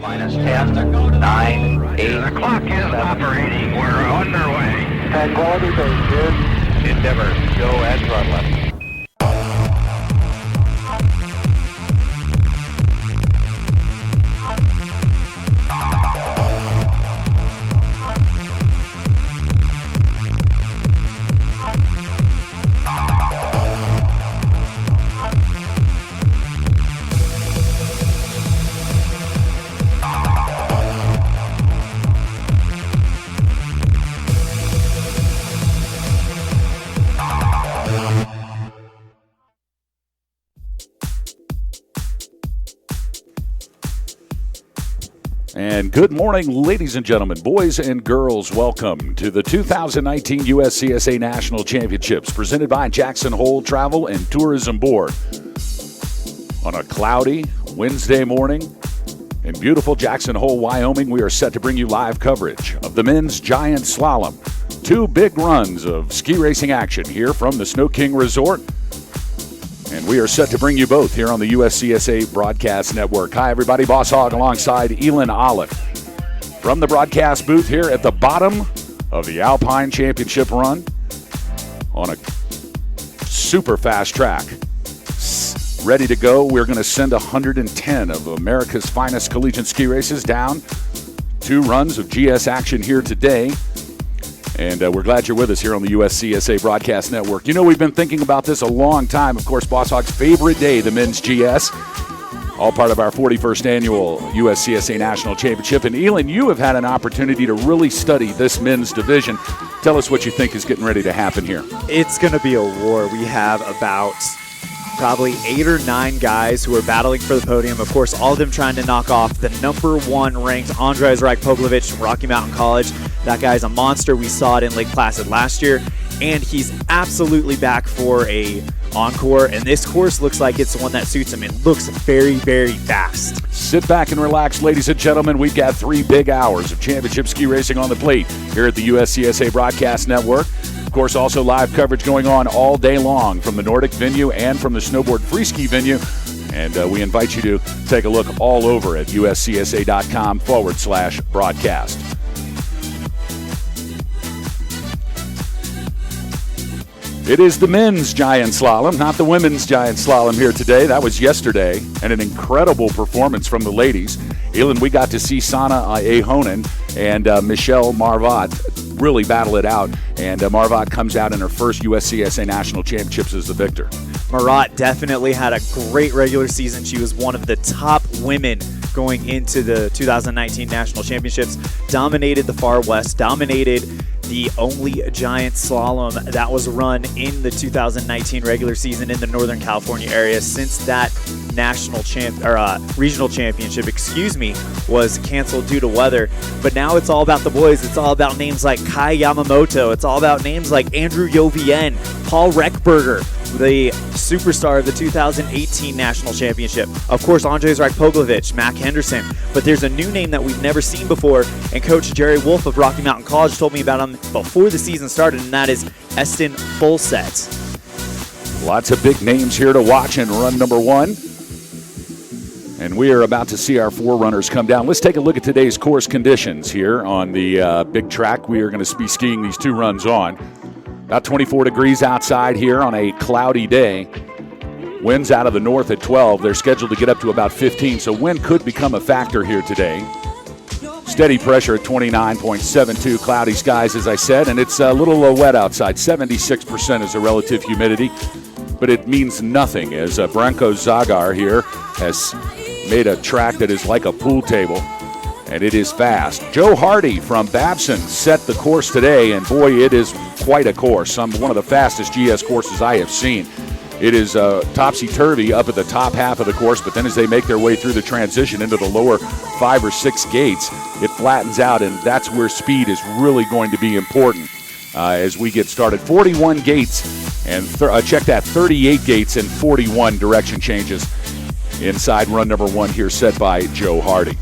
Minus 10, 9, 8. The clock is operating. We're underway. And quality base here. Endeavor, go and run left. And good morning, ladies and gentlemen, boys and girls. Welcome to the 2019 USCSA National Championships presented by Jackson Hole Travel and Tourism Board. On a cloudy Wednesday morning in beautiful Jackson Hole, Wyoming, we are set to bring you live coverage of the men's giant slalom. Two big runs of ski racing action here from the Snow King Resort. And we are set to bring you both here on the USCSA Broadcast Network. Hi, everybody. Boss Hogg alongside Elin Olive from the broadcast booth here at the bottom of the Alpine Championship run on a super fast track. Ready to go. We're going to send 110 of America's finest collegiate ski races down. Two runs of GS action here today. And we're glad you're with us here on the USCSA Broadcast Network. You know, we've been thinking about this a long time. Of course, Boss Hogg's favorite day, the men's GS, all part of our 41st annual USCSA National Championship. And Elin, you have had an opportunity to really study this men's division. Tell us what you think is getting ready to happen here. It's going to be a war. We have about probably 8 or 9 guys who are battling for the podium. Of course, all of them trying to knock off the number 1 ranked Andrzej Rajkpoglovich from Rocky Mountain College. That guy's a monster. We saw it in Lake Placid last year, and he's absolutely back for a encore. And this course looks like it's the one that suits him. It looks very, very fast. Sit back and relax, ladies and gentlemen. We've got 3 big hours of championship ski racing on the plate here at the USCSA Broadcast Network. Of course, also live coverage going on all day long from the Nordic venue and from the snowboard free ski venue. And we invite you to take a look all over at uscsa.com/broadcast. It is the men's giant slalom, not the women's giant slalom here today. That was yesterday, and an incredible performance from the ladies. Elin, we got to see Sanna Ahonen and Michelle Marvat really battle it out, and Marvat comes out in her first USCSA National Championships as the victor. Marat definitely had a great regular season. She was one of the top women going into the 2019 National Championships, dominated the Far West, dominated the only giant slalom that was run in the 2019 regular season in the Northern California area since that regional championship, was canceled due to weather. But now it's all about the boys. It's all about names like Kai Yamamoto. It's all about names like Andrew Yovien, Paul Reckberger, the superstar of the 2018 National Championship. Of course, Andrzej Rajkpoglovich, Mac Henderson. But there's a new name that we've never seen before, and Coach Jerry Wolf of Rocky Mountain College told me about him before the season started, and that is Eston Fulset. Lots of big names here to watch in run number 1. And we are about to see our 4 runners come down. Let's take a look at today's course conditions here on the big track we are going to be skiing these 2 runs on. About 24 degrees outside here on a cloudy day. Winds out of the north at 12. They're scheduled to get up to about 15, so wind could become a factor here today. Steady pressure at 29.72, cloudy skies, as I said, and it's a little wet outside. 76% is the relative humidity, but it means nothing as Branko Zagar here has made a track that is like a pool table, and it is fast. Joe Hardy from Babson set the course today, and boy, it is quite a course. One of the fastest GS courses I have seen. It is topsy-turvy up at the top half of the course, but then as they make their way through the transition into the lower 5 or 6 gates, it flattens out, and that's where speed is really going to be important as we get started. 41 gates, and check that, 38 gates and 41 direction changes inside run number 1 here set by Joe Hardy.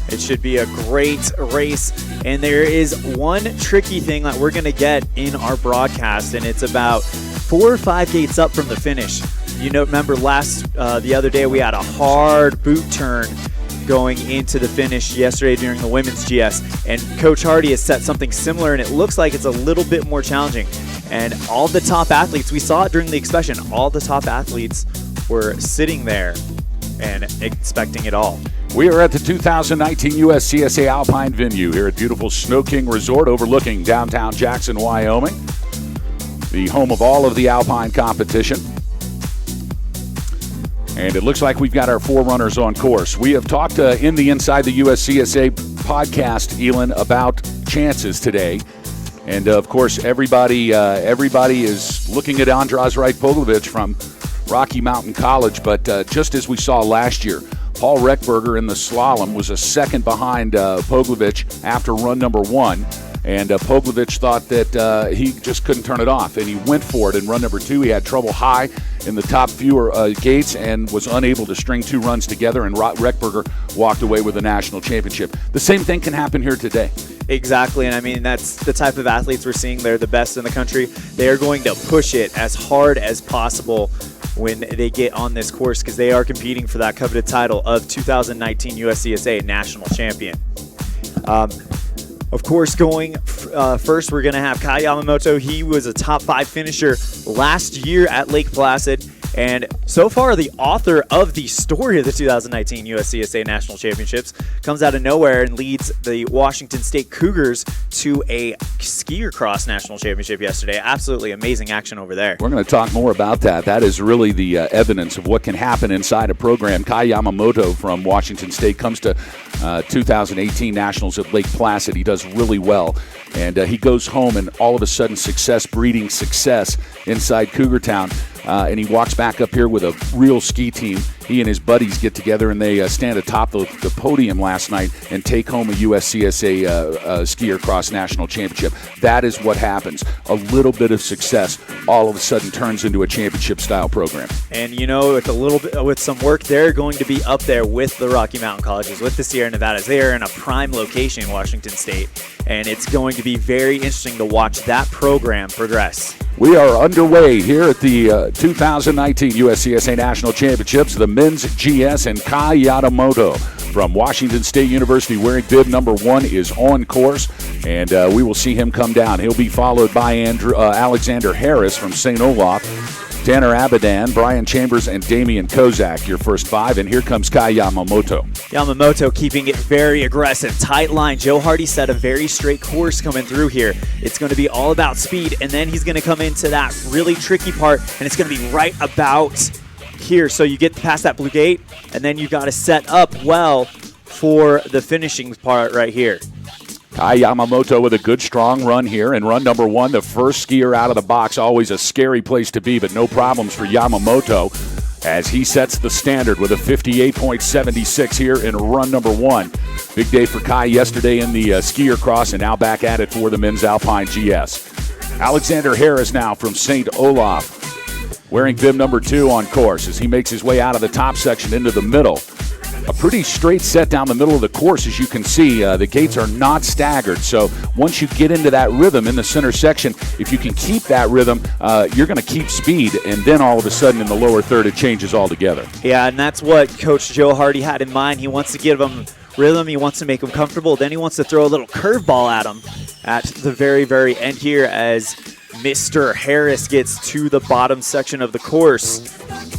It should be a great race, and there is one tricky thing that we're going to get in our broadcast, and it's about 4 or 5 gates up from the finish. You know, remember the other day we had a hard boot turn going into the finish yesterday during the women's GS, and Coach Hardy has set something similar, and it looks like it's a little bit more challenging. And all the top athletes, we saw it during the inspection, all the top athletes were sitting there and expecting it all. We are at the 2019 USCSA Alpine venue here at beautiful Snow King Resort overlooking downtown Jackson, Wyoming, the home of all of the Alpine competition. And it looks like we've got our 4 runners on course. We have talked in the Inside the USCSA podcast, Elin, about chances today. And, of course, everybody is looking at Andras Rajpogovic from Rocky Mountain College. But just as we saw last year, Paul Reckberger in the slalom was a second behind Poglovic after run number 1. And Poglovic thought that he just couldn't turn it off, and he went for it in run number 2. He had trouble high in the top few gates and was unable to string 2 runs together, and Reckberger walked away with the national championship. The same thing can happen here today. Exactly, and I mean, that's the type of athletes we're seeing. They're the best in the country. They are going to push it as hard as possible when they get on this course because they are competing for that coveted title of 2019 USCSA National Champion. Of course, going first, we're going to have Kai Yamamoto. He was a top 5 finisher last year at Lake Placid, and so far the author of the story of the 2019 USCSA National Championships comes out of nowhere and leads the Washington State Cougars to a skier cross national championship yesterday. Absolutely amazing action over there. We're going to talk more about that. That is really the evidence of what can happen inside a program. Kai Yamamoto from Washington State comes to 2018 Nationals at Lake Placid. He does really well, and he goes home, and all of a sudden success breeding success inside Cougar Town, and he walks back up here with a real ski team. He and his buddies get together, and they stand atop the podium last night and take home a USCSA skier cross national championship. That is what happens. A little bit of success all of a sudden turns into a championship-style program. And, you know, with some work, they're going to be up there with the Rocky Mountain Colleges, with the Sierra Nevadas. They are in a prime location in Washington State, and it's going to be very interesting to watch that program progress. We are underway here at the 2019 USCSA National Championships. The men's GS, and Kai Yamamoto from Washington State University wearing bib number 1 is on course, and we will see him come down. He'll be followed by Alexander Harris from St. Olaf, Tanner Abadan, Brian Chambers, and Damian Kozak, your first 5, and here comes Kai Yamamoto. Yamamoto keeping it very aggressive, tight line. Joe Hardy set a very straight course coming through here. It's going to be all about speed, and then he's going to come into that really tricky part, and it's going to be right about here. So you get past that blue gate, and then you got to set up well for the finishing part right here. Kai Yamamoto with a good, strong run here. And run number 1, the first skier out of the box, always a scary place to be, but no problems for Yamamoto as he sets the standard with a 58.76 here in run number 1. Big day for Kai yesterday in the skier cross, and now back at it for the men's Alpine GS. Alexander Harris now from St. Olaf, wearing bib number 2 on course as he makes his way out of the top section into the middle. A pretty straight set down the middle of the course, as you can see. The gates are not staggered, so once you get into that rhythm in the center section, if you can keep that rhythm, you're going to keep speed, and then all of a sudden in the lower third it changes altogether. Yeah, and that's what Coach Joe Hardy had in mind. He wants to give them rhythm, he wants to make them comfortable, then he wants to throw a little curveball at them at the very, very end here as Mr. Harris gets to the bottom section of the course.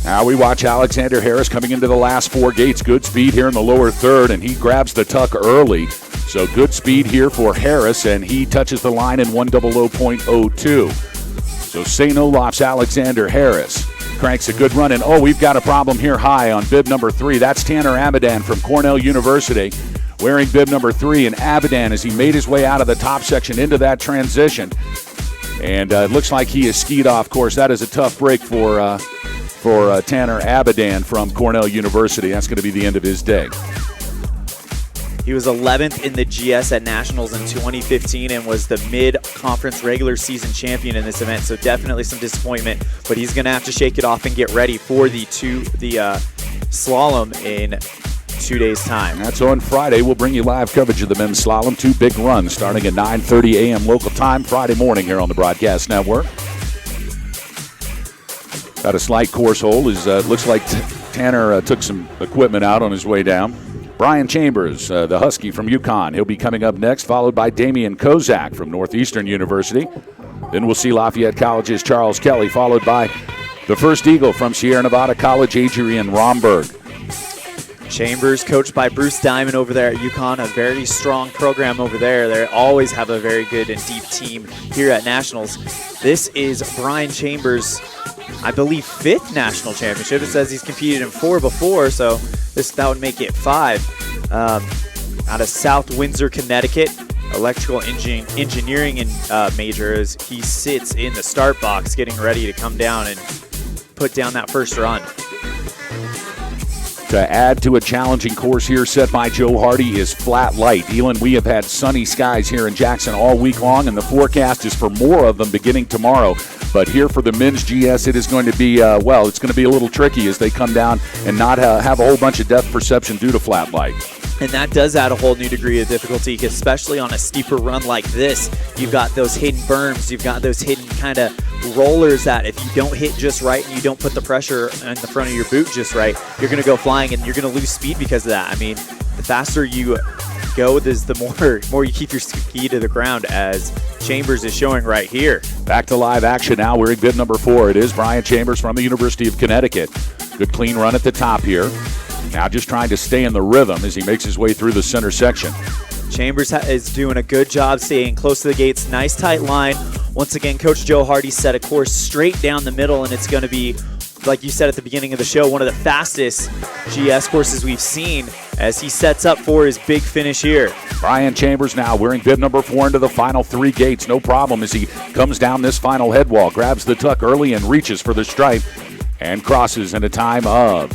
Now we watch Alexander Harris coming into the last 4 gates. Good speed here in the lower third, and he grabs the tuck early. So good speed here for Harris, and he touches the line in 1:00.02. So St. Olaf's Alexander Harris cranks a good run, and we've got a problem here high on bib number 3. That's Tanner Abadan from Cornell University wearing bib number 3, and Abadan, as he made his way out of the top section into that transition, and it looks like he is skied off course. That is a tough break for Tanner Abadan from Cornell University. That's going to be the end of his day. He was 11th in the GS at Nationals in 2015 and was the mid-conference regular season champion in this event, so definitely some disappointment, but he's going to have to shake it off and get ready for the slalom in 2 days' time. That's on Friday. We'll bring you live coverage of the men's slalom. 2 big runs starting at 9:30 a.m. local time Friday morning here on the Broadcast Network. Got a slight course hole. Looks like Tanner took some equipment out on his way down. Brian Chambers, the Husky from UConn. He'll be coming up next, followed by Damian Kozak from Northeastern University. Then we'll see Lafayette College's Charles Kelly, followed by the first Eagle from Sierra Nevada College, Adrian Romberg. Chambers, coached by Bruce Diamond over there at UConn, a very strong program over there. They always have a very good and deep team here at Nationals. This is Brian Chambers' I believe 5th national championship. It says he's competed in 4 before, so that would make it 5. Out of South Windsor, Connecticut, electrical engineering major, as he sits in the start box getting ready to come down and put down that first run. To add to a challenging course here set by Joe Hardy is flat light. Elon, we have had sunny skies here in Jackson all week long, and the forecast is for more of them beginning tomorrow. But here for the men's GS, it is going to be, it's going to be a little tricky as they come down and not have a whole bunch of depth perception due to flat light. And that does add a whole new degree of difficulty, especially on a steeper run like this. You've got those hidden berms, you've got those hidden kind of rollers that if you don't hit just right and you don't put the pressure in the front of your boot just right, you're going to go flying and you're going to lose speed because of that. I mean, the faster you go, the more you keep your ski to the ground, as Chambers is showing right here. Back to live action now. We're in bib number 4. It is Brian Chambers from the University of Connecticut. Good clean run at the top here. Now just trying to stay in the rhythm as he makes his way through the center section. Chambers is doing a good job staying close to the gates. Nice tight line. Once again, Coach Joe Hardy set a course straight down the middle, and it's going to be, like you said at the beginning of the show, one of the fastest GS courses we've seen as he sets up for his big finish here. Brian Chambers now wearing bib number 4 into the final 3 gates. No problem as he comes down this final head wall, grabs the tuck early and reaches for the stripe and crosses in a time of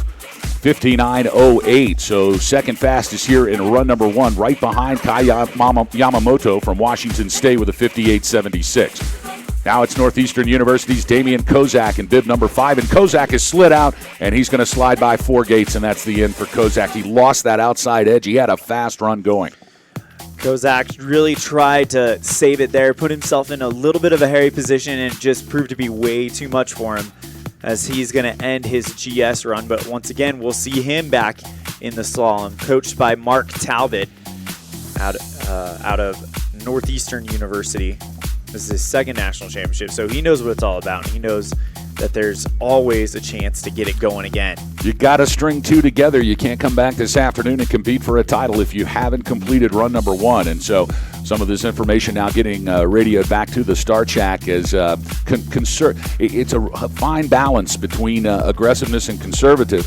59.08. So second fastest here in run number 1, right behind Kai Yamamoto from Washington State with a 58.76. Now it's Northeastern University's Damian Kozak in bib number 5, and Kozak has slid out, and he's going to slide by 4 gates, and that's the end for Kozak. He lost that outside edge. He had a fast run going. Kozak really tried to save it there, put himself in a little bit of a hairy position, and just proved to be way too much for him as he's going to end his GS run. But once again, we'll see him back in the slalom, coached by Mark Talbot out of Northeastern University. This is his 2nd national championship, so he knows what it's all about. He knows that there's always a chance to get it going again. You got to string 2 together. You can't come back this afternoon and compete for a title if you haven't completed run number 1. And so some of this information now getting radioed back to the Star Shack is it's a fine balance between aggressiveness and conservative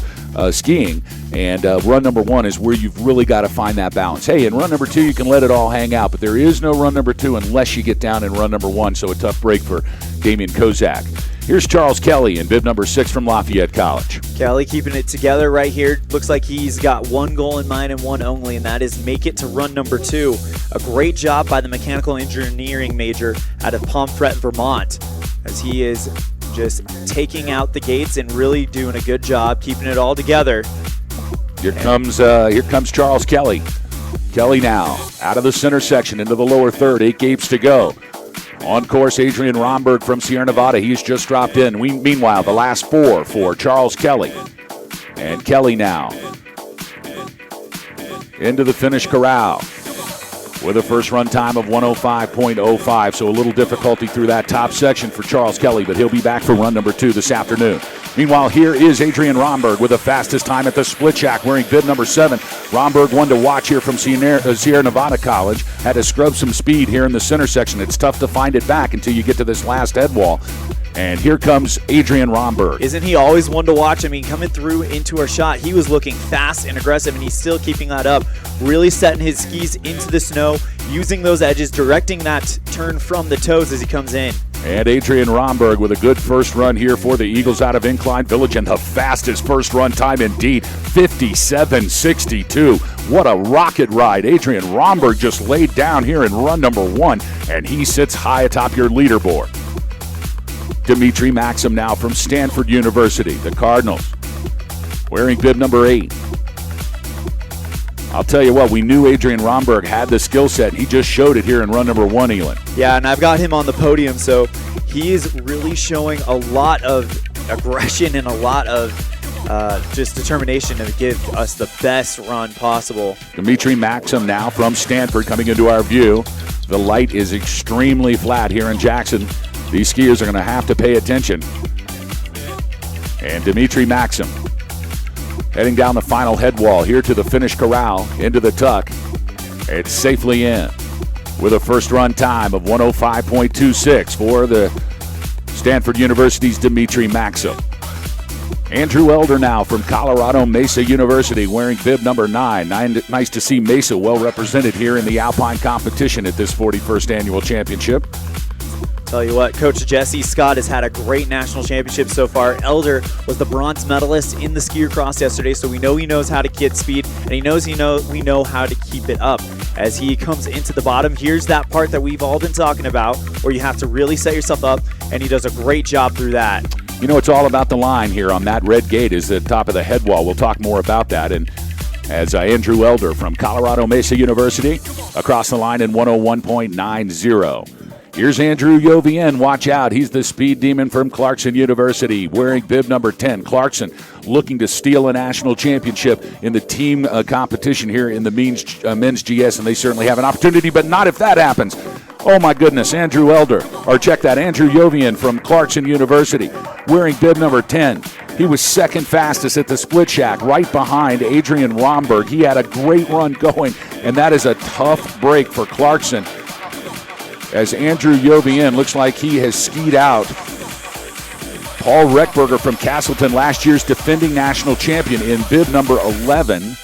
skiing. And run number 1 is where you've really got to find that balance. Hey, in run number 2, you can let it all hang out, but there is no run number 2 unless you get down in run number 1. So a tough break for Damian Kozak. Here's Charles Kelly in bib number 6 from Lafayette College. Kelly keeping it together right here. Looks like he's got one goal in mind and one only, and that is make it to run number 2. A great job by the mechanical engineering major out of Pomfret, Vermont, as he is just taking out the gates and really doing a good job keeping it all together. Here comes Charles Kelly. Kelly now out of the center section into the lower third. 8 gates to go. On course, Adrian Romberg from Sierra Nevada. He's just dropped in. Meanwhile, the last 4 for Charles Kelly. And Kelly now into the finish corral. with a first run time of 105.05. So a little difficulty through that top section for Charles Kelly, but he'll be back for run number 2 this afternoon. Meanwhile, here is Adrian Romberg with the fastest time at the split shack, wearing bib number 7. Romberg, one to watch here from Sierra Nevada College. Had to scrub some speed here in the center section. It's tough to find it back until you get to this last head wall. And here comes Adrian Romberg. Isn't he always one to watch? I mean, coming through into our shot, he was looking fast and aggressive, and he's still keeping that up. Really setting his skis into the snow, using those edges, directing that turn from the toes as he comes in. And Adrian Romberg with a good first run here for the Eagles out of Incline Village, and the fastest first run time indeed, 57.62. What a rocket ride. Adrian Romberg just laid down here in run number 1, and he sits high atop your leaderboard. Dimitri Maxim now from Stanford University, the Cardinals, wearing bib number 8. I'll tell you what, we knew Adrian Romberg had the skill set. He just showed it here in run number 1, Elon. Yeah, and I've got him on the podium, so he is really showing a lot of aggression and a lot of just determination to give us the best run possible. Dimitri Maxim now from Stanford coming into our view. The light is extremely flat here in Jackson. These skiers are going to have to pay attention. And Dimitri Maxim heading down the final head wall here to the finish corral, into the tuck. It's safely in with a first run time of 105.26 for the Stanford University's Dimitri Maxim. Andrew Elder now from Colorado Mesa University, wearing bib number 9. Nice to see Mesa well represented here in the Alpine competition at this 41st annual championship. Tell you what, Coach Jesse Scott has had a great national championship so far. Elder was the bronze medalist in the skier cross yesterday, so we know he knows how to get speed, and we know how to keep it up. As he comes into the bottom, here's that part that we've all been talking about, where you have to really set yourself up, and he does a great job through that. You know, it's all about the line here on that red gate is the top of the head wall. We'll talk more about that. And as Andrew Elder from Colorado Mesa University across the line in 101.90. Here's Andrew Yovien. Watch out. He's the speed demon from Clarkson University, wearing bib number 10. Clarkson looking to steal a national championship in the team competition here in the men's GS, and they certainly have an opportunity, but not if that happens. Oh, my goodness. Andrew Elder, or check that, Andrew Yovien from Clarkson University, wearing bib number 10. He was second fastest at the split shack, right behind Adrian Romberg. He had a great run going, and that is a tough break for Clarkson, as Andrew Yovien looks like he has skied out Paul Reckberger from Castleton, last year's defending national champion, in bib number 11.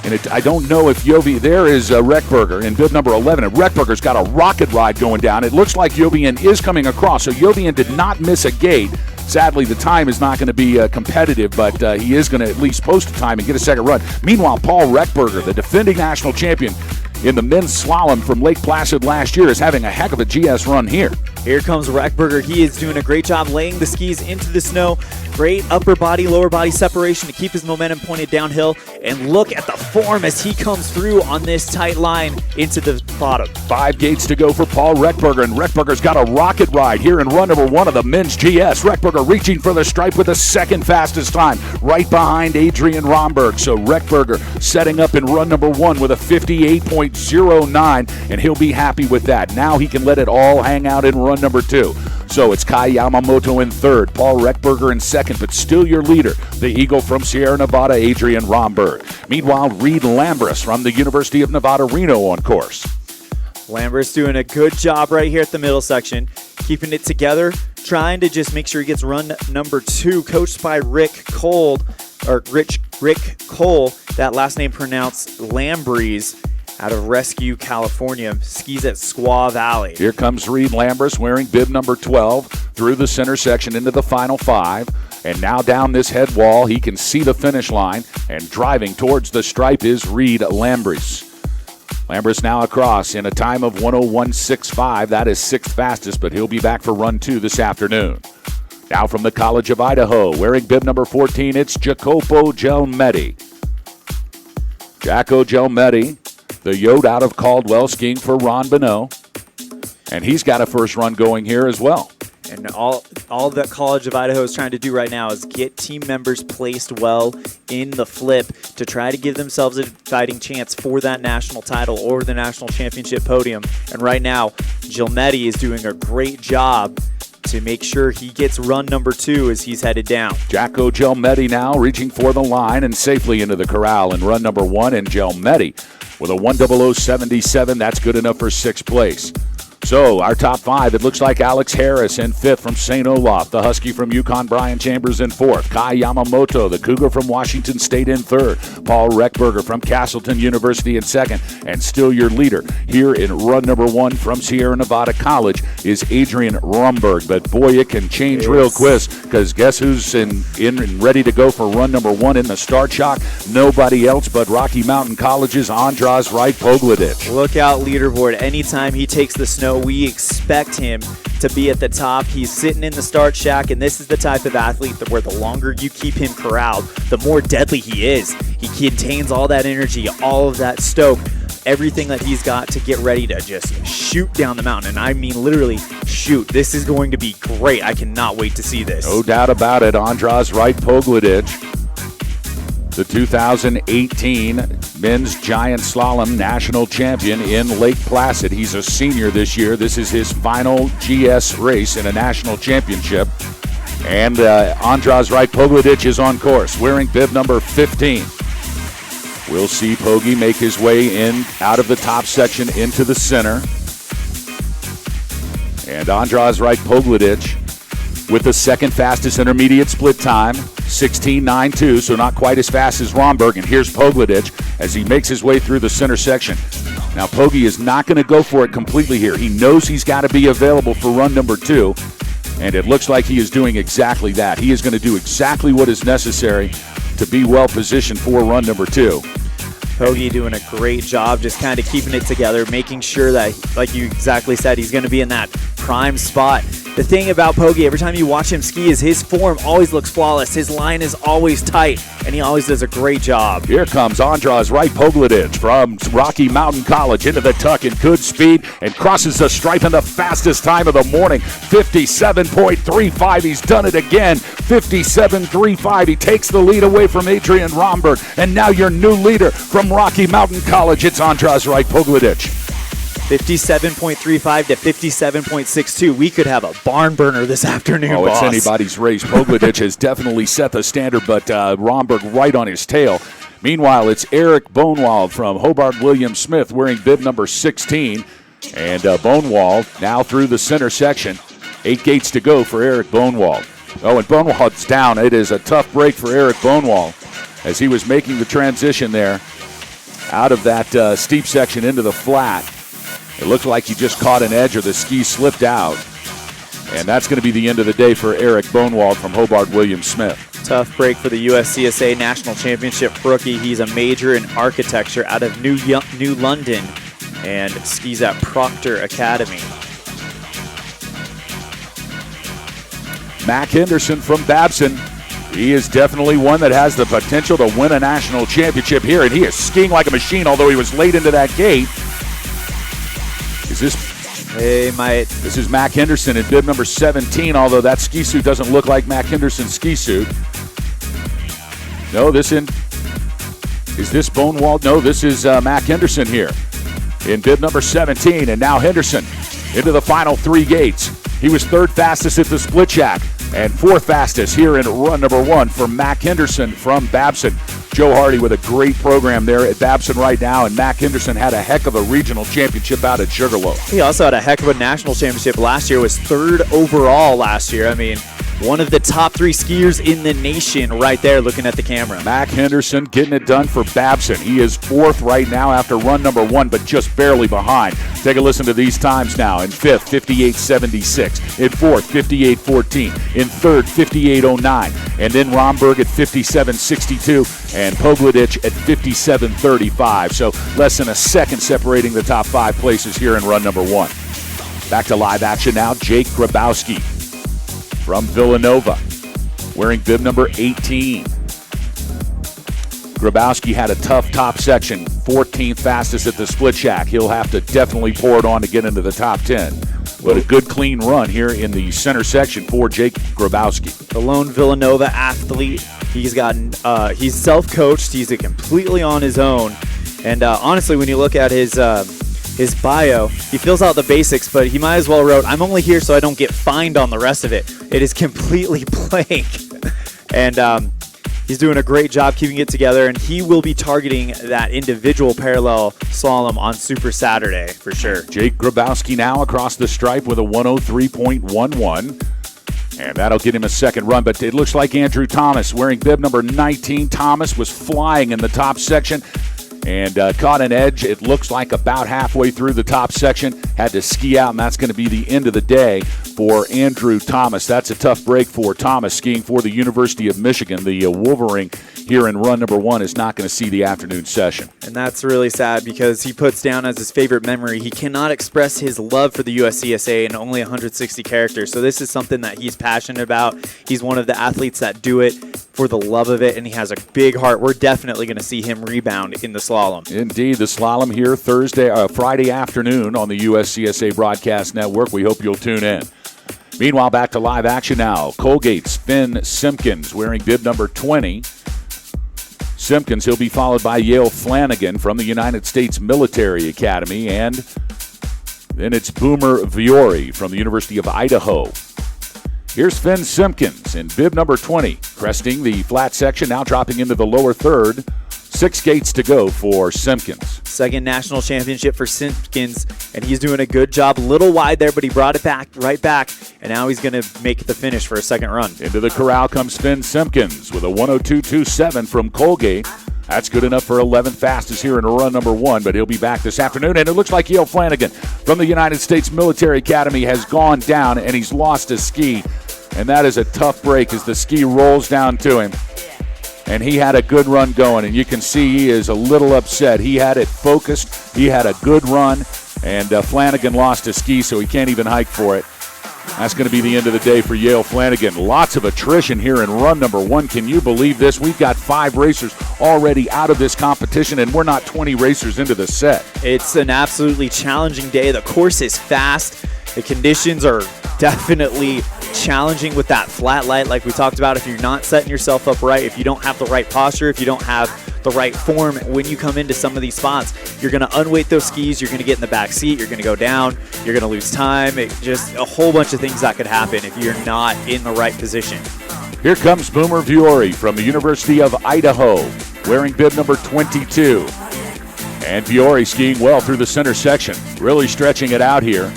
And I don't know if there is Reckberger in bib number 11, and Reckberger's got a rocket ride going down. It looks like Yovien is coming across, so Yovien did not miss a gate. Sadly, the time is not going to be competitive, but he is going to at least post a time and get a second run. Meanwhile, Paul Reckberger, the defending national champion in the men's slalom from Lake Placid last year, is having a heck of a GS run here. Here comes Reckberger. He is doing a great job laying the skis into the snow. Great upper body, lower body separation to keep his momentum pointed downhill. And look at the form as he comes through on this tight line into the bottom. 5 gates to go for Paul Reckberger, and Reckberger's got a rocket ride here in run number 1 of the men's GS. Reckberger reaching for the stripe with the second fastest time, right behind Adrian Romberg. So Reckberger setting up in run number 1 with a 58.09, and he'll be happy with that. Now he can let it all hang out in run number 2. So it's Kai Yamamoto in third, Paul Reckberger in second, but still your leader, the Eagle from Sierra Nevada, Adrian Romberg. Meanwhile, Reed Lambris from the University of Nevada, Reno on course. Lambris doing a good job right here at the middle section, keeping it together, trying to just make sure he gets run number 2, coached by Rick Cole. That last name pronounced Lambries, out of Rescue, California, skis at Squaw Valley. Here comes Reed Lambris wearing bib number 12 through the center section into the final 5. And now down this head wall, he can see the finish line, and driving towards the stripe is Reed Lambris. Lambris now across in a time of 101.65. That is 6th fastest, but he'll be back for run 2 this afternoon. Now from the College of Idaho, wearing bib number 14, it's Jacopo Gelmetti. Jaco Gelmetti, the Yote out of Caldwell, skiing for Ron Bonneau. And he's got a first run going here as well. And all that College of Idaho is trying to do right now is get team members placed well in the flip to try to give themselves a fighting chance for that national title or the national championship podium. And right now, Gilmetti is doing a great job to make sure he gets run number 2 as he's headed down. Jacko Gilmetti now reaching for the line and safely into the corral in run number 1. And Gilmetti with a 1:00.77. That's good enough for 6th place. So our top 5, it looks like Alex Harris in 5th from St. Olaf, the Husky from Yukon Brian Chambers in 4th, Kai Yamamoto, the Cougar from Washington State in 3rd, Paul Reckberger from Castleton University in 2nd, and still your leader here in run number 1 from Sierra Nevada College is Adrian Rumberg. But boy, it can change real quick, because guess who's in and ready to go for run number 1 in the start shock? Nobody else but Rocky Mountain College's Andras Wright Pogledich. Look out, leaderboard. Anytime he takes the snow, we expect him to be at the top. He's sitting in the start shack, and this is the type of athlete that where the longer you keep him corralled, the more deadly he is. He contains all that energy, all of that stoke, everything that he's got to get ready to just shoot down the mountain. And I mean literally shoot. This is going to be great. I cannot wait to see this. No doubt about it. Andras Wright Pogledich, the 2018 Men's Giant Slalom National Champion in Lake Placid. He's a senior this year. This is his final GS race in a national championship. And Andras Wright Pogledich is on course, wearing bib number 15. We'll see Pogi make his way in out of the top section into the center. And Andras Wright Pogledich with the second fastest intermediate split time, 16.92, so not quite as fast as Romberg. And here's Pogledich as he makes his way through the center section. Now, Pogi is not going to go for it completely here. He knows he's got to be available for run number 2, and it looks like he is doing exactly that. He is going to do exactly what is necessary to be well positioned for run number 2. Pogi doing a great job just kind of keeping it together, making sure that, like you exactly said, he's going to be in that prime spot. The thing about Pogi, every time you watch him ski, is his form always looks flawless. His line is always tight, and he always does a great job. Here comes Andras Wright Pogledich from Rocky Mountain College into the tuck in good speed and crosses the stripe in the fastest time of the morning, 57.35. He's done it again, 57.35. He takes the lead away from Adrian Romberg, and now your new leader from Rocky Mountain College, it's Andras Wright Pogledich. 57.35 to 57.62. We could have a barn burner this afternoon, boss. It's anybody's race. Pogledich has definitely set the standard, but Romberg right on his tail. Meanwhile, it's Eric Bonewald from Hobart William Smith wearing bib number 16. And Bonewald now through the center section. 8 gates to go for Eric Bonewald. Oh, and Bonewald's down. It is a tough break for Eric Bonewald as he was making the transition there out of that steep section into the flat. It looked like he just caught an edge or the ski slipped out. And that's going to be the end of the day for Eric Bonewald from Hobart William Smith. Tough break for the USCSA National Championship rookie. He's a major in architecture out of New London and skis at Proctor Academy. Mac Henderson from Babson. He is definitely one that has the potential to win a national championship here, and he is skiing like a machine, although he was late into that gate. This is Mac Henderson in bib number 17, although that ski suit doesn't look like Mac Henderson's ski suit. No, is this Bonewald? No, this is Mac Henderson here in bib number 17, and now Henderson into the final 3 gates. He was 3rd fastest at the split shack and 4th fastest here in run number 1 for Mac Henderson from Babson. Joe Hardy with a great program there at Babson right now, and Mac Henderson had a heck of a regional championship out at Sugarloaf. He also had a heck of a national championship last year, was 3rd overall last year. I mean, one of the top 3 skiers in the nation right there looking at the camera. Mac Henderson getting it done for Babson. He is 4th right now after run number 1, but just barely behind. Take a listen to these times now. In 5th, 58.76. In 4th, 58.14. In 3rd, 58.09. And then Romberg at 57.62 and Pogledich at 57.35. So less than a second separating the top 5 places here in run number 1. Back to live action now. Jake Grabowski from Villanova, wearing bib number 18. Grabowski had a tough top section, 14th fastest at the split shack. He'll have to definitely pour it on to get into the top 10. but a good clean run here in the center section for Jake Grabowski. The lone Villanova athlete. He's self-coached. He's completely on his own. And honestly, when you look at his bio, he fills out the basics, but he might as well wrote, "I'm only here so I don't get fined on the rest of it." It is completely blank. And he's doing a great job keeping it together, and he will be targeting that individual parallel slalom on Super Saturday for sure. Jake Grabowski now across the stripe with a 103.11. And that'll get him a second run, but it looks like Andrew Thomas wearing bib number 19. Thomas was flying in the top section and caught an edge. It looks like about halfway through the top section, had to ski out, and that's going to be the end of the day for Andrew Thomas. That's a tough break for Thomas skiing for the University of Michigan. The Wolverine here in run number 1 is not going to see the afternoon session. And that's really sad because he puts down as his favorite memory, he cannot express his love for the USCSA in only 160 characters. So this is something that he's passionate about. He's one of the athletes that do it for the love of it, and he has a big heart. We're definitely going to see him rebound in the slalom. Indeed, the slalom here Friday afternoon on the USCSA Broadcast Network. We hope you'll tune in. Meanwhile, back to live action now. Colgate's Finn Simpkins wearing bib number 20. Simpkins, he'll be followed by Yale Flanagan from the United States Military Academy, and then it's Boomer Viore from the University of Idaho. Here's Finn Simpkins in bib number 20, cresting the flat section, now dropping into the lower third. 6 gates to go for Simpkins. Second national championship for Simpkins, and he's doing a good job. A little wide there, but he brought it back, right back, and now he's going to make the finish for a second run. Into the corral comes Finn Simpkins with a 102.27 from Colgate. That's good enough for 11th fastest here in run number 1, but he'll be back this afternoon. And it looks like Yale Flanagan from the United States Military Academy has gone down, and he's lost his ski. And that is a tough break as the ski rolls down to him. And he had a good run going, and you can see he is a little upset. He had it focused. He had a good run, and Flanagan lost his ski, so he can't even hike for it. That's going to be the end of the day for Yale Flanagan. Lots of attrition here in run number 1. Can you believe this? We've got 5 racers already out of this competition, and we're not 20 racers into the set. It's an absolutely challenging day. The course is fast. The conditions are definitely challenging with that flat light like we talked about. If you're not setting yourself up right, if you don't have the right posture, if you don't have the right form when you come into some of these spots, you're going to unweight those skis, you're going to get in the back seat, you're going to go down, you're going to lose time. Just a whole bunch of things that could happen if you're not in the right position. Here comes Boomer Viore from the University of Idaho, wearing bib number 22. And Viore skiing well through the center section, really stretching it out here.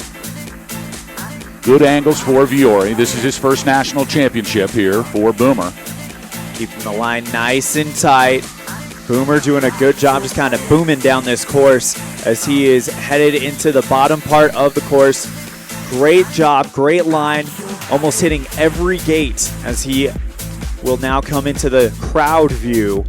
Good angles for Viore. This is his first national championship here for Boomer. Keeping the line nice and tight. Boomer doing a good job just kind of booming down this course as he is headed into the bottom part of the course. Great job, great line, almost hitting every gate as he will now come into the crowd view.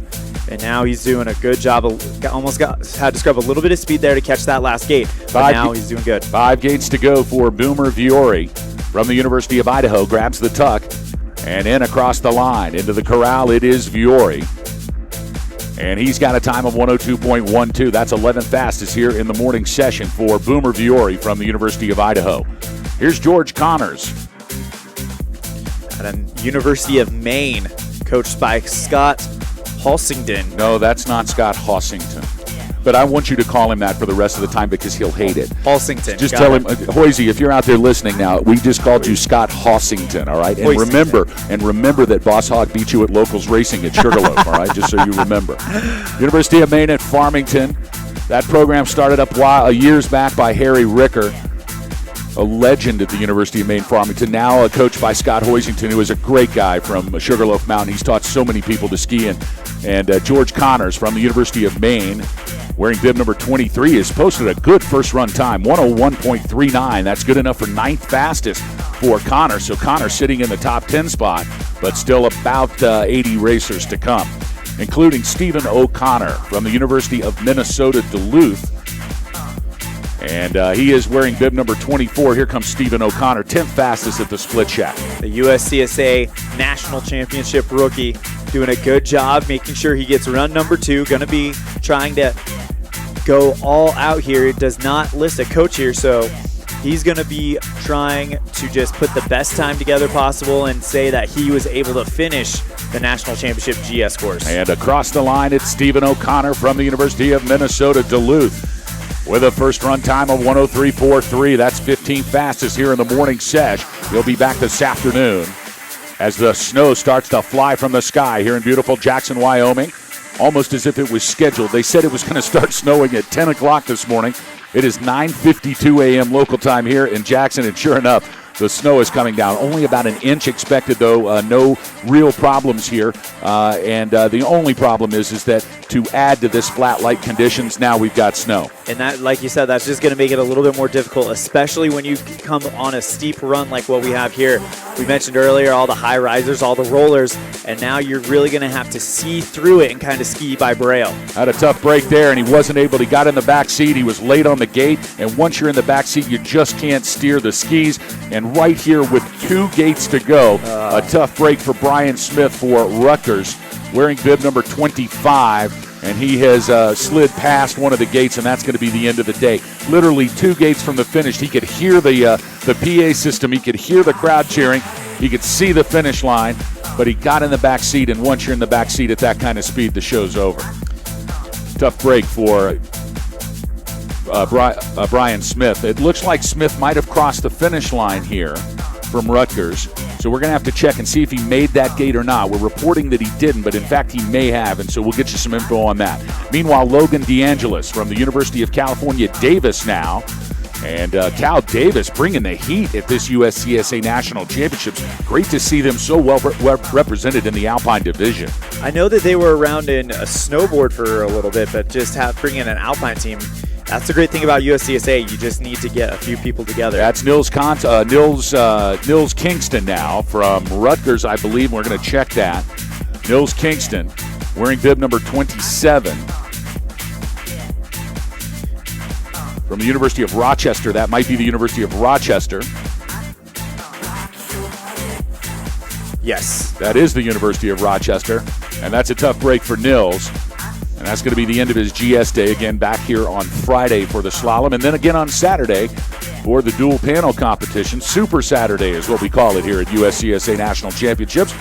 And now he's doing a good job. Had to scrub a little bit of speed there to catch that last gate. But now he's doing good. 5 gates to go for Boomer Viore from the University of Idaho. Grabs the tuck and in across the line. Into the corral, it is Viore. And he's got a time of 102.12. That's 11th fastest here in the morning session for Boomer Viore from the University of Idaho. Here's George Connors. At the University of Maine, coached by Scott Halsington. No, that's not Scott Halsington. But I want you to call him that for the rest of the time because he'll hate it. Halsington. Just tell him, Hoisey, if you're out there listening now, we just called you Scott Halsington, all right? And remember that Boss Hog beat you at Locals Racing at Sugarloaf, all right? Just so you remember. University of Maine at Farmington. That program started up years back by Harry Ricker, a legend at the University of Maine Farmington, now coached by Scott Hoisington, who is a great guy from Sugarloaf Mountain. He's taught so many people to ski. And George Connors from the University of Maine, wearing bib number 23, has posted a good first run time, 101.39. That's good enough for 9th fastest for Connors. So Connors sitting in the top 10 spot, but still about 80 racers to come, including Stephen O'Connor from the University of Minnesota Duluth. And he is wearing bib number 24. Here comes Stephen O'Connor, 10th fastest at the split shack. The USCSA National Championship rookie doing a good job, making sure he gets run number 2. Going to be trying to go all out here. It does not list a coach here, so He's going to be trying to just put the best time together possible and say that he was able to finish the National Championship GS course. And across the line, it's Stephen O'Connor from the University of Minnesota Duluth with a first run time of 1:03.43. That's 15th fastest here in the morning sesh. He'll be back this afternoon as the snow starts to fly from the sky here in beautiful Jackson, Wyoming, almost as if it was scheduled. They said it was going to start snowing at 10 o'clock this morning. It is 9:52 a.m. local time here in Jackson, and sure enough, the snow is coming down. Only about an inch expected, though. No real problems here. And the only problem is that to add to this flat light conditions, now we've got snow. And that, like you said, that's just going to make it a little bit more difficult, especially when you come on a steep run like what we have here. We mentioned earlier all the high risers, all the rollers, and now you're really going to have to see through it and kind of ski by braille. Had a tough break there, and he wasn't able. He got in the back seat. He was late on the gate, and once you're in the back seat, you just can't steer the skis. And right here with 2 gates to go, a tough break for Brian Smith for Rutgers, wearing bib number 25, and he has slid past one of the gates, and that's going to be the end of the day. Literally 2 gates from the finish. He could hear the PA system. He could hear the crowd cheering. He could see the finish line, but he got in the back seat, and once you're in the back seat at that kind of speed, the show's over. Tough break for Brian Smith. It looks like Smith might have crossed the finish line here from Rutgers, so we're going to have to check and see if he made that gate or not. We're reporting that he didn't, but in fact he may have, and so we'll get you some info on that. Meanwhile, Logan DeAngelis from the University of California, Davis now, and Cal Davis bringing the heat at this USCSA National Championships. Great to see them so well represented in the Alpine division. I know that they were around in a snowboard for a little bit, but just bringing in an Alpine team, that's the great thing about USCSA. You just need to get a few people together. That's Nils Kingston now from Rutgers, I believe. We're going to check that. Nils Kingston wearing bib number 27 from the University of Rochester. That might be the University of Rochester. Yes. That is the University of Rochester, and that's a tough break for Nils. And that's going to be the end of his GS day. Again, back here on Friday for the slalom, and then again on Saturday for the dual panel competition. Super Saturday is what we call it here at USCSA National Championships.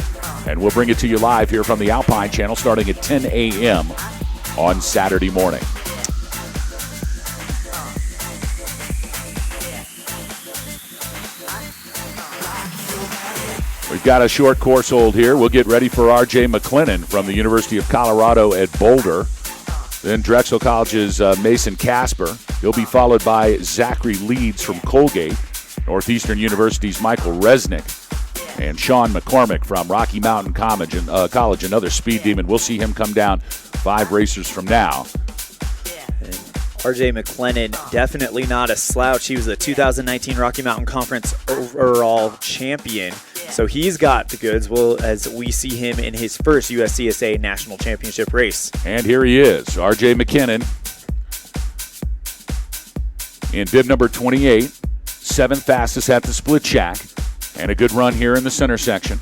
And we'll bring it to you live here from the Alpine channel starting at 10 a.m. on Saturday morning. We've got a short course hold here. We'll get ready for R.J. McLennan from the University of Colorado at Boulder. Then Drexel College's Mason Casper. He'll be followed by Zachary Leeds from Colgate. Northeastern University's Michael Resnick. And Sean McCormick from Rocky Mountain College, another speed demon. We'll see him come down 5 racers from now. R.J. McLennan, definitely not a slouch. He was the 2019 Rocky Mountain Conference overall champion. So he's got the goods as we see him in his first USCSA National Championship race. And here he is, R.J. McKinnon in bib number 28, 7th fastest at the split shack, and a good run here in the center section.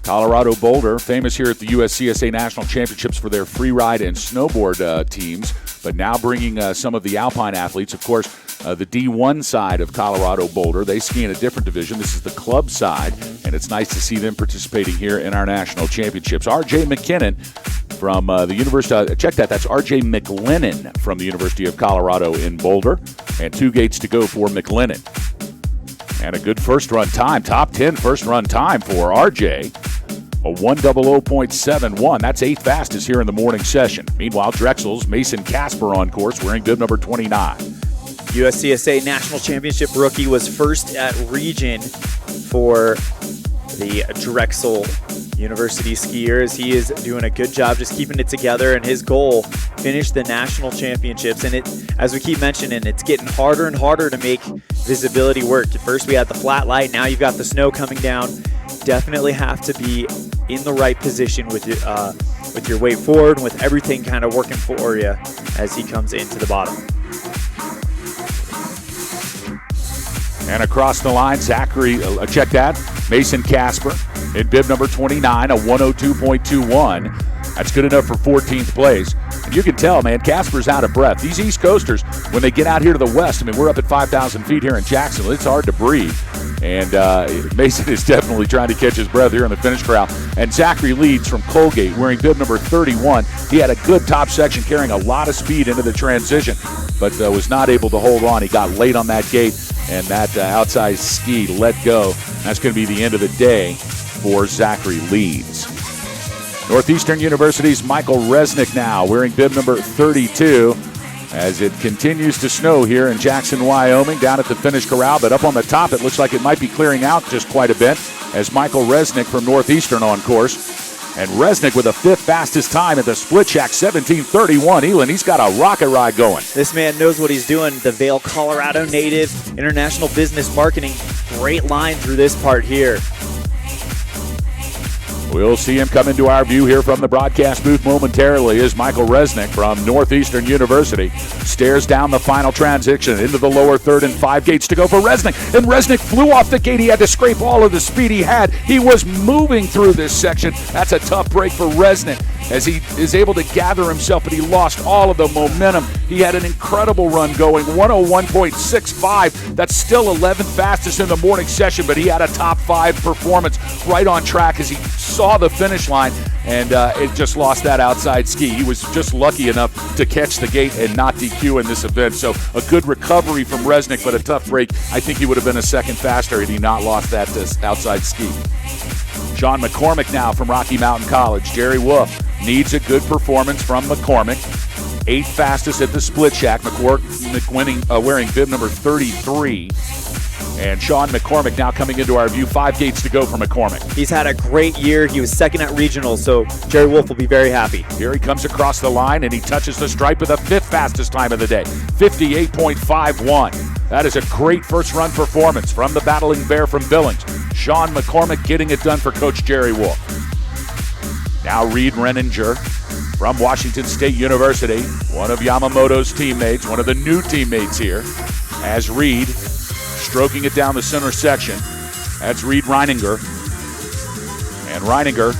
Colorado Boulder, famous here at the USCSA National Championships for their free ride and snowboard teams, but now bringing some of the Alpine athletes. Of course, the D1 side of Colorado Boulder, they ski in a different division. This is the club side, and it's nice to see them participating here in our national championships. R.J. McKinnon from the University, check that, that's R.J. McLennan from the University of Colorado in Boulder, and 2 gates to go for McLennan. And a good first run time, top 10 first run time for R.J., a 1:00.71. That's 8th fastest here in the morning session. Meanwhile, Drexel's Mason Casper on course wearing bib number 29. USCSA National Championship rookie was first at region for the Drexel University skiers. He is doing a good job just keeping it together, and his goal, finish the national championships. And it, as we keep mentioning, it's getting harder and harder to make visibility work. At first we had the flat light, now you've got the snow coming down. Definitely have to be in the right position with your weight forward and with everything kind of working for you as he comes into the bottom. And across the line, Zachary, check that, Mason Casper in bib number 29, a 1:02.21. That's good enough for 14th place. You can tell, man, Casper's out of breath. These East Coasters, when they get out here to the west, I mean, we're up at 5,000 feet here in Jacksonville. It's hard to breathe. And Mason is definitely trying to catch his breath here in the finish corral. And Zachary Leeds from Colgate, wearing bib number 31. He had a good top section, carrying a lot of speed into the transition, but was not able to hold on. He got late on that gate, and that outside ski let go. That's going to be the end of the day for Zachary Leeds. Northeastern University's Michael Resnick now wearing bib number 32 as it continues to snow here in Jackson, Wyoming, down at the finish corral. But up on the top, it looks like it might be clearing out just quite a bit as Michael Resnick from Northeastern on course. And Resnick with the 5th fastest time at the Split Shack, 17:31. Elin, he's got a rocket ride going. This man knows what he's doing. The Vail, Colorado native, international business marketing. Great line through this part here. We'll see him come into our view here from the broadcast booth momentarily as Michael Resnick from Northeastern University stares down the final transition into the lower third and 5 gates to go for Resnick. And Resnick flew off the gate. He had to scrape all of the speed he had. He was moving through this section. That's a tough break for Resnick as he is able to gather himself, but he lost all of the momentum. He had an incredible run going, 101.65. That's still 11th fastest in the morning session, but he had a top 5 performance right on track as he saw the finish line, and it just lost that outside ski. He was just lucky enough to catch the gate and not DQ in this event. So a good recovery from Resnick, but a tough break. I think he would have been a second faster had he not lost that outside ski. Sean McCormick now from Rocky Mountain College. Jerry Wolf needs a good performance from McCormick. 8th fastest at the Split Shack. Wearing bib number 33. And Sean McCormick now coming into our view. 5 gates to go for McCormick. He's had a great year. He was second at regionals, so Jerry Wolf will be very happy. Here he comes across the line, and he touches the stripe with the 5th fastest time of the day, 58.51. That is a great first run performance from the Battling Bear from Billings. Sean McCormick getting it done for Coach Jerry Wolf. Now Reed Renninger from Washington State University, one of Yamamoto's teammates, one of the new teammates here, as Reed stroking it down the center section. That's Reed Reininger. And Reininger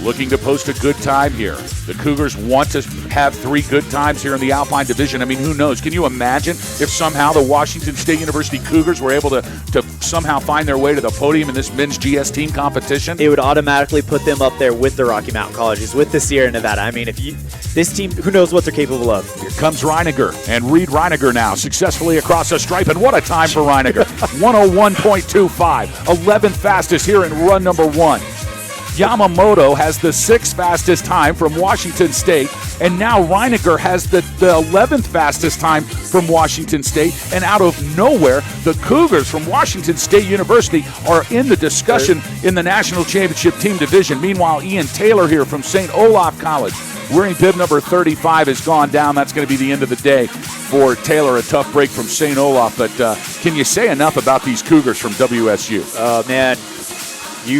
looking to post a good time here. The Cougars want to have 3 good times here in the Alpine Division. I mean, who knows? Can you imagine if somehow the Washington State University Cougars were able to somehow find their way to the podium in this men's GS team competition? It would automatically put them up there with the Rocky Mountain Colleges, with the Sierra Nevada. I mean, this team, who knows what they're capable of. Here comes Reininger, and Reed Reininger now successfully across the stripe, and what a time for Reininger. 101.25, 11th fastest here in run number 1. Yamamoto has the 6th fastest time from Washington State, and now Reininger has the 11th fastest time from Washington State. And out of nowhere, the Cougars from Washington State University are in the discussion in the National Championship Team Division. Meanwhile, Ian Taylor here from St. Olaf College, wearing bib number 35, has gone down. That's going to be the end of the day for Taylor. A tough break from St. Olaf, but can you say enough about these Cougars from WSU? Oh, man. Not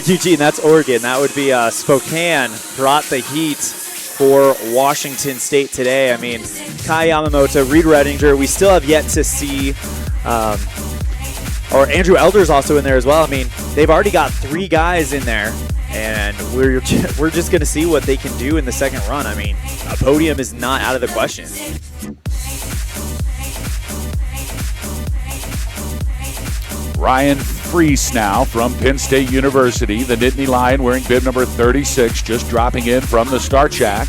Eugene, that's Oregon. That would be Spokane brought the heat for Washington State today. I mean, Kai Yamamoto, Reed Redinger, we still have yet to see, or Andrew Elder's also in there as well. I mean, they've already got 3 guys in there, and we're just going to see what they can do in the second run. I mean, a podium is not out of the question. Ryan Freese now from Penn State University, the Nittany Lion wearing bib number 36, just dropping in from the start shack.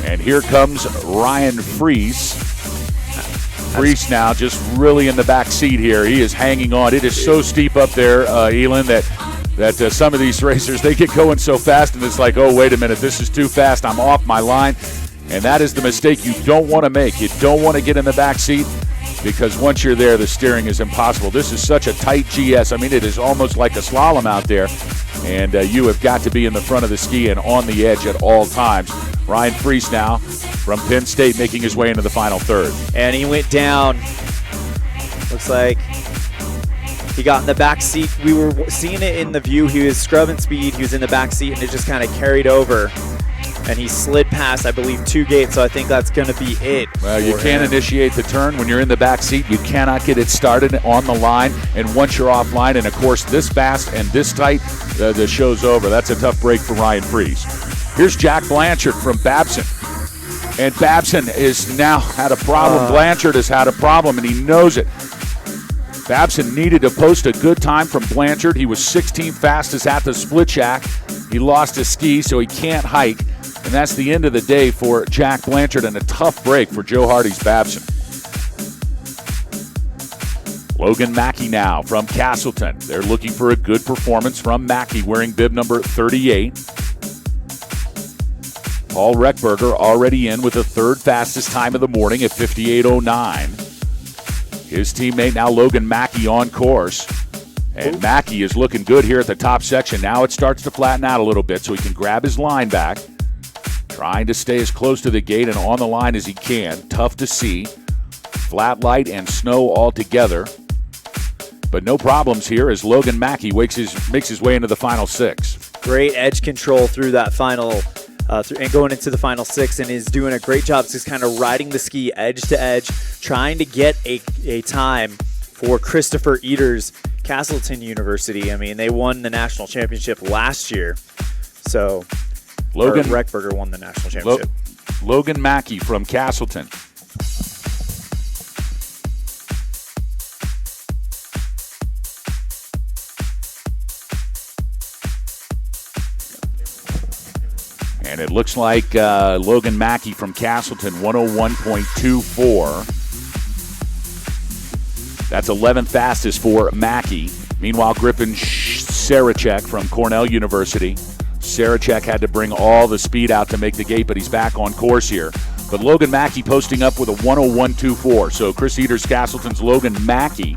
And here comes Ryan Freese. Freese now just really in the back seat here. He is hanging on. It is so steep up there, Elin, that some of these racers, they get going so fast, and it's like, oh, wait a minute, this is too fast. I'm off my line. And that is the mistake you don't want to make. You don't want to get in the back seat, because once you're there, the steering is impossible. This is such a tight GS. I mean, it is almost like a slalom out there, and you have got to be in the front of the ski and on the edge at all times. Ryan Freese now from Penn State making his way into the final third. And he went down. Looks like he got in the back seat. We were seeing it in the view. He was scrubbing speed. He was in the back seat, and it just kind of carried over. and he slid past, I believe, 2 gates, so I think that's going to be it. Well, you can't initiate the turn when you're in the back seat. You cannot get it started on the line, and once you're offline, and of course this fast and this tight, the show's over. That's a tough break for Ryan Freese. Here's Jack Blanchard from Babson. And Babson has now had a problem. Blanchard has had a problem, and he knows it. Babson needed to post a good time from Blanchard. He was 16th fastest at the split shack. He lost his ski, so he can't hike. And that's the end of the day for Jack Blanchard, and a tough break for Joe Hardy's Babson. Logan Mackey now from Castleton. They're looking for a good performance from Mackey, wearing bib number 38. Paul Reckberger already in with the third fastest time of the morning at 58:09. His teammate now Logan Mackey on course. And Mackey is looking good here at the top section. Now it starts to flatten out a little bit so he can grab his line back. Trying to stay as close to the gate and on the line as he can. Tough to see. Flat light and snow all together. But no problems here as Logan Mackey makes his way into the final 6. Great edge control through that final and going into the final 6, and is doing a great job just kind of riding the ski edge to edge, trying to get a time for Christopher Eaters, Castleton University. I mean, they won the national championship last year. So Logan Reckberger won the national championship. Logan Mackey from Castleton. And it looks like Logan Mackey from Castleton, 101.24. That's 11th fastest for Mackey. Meanwhile, Griffin Sarachek from Cornell University. Sarachek had to bring all the speed out to make the gate, but he's back on course here. But Logan Mackey posting up with a 101.24. So Chris Eaters, Castleton's Logan Mackey,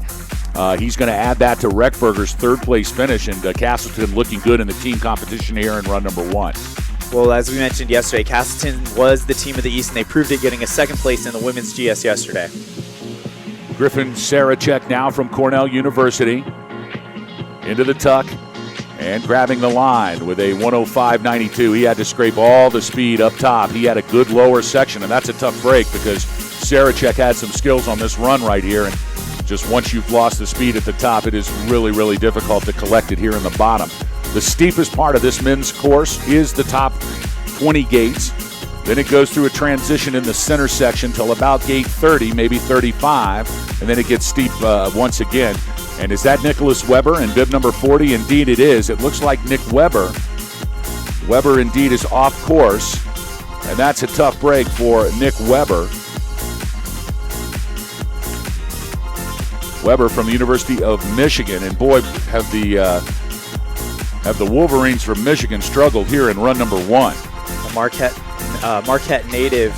he's going to add that to Reckberger's third place finish, and Castleton looking good in the team competition here in run number 1. Well, as we mentioned yesterday, Castleton was the team of the East, and they proved it getting a second place in the women's GS yesterday. Griffin Sarachek now from Cornell University into the tuck and grabbing the line with a 105.92. He had to scrape all the speed up top. He had a good lower section, and that's a tough break because Sarachek had some skills on this run right here, and just once you've lost the speed at the top, it is really, really difficult to collect it here in the bottom. The steepest part of this men's course is the top 20 gates. Then it goes through a transition in the center section till about gate 30, maybe 35, and then it gets steep once again. And is that Nicholas Weber in bib number 40? Indeed it is. It looks like Nick Weber. Weber indeed is off course, and that's a tough break for Nick Weber. Weber from the University of Michigan, and boy, have the Wolverines from Michigan struggled here in run number 1. Marquette native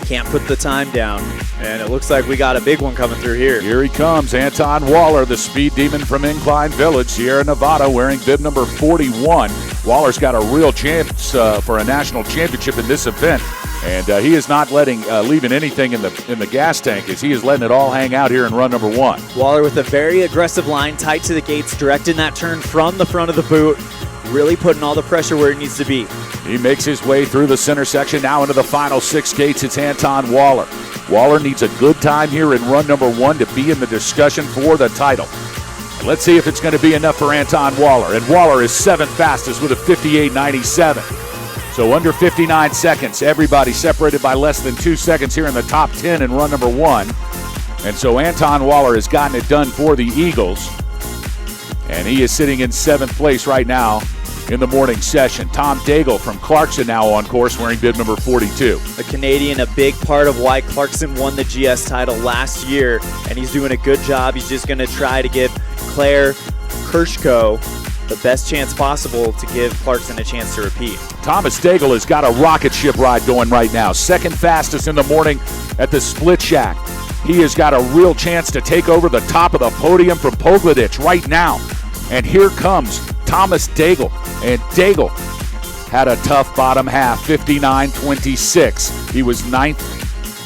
can't put the time down, and it looks like we got a big one coming through here. Here he comes, Anton Waller, the speed demon from Incline Village, Sierra Nevada, wearing bib number 41. Waller's got a real chance for a national championship in this event, and he is not leaving anything in the gas tank, as he is letting it all hang out here in run number 1. Waller with a very aggressive line, tight to the gates, directing that turn from the front of the boot, really putting all the pressure where it needs to be. He makes his way through the center section, now into the final 6 gates. It's Anton Waller. Waller needs a good time here in run number 1 to be in the discussion for the title. And let's see if it's going to be enough for Anton Waller. And Waller is 7th fastest with a 58.97. So under 59 seconds, everybody separated by less than 2 seconds here in the top 10 in run number 1. And so Anton Waller has gotten it done for the Eagles. And he is sitting in 7th place right now in the morning session. Tom Daigle from Clarkson now on course, wearing bib number 42. The Canadian, a big part of why Clarkson won the GS title last year, and he's doing a good job. He's just going to try to give Claire Kirschko the best chance possible to give Clarkson a chance to repeat. Thomas Daigle has got a rocket ship ride going right now. 2nd fastest in the morning at the split shack. He has got a real chance to take over the top of the podium from Pogledich right now. And here comes Thomas Daigle. And Daigle had a tough bottom half, 59.26. He was 9th.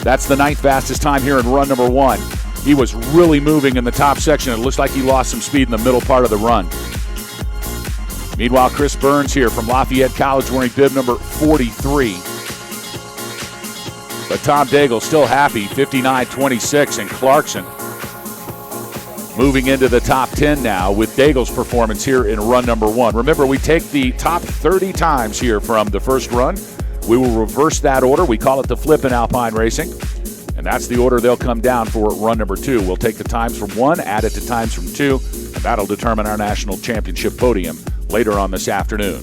That's the 9th fastest time here in run number 1. He was really moving in the top section. It looks like he lost some speed in the middle part of the run. Meanwhile, Chris Burns here from Lafayette College wearing bib number 43. But Tom Daigle still happy, 59-26, and Clarkson moving into the top 10 now with Daigle's performance here in run number 1. Remember, we take the top 30 times here from the first run. We will reverse that order. We call it the flip in Alpine racing. And that's the order they'll come down for run number 2. We'll take the times from 1, add it to times from 2, and that'll determine our national championship podium later on this afternoon.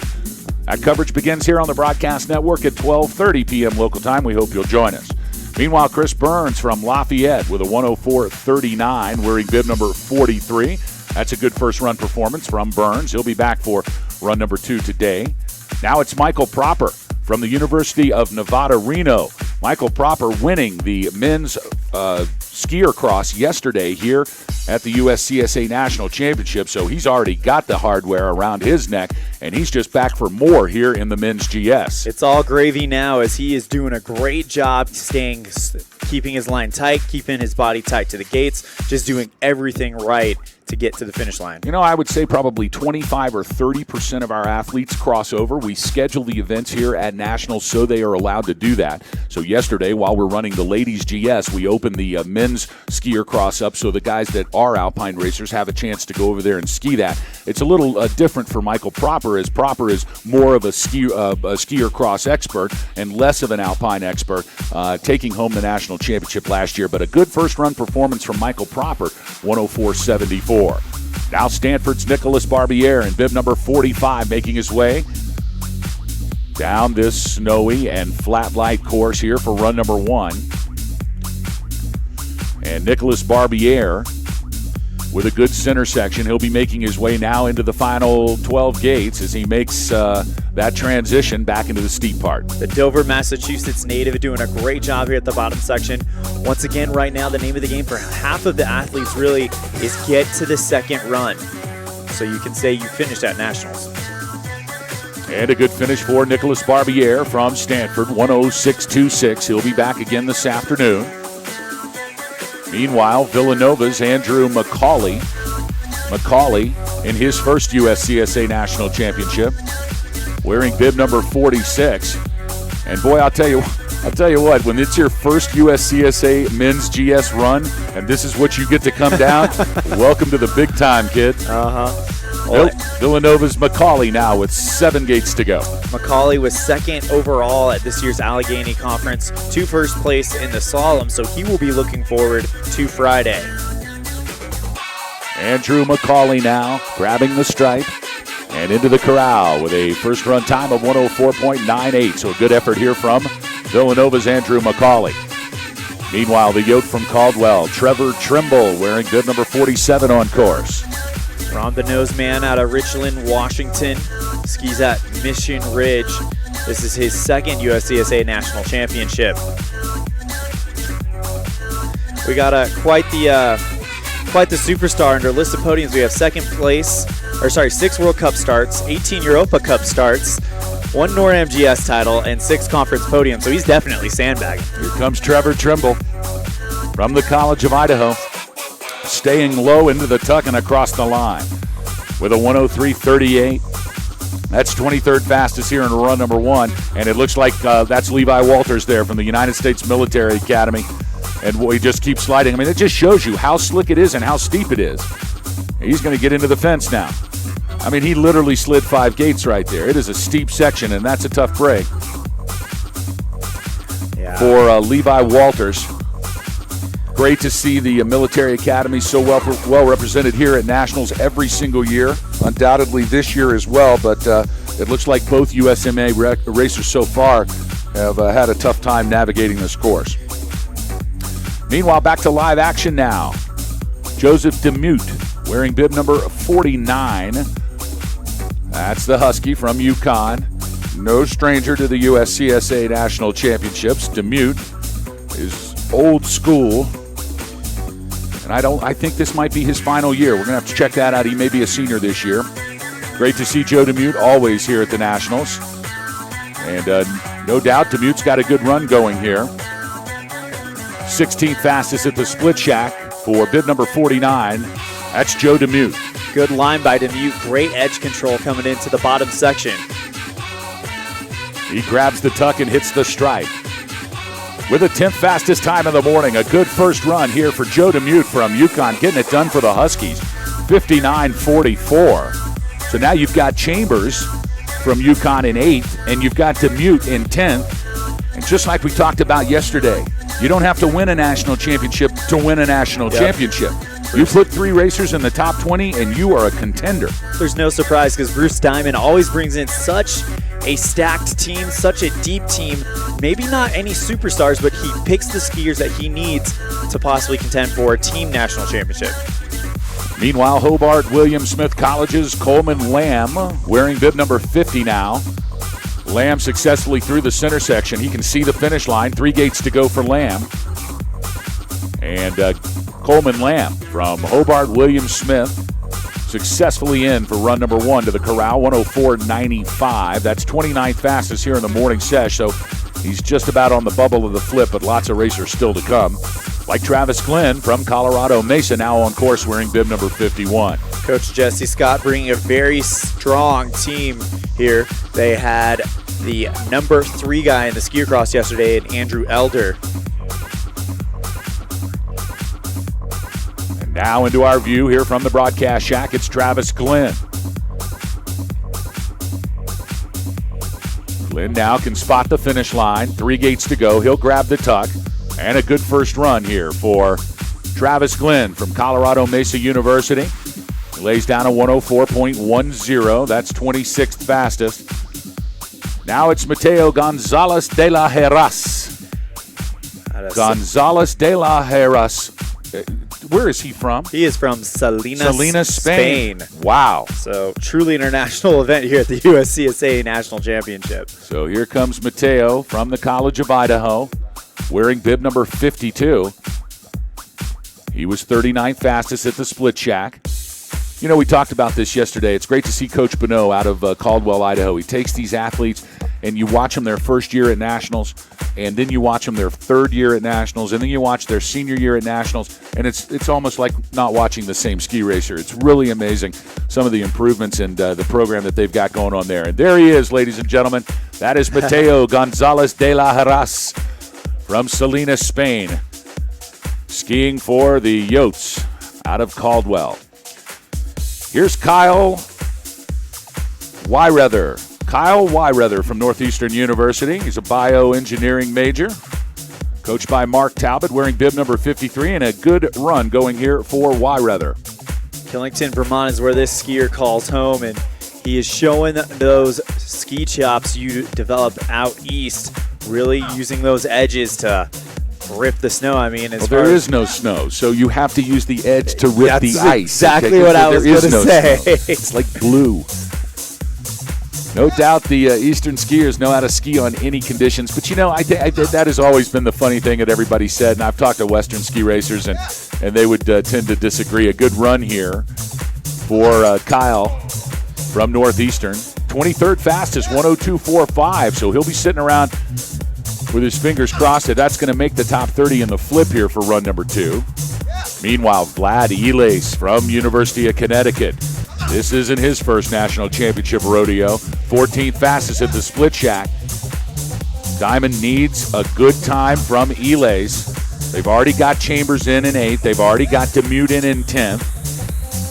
That coverage begins here on the Broadcast Network at 12:30 p.m. local time. We hope you'll join us. Meanwhile, Chris Burns from Lafayette with a 104.39, wearing bib number 43. That's a good first run performance from Burns. He'll be back for run number 2 today. Now it's Michael Proper from the University of Nevada, Reno. Michael Proper winning the men's skier cross yesterday here at the USCSA National Championship. So he's already got the hardware around his neck, and he's just back for more here in the men's GS. It's all gravy now as he is doing a great job keeping his line tight, keeping his body tight to the gates, just doing everything right to get to the finish line. You know, I would say probably 25 or 30% of our athletes cross over. We schedule the events here at Nationals so they are allowed to do that. So yesterday, while we're running the ladies GS, we opened the men's skier cross up so the guys that are Alpine racers have a chance to go over there and ski that. It's a little different for Michael Proper, as Proper is more of a skier cross expert and less of an Alpine expert, taking home the national championship last year. But a good first run performance from Michael Proper, 104.74. Now Stanford's Nicholas Barbier in bib number 45 making his way down this snowy and flat light course here for run number 1. And Nicholas Barbier with a good center section. He'll be making his way now into the final 12 gates as he makes that transition back into the steep part. The Dover, Massachusetts native doing a great job here at the bottom section. Once again, right now, the name of the game for half of the athletes really is get to the second run. So you can say you finished at Nationals. And a good finish for Nicholas Barbier from Stanford, 106.26. He'll be back again this afternoon. Meanwhile, Villanova's Andrew McCauley in his first USCSA National Championship, wearing bib number 46. And boy, I'll tell you what, when it's your first USCSA men's GS run, and this is what you get to come down, welcome to the big time, kid. Villanova's McCauley now with 7 gates to go. McCauley was second overall at this year's Allegheny Conference to first place in the slalom, so he will be looking forward to Friday. Andrew McCauley now grabbing the stripe and into the corral with a first run time of 104.98. So a good effort here from Villanova's Andrew McCauley. Meanwhile, the yoke from Caldwell, Trevor Trimble wearing bib number 47 on course. Ron the Nose Man out of Richland, Washington, skis at Mission Ridge. This is his second USCSA National Championship. We got quite the superstar under list of podiums. We have 6 World Cup starts, 18 Europa Cup starts, 1 NORAM GS title, and 6 conference podiums. So he's definitely sandbagging. Here comes Trevor Trimble from the College of Idaho, staying low into the tuck and across the line with a 103.38. That's 23rd fastest here in run number 1, and it looks like that's Levi Walters there from the United States Military Academy, and he just keeps sliding. I mean, it just shows you how slick it is and how steep it is. He's going to get into the fence now. I mean, he literally slid 5 gates right there. It is a steep section, and that's a tough break for Levi Walters. Great to see the military academy so well represented here at Nationals every single year. Undoubtedly this year as well, but it looks like both USMA racers so far have had a tough time navigating this course. Meanwhile, back to live action now. Joseph DeMute wearing bib number 49. That's the Husky from UConn. No stranger to the USCSA National Championships. DeMute is old school. And I think this might be his final year. We're going to have to check that out. He may be a senior this year. Great to see Joe DeMute always here at the Nationals. And no doubt DeMute's got a good run going here. 16th fastest at the Split Shack for bib number 49. That's Joe DeMute. Good line by Demute. Great edge control coming into the bottom section. He grabs the tuck and hits the stripe. With the 10th fastest time of the morning, a good first run here for Joe Demute from UConn, getting it done for the Huskies, 59:44. So now you've got Chambers from UConn in 8th, and you've got Demute in 10th. And just like we talked about yesterday, you don't have to win a national championship to win a national championship. You put 3 racers in the top 20, and you are a contender. There's no surprise because Bruce Diamond always brings in such a stacked team, such a deep team. Maybe not any superstars, but he picks the skiers that he needs to possibly contend for a team national championship. Meanwhile, Hobart William Smith College's Coleman Lamb wearing bib number 50 now. Lamb successfully through the center section. He can see the finish line. 3 gates to go for Lamb. And Coleman Lamb from Hobart William Smith successfully in for run number 1 to the corral, 104.95. That's 29th fastest here in the morning sesh, so he's just about on the bubble of the flip, but lots of racers still to come. Like Travis Glenn from Colorado Mesa, now on course wearing bib number 51. Coach Jesse Scott bringing a very strong team here. They had the number 3 guy in the ski cross yesterday, and Andrew Elder. And now into our view here from the broadcast shack, it's Travis Glenn. Glenn now can spot the finish line. 3 gates to go. He'll grab the tuck. And a good first run here for Travis Glenn from Colorado Mesa University. He lays down a 104.10. That's 26th fastest. Now it's Mateo Gonzalez de la Heras. Gonzalez de la Heras. Where is he from? He is from Salinas, Spain. Wow. So truly international event here at the USCSA National Championship. So here comes Mateo from the College of Idaho, wearing bib number 52. He was 39th fastest at the split shack. You know, we talked about this yesterday. It's great to see Coach Bonneau out of Caldwell, Idaho. He takes these athletes, and you watch them their first year at Nationals, and then you watch them their third year at Nationals, and then you watch their senior year at Nationals, and it's almost like not watching the same ski racer. It's really amazing, some of the improvements and the program that they've got going on there. And there he is, ladies and gentlemen. That is Mateo Gonzalez de la Heras from Salinas, Spain, skiing for the Yotes out of Caldwell. Here's Kyle Wyrether. Kyle Wyrether from Northeastern University. He's a bioengineering major. Coached by Mark Talbot, wearing bib number 53, and a good run going here for Wyrether. Killington, Vermont is where this skier calls home, and he is showing those ski chops you develop out east, really using those edges to rip the snow. I mean, there is no snow, so you have to use the edge to rip the ice. Exactly what I was going to say. It's like glue. No doubt the Eastern skiers know how to ski on any conditions, but you know, that has always been the funny thing that everybody said, and I've talked to Western ski racers, and they would tend to disagree. A good run here for Kyle from Northeastern. 23rd fastest, 102.45, so he'll be sitting around with his fingers crossed that that's going to make the top 30 in the flip here for run number 2. Meanwhile, Vlad Elias from University of Connecticut. This isn't his first national championship rodeo. 14th fastest at the split shack. Diamond needs a good time from Elias. They've already got Chambers in 8th. They've already got Demute in 10th.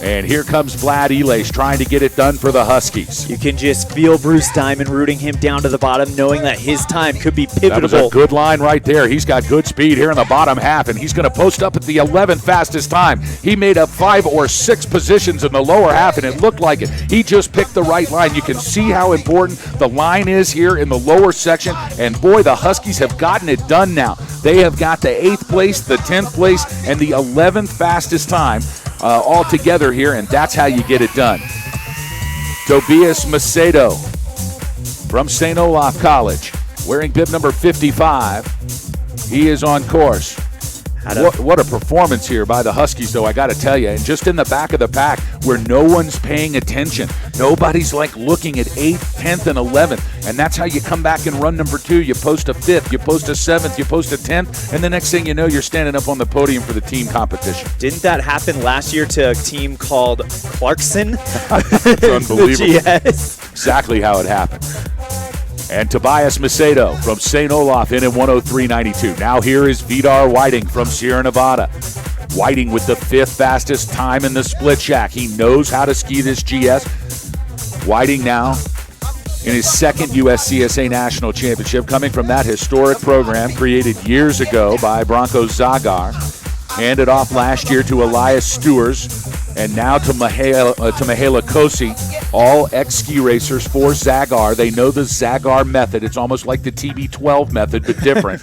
And here comes Vlad Elias trying to get it done for the Huskies. You can just feel Bruce Diamond rooting him down to the bottom, knowing that his time could be pivotal. That was a good line right there. He's got good speed here in the bottom half, and he's going to post up at the 11th fastest time. He made up 5 or 6 positions in the lower half, and it looked like it. He just picked the right line. You can see how important the line is here in the lower section, and boy, the Huskies have gotten it done now. They have got the 8th place, the 10th place, and the 11th fastest time all together here, and that's how you get it done. Tobias Macedo from St. Olaf College, wearing bib number 55. He is on course. What a performance here by the Huskies, though, I got to tell you. And just in the back of the pack where no one's paying attention. Nobody's like looking at 8th, 10th, and 11th. And that's how you come back and run number 2. You post a 5th, you post a 7th, you post a 10th, and the next thing you know, you're standing up on the podium for the team competition. Didn't that happen last year to a team called Clarkson? It's unbelievable. Yes. Exactly how it happened. And Tobias Macedo from St. Olaf in at 103.92. Now here is Vidar Whiting from Sierra Nevada. Whiting with the 5th fastest time in the split shack. He knows how to ski this GS. Whiting now in his 2nd USCSA National Championship, coming from that historic program created years ago by Branko Zagar. Handed off last year to Elias Stewars, and now to Mihaela Kosi, all ex-ski racers for Zagar. They know the Zagar method. It's almost like the TB12 method, but different.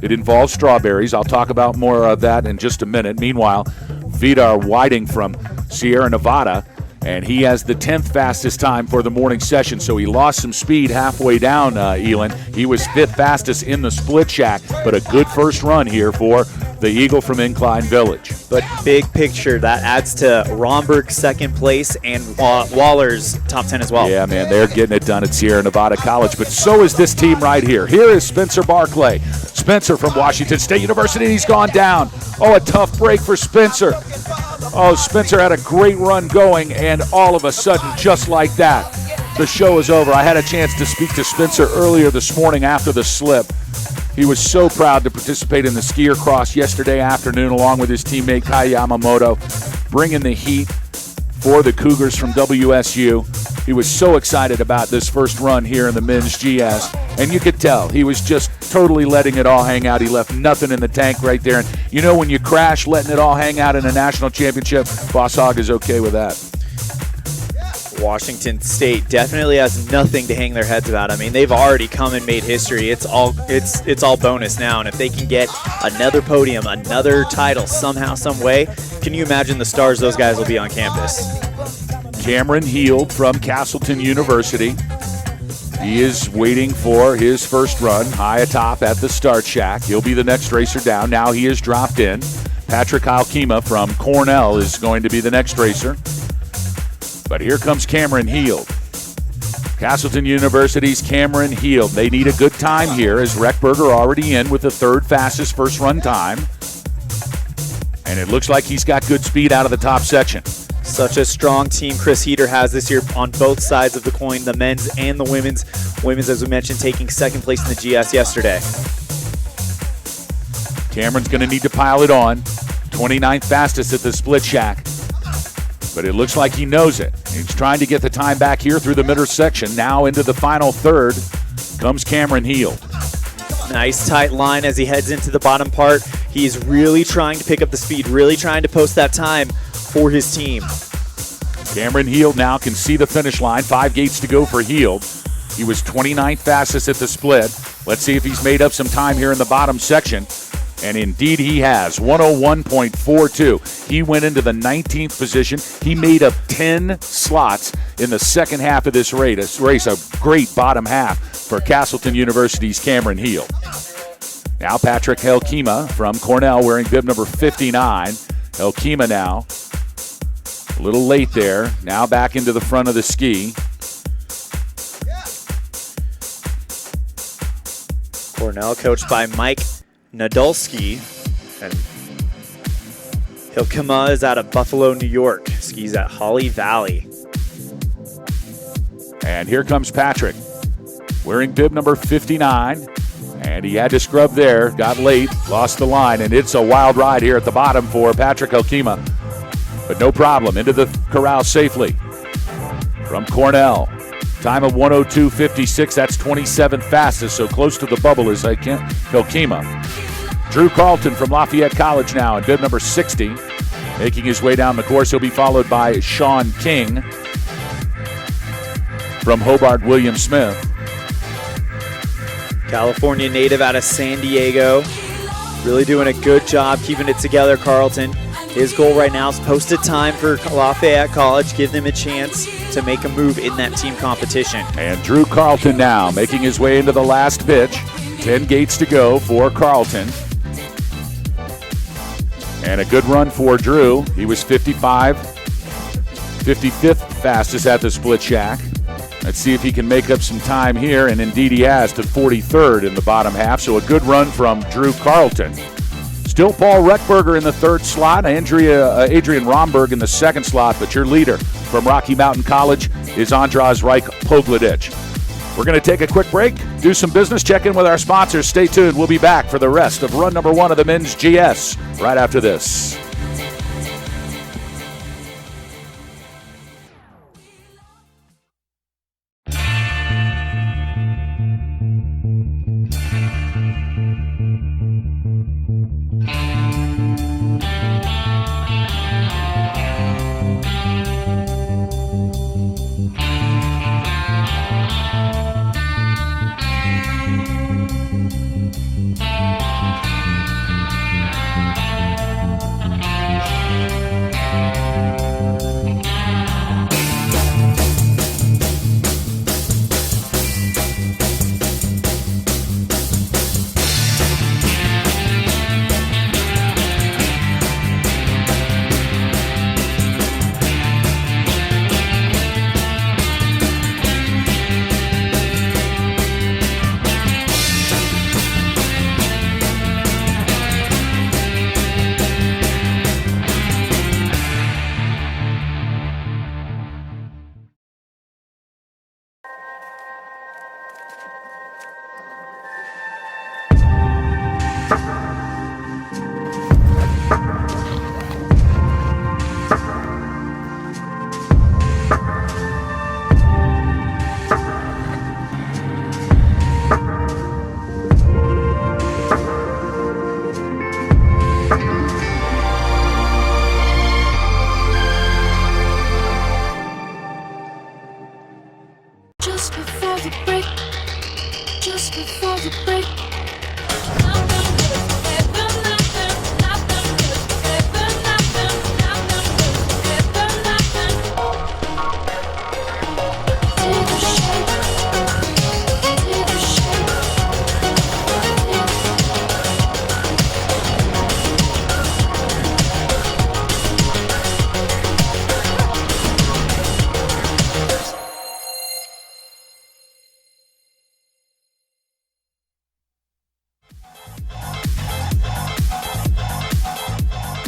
It involves strawberries. I'll talk about more of that in just a minute. Meanwhile, Vidar Whiting from Sierra Nevada, and he has the 10th fastest time for the morning session, so he lost some speed halfway down, Elin. He was 5th fastest in the split shack, but a good first run here for the Eagle from Incline Village. But big picture, that adds to Romberg's 2nd place and Waller's top 10 as well. Yeah, man, they're getting it done at Sierra Nevada College, but so is this team right here. Here is Spencer Barclay. Spencer from Washington State University, he's gone down. Oh, a tough break for Spencer. Oh, Spencer had a great run going, and all of a sudden, just like that, the show is over. I had a chance to speak to Spencer earlier this morning after the slip. He was so proud to participate in the skier cross yesterday afternoon along with his teammate Kai Yamamoto, bringing the heat for the Cougars from WSU. He was so excited about this first run here in the men's GS, and you could tell he was just totally letting it all hang out. He left nothing in the tank right there. And you know, when you crash, letting it all hang out in a national championship, Boss Hogg is okay with that. Washington State definitely has nothing to hang their heads about. I mean, they've already come and made history. It's all bonus now, and if they can get another podium, another title somehow, some way, can you imagine the stars those guys will be on campus? Cameron Heald from Castleton University. He is waiting for his first run high atop at the start shack. He'll be the next racer down. Now he is dropped in. Patrick Alkema from Cornell is going to be the next racer. But here comes Cameron Heald. Castleton University's Cameron Heald. They need a good time here as Reckberger already in with the 3rd fastest first run time. And it looks like he's got good speed out of the top section. Such a strong team Chris Heater has this year on both sides of the coin, the men's and the women's. Women's, as we mentioned, taking 2nd place in the GS yesterday. Cameron's going to need to pile it on. 29th fastest at the split shack. But it looks like he knows it. He's trying to get the time back here through the middle section. Now into the final 3rd comes Cameron Heald. Nice tight line as he heads into the bottom part. He's really trying to pick up the speed, really trying to post that time for his team. Cameron Heald now can see the finish line. 5 gates to go for Heald. He was 29th fastest at the split. Let's see if he's made up some time here in the bottom section. And indeed he has, 101.42. He went into the 19th position. He made up 10 slots in the second half of this race. A great bottom half for Castleton University's Cameron Heald. Now Patrick Helkema from Cornell wearing bib number 59. Helkema now, a little late there. Now back into the front of the ski. Cornell coached by Mike Nadolski, and Helkema is out of Buffalo, New York. Skis at Holly Valley. And here comes Patrick, wearing bib number 59. And he had to scrub there, got late, lost the line, and it's a wild ride here at the bottom for Patrick Helkema. But no problem, into the corral safely. From Cornell, time of 102.56, that's 27th fastest, so close to the bubble is Helkema. Drew Carlton from Lafayette College now in bib number 60, making his way down the course. He'll be followed by Sean King from Hobart William Smith. California native out of San Diego. Really doing a good job keeping it together, Carlton. His goal right now is post a time for Lafayette College, give them a chance to make a move in that team competition. And Drew Carlton now making his way into the last pitch. 10 gates to go for Carlton. And a good run for Drew. He was 55th fastest at the split shack. Let's see if he can make up some time here, and indeed he has, to 43rd in the bottom half. So a good run from Drew Carlton. Still Paul Reckberger in the third slot, Adrian Romberg in the second slot, but your leader from Rocky Mountain College is Andras Reich Pogledich. We're going to take a quick break, do some business, check in with our sponsors. Stay tuned. We'll be back for the rest of run number 1 of the men's GS right after this.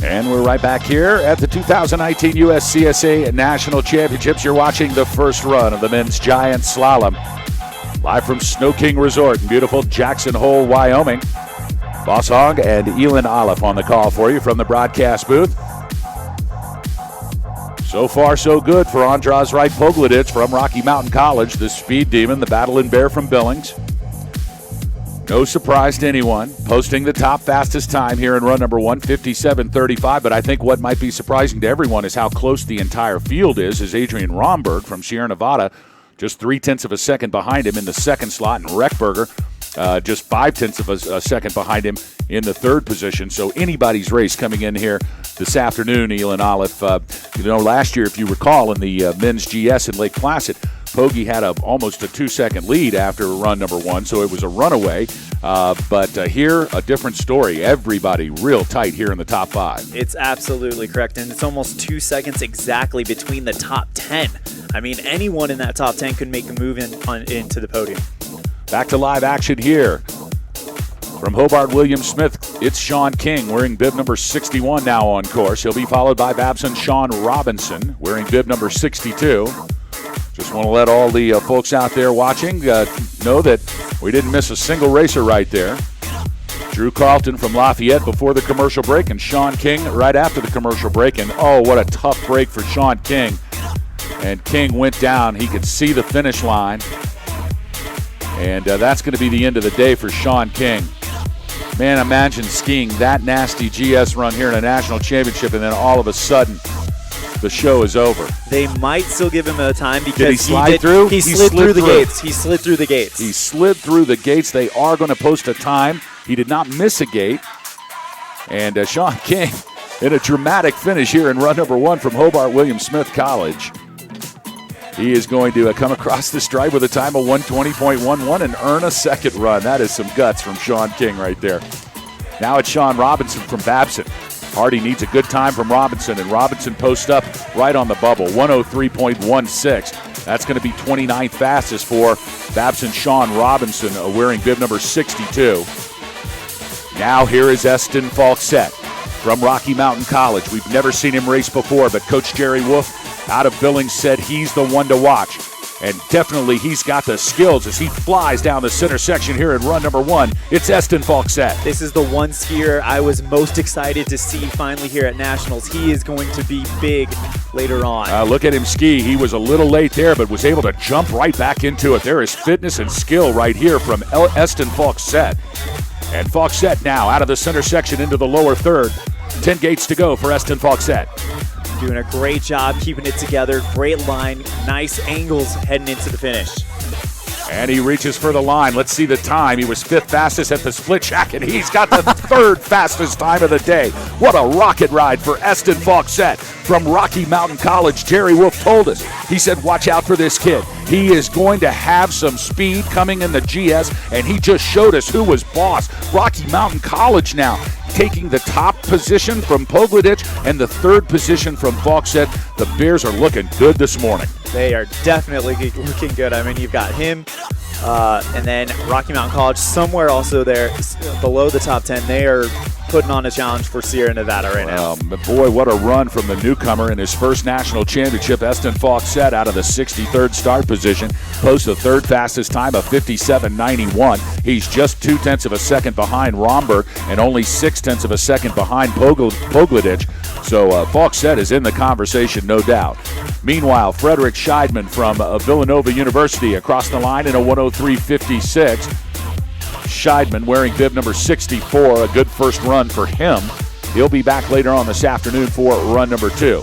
And we're right back here at the 2019 USCSA National Championships. You're watching the first run of the men's giant slalom. Live from Snow King Resort in beautiful Jackson Hole, Wyoming. Boss Hogg and Elin Olive on the call for you from the broadcast booth. So far, so good for Andras Reich Pogledich from Rocky Mountain College, the speed demon, the Battle Bear from Billings. No surprise to anyone, posting the top fastest time here in run number 1, 57:35. But I think what might be surprising to everyone is how close the entire field is Adrian Romberg from Sierra Nevada, just 0.3 of a second behind him in the second slot, and Reckberger just 0.5 of a second behind him in the third position. So anybody's race coming in here this afternoon, Elin Olive. Last year, if you recall, in the men's GS in Lake Placid, Pogge had almost a 2-second lead after run number 1, so it was a runaway. But here, a different story. Everybody real tight here in the top 5. It's absolutely correct, and it's almost 2 seconds exactly between the top 10. I mean, anyone in that top 10 could make a move into the podium. Back to live action here. From Hobart William Smith, it's Sean King wearing bib number 61 now on course. He'll be followed by Babson Sean Robinson wearing bib number 62. Just want to let all the folks out there watching know that we didn't miss a single racer right there. Drew Carlton from Lafayette before the commercial break, and Sean King right after the commercial break. And oh, what a tough break for Sean King. And King went down. He could see the finish line. And that's going to be the end of the day for Sean King. Man, imagine skiing that nasty GS run here in a national championship, and then all of a sudden, the show is over. They might still give him a time because did he slide through? He slid through the gates. He slid through the gates. He slid through the gates. They are going to post a time. He did not miss a gate. And Sean King in a dramatic finish here in run number 1 from Hobart William Smith College. He is going to come across the stripe with a time of 1:20.11 and earn a second run. That is some guts from Sean King right there. Now it's Sean Robinson from Babson. Hardy needs a good time from Robinson, and Robinson posts up right on the bubble, 103.16. That's going to be 29th fastest for Babson Sean Robinson, wearing bib number 62. Now here is Eston Falksett from Rocky Mountain College. We've never seen him race before, but Coach Jerry Wolf out of Billings said he's the one to watch. And definitely he's got the skills as he flies down the center section here in run number 1. It's Eston Falksett. This is the one skier I was most excited to see finally here at Nationals. He is going to be big later on. Look at him ski. He was a little late there, but was able to jump right back into it. There is fitness and skill right here from Eston Falksett. And Falksett now out of the center section into the lower third. 10 gates to go for Eston Falksett. Doing a great job keeping it together. Great line. Nice angles heading into the finish. And he reaches for the line. Let's see the time. He was 5th fastest at the split shack, and he's got the 3rd fastest time of the day. What a rocket ride for Eston Falksett from Rocky Mountain College. Jerry Wolf told us. He said, watch out for this kid. He is going to have some speed coming in the GS, and he just showed us who was boss. Rocky Mountain College now taking the top position from Pogledich and the 3rd position from Falksett. The Bears are looking good this morning. They are definitely looking good. I mean, you've got him and then Rocky Mountain College somewhere also there below the top 10. They are putting on a challenge for Sierra Nevada right now. Boy, what a run from the newcomer in his first national championship. Eston Falksett out of the 63rd start position, posts the 3rd fastest time of 57.91. He's just 0.2 of a second behind Romberg and only 0.6 of a second behind Pogledich. So Falksett is in the conversation, no doubt. Meanwhile, Frederick Scheidman from Villanova University across the line in a 103.56. Scheidman wearing bib number 64, a good first run for him. He'll be back later on this afternoon for run number 2.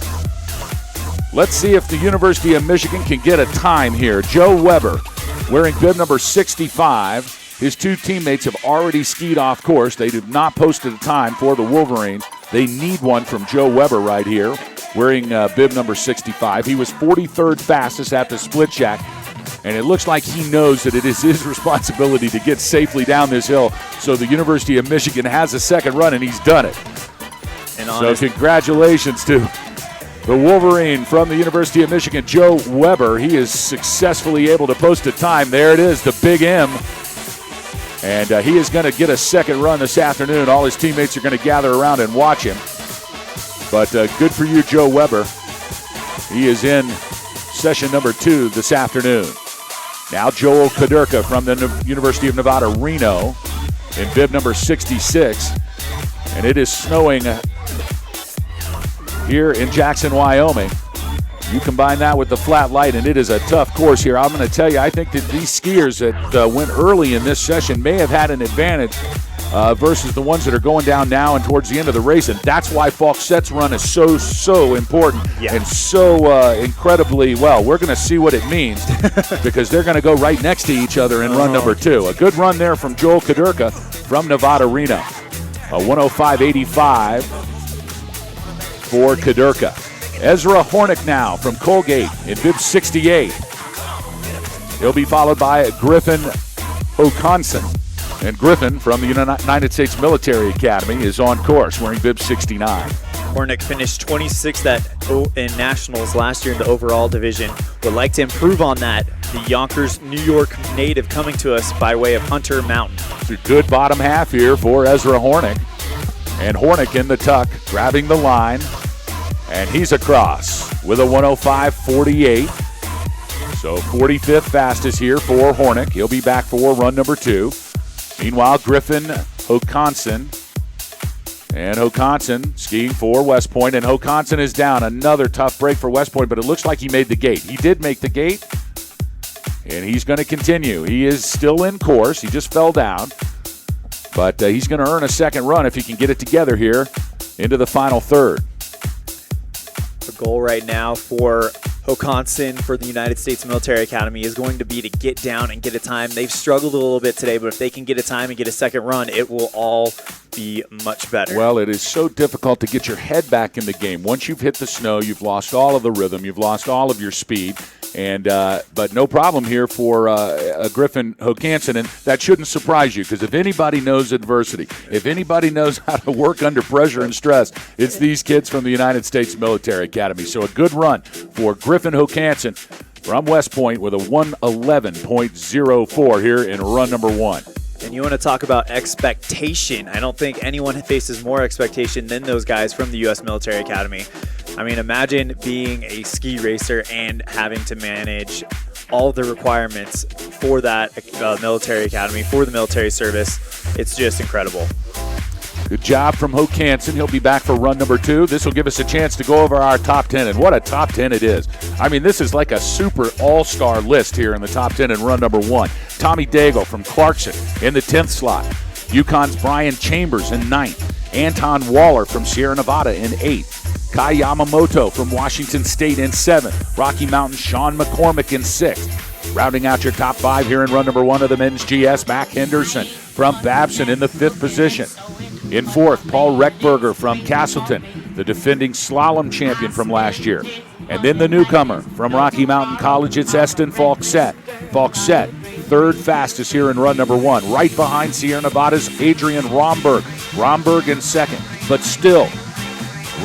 Let's see if the University of Michigan can get a time here. Joe Weber wearing bib number 65. His 2 teammates have already skied off course. They did not post a time for the Wolverines. They need one from Joe Weber right here, wearing bib number 65. He was 43rd fastest at the split shack, and it looks like he knows that it is his responsibility to get safely down this hill. So the University of Michigan has a second run, and he's done it. And so congratulations to the Wolverine from the University of Michigan, Joe Weber. He is successfully able to post a time. There it is, the big M. And he is going to get a second run this afternoon. All his teammates are going to gather around and watch him. But good for you, Joe Weber. He is in session number 2 this afternoon. Now Joel Kaderka from the University of Nevada, Reno, in bib number 66. And it is snowing here in Jackson, Wyoming. You combine that with the flat light, and it is a tough course here. I'm going to tell you, I think that these skiers that went early in this session may have had an advantage versus the ones that are going down now and towards the end of the race, and that's why Falksett's run is so important and so incredibly well. We're going to see what it means because they're going to go right next to each other in run number 2. A good run there from Joel Kaderka from Nevada, Reno. A 105.85 for Kaderka. Ezra Hornick now from Colgate in bib 68. He'll be followed by Griffin Oconson. And Griffin from the United States Military Academy is on course wearing bib 69. Hornick finished 26th in Nationals last year in the overall division. Would like to improve on that. The Yonkers, New York native coming to us by way of Hunter Mountain. It's a good bottom half here for Ezra Hornick. And Hornick in the tuck, grabbing the line. And he's across with a 105.48. So 45th fastest here for Hornick. He'll be back for run number 2. Meanwhile, Griffin Hokanson. And Hokanson skiing for West Point. And Hokanson is down. Another tough break for West Point, but it looks like he made the gate. He did make the gate. And he's going to continue. He is still in course. He just fell down. But he's going to earn a second run if he can get it together here into the final third. The goal right now for Hokanson for the United States Military Academy is going to be to get down and get a time. They've struggled a little bit today, but if they can get a time and get a second run, it will all be much better. Well, it is so difficult to get your head back in the game. Once you've hit the snow, you've lost all of the rhythm, you've lost all of your speed. And but no problem here for Griffin Hokanson, and that shouldn't surprise you, because if anybody knows adversity, if anybody knows how to work under pressure and stress, it's these kids from the United States Military Academy. So a good run for Griffin Hokanson from West Point with a 111.04 here in run number 1. And you want to talk about expectation. I don't think anyone faces more expectation than those guys from the U.S. Military Academy. I mean, imagine being a ski racer and having to manage all the requirements for that military academy, for the military service. It's just incredible. Good job from Hokanson. He'll be back for run number 2. This will give us a chance to go over our top 10, and what a top 10 it is. I mean, this is like a super all-star list here in the top 10 in run number 1. Tommy Daigle from Clarkson in the 10th slot. UConn's Brian Chambers in 9th. Anton Waller from Sierra Nevada in 8th. Kai Yamamoto from Washington State in 7th. Rocky Mountain Sean McCormick in 6th. Rounding out your top 5 here in run number 1 of the men's GS, Mac Henderson from Babson in the 5th position. In 4th, Paul Reckberger from Castleton, the defending slalom champion from last year. And then the newcomer from Rocky Mountain College, it's Eston Falksett. Falksett, 3rd fastest here in run number 1, right behind Sierra Nevada's Adrian Romberg. Romberg in 2nd, but still,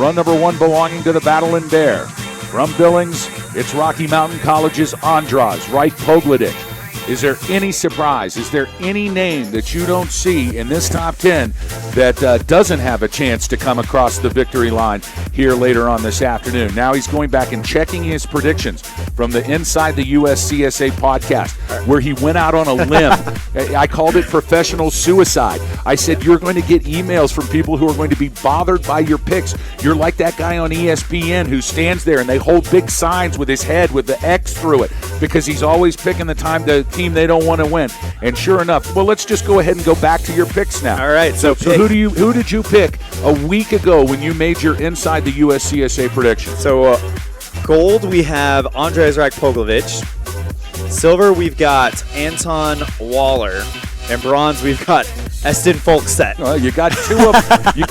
run number 1 belonging to the Battle in Bear. From Billings, it's Rocky Mountain College's Andras Wright Pogledich. Is there any surprise? Is there any name that you don't see in this top 10 that doesn't have a chance to come across the victory line here later on this afternoon? Now he's going back and checking his predictions from the Inside the USCSA podcast, where he went out on a limb. I called it professional suicide. I said, you're going to get emails from people who are going to be bothered by your picks. You're like that guy on ESPN who stands there and they hold big signs with his head with the X through it, because he's always picking the team they don't want to win. And sure enough, well, let's just go ahead and go back to your picks now. All right. So who did you pick a week ago when you made your Inside the USCSA prediction? So gold, we have Andras Wright Pogledich. Silver, we've got Anton Waller. And bronze, we've got Eston Falksett. Well, you got 2 of them. You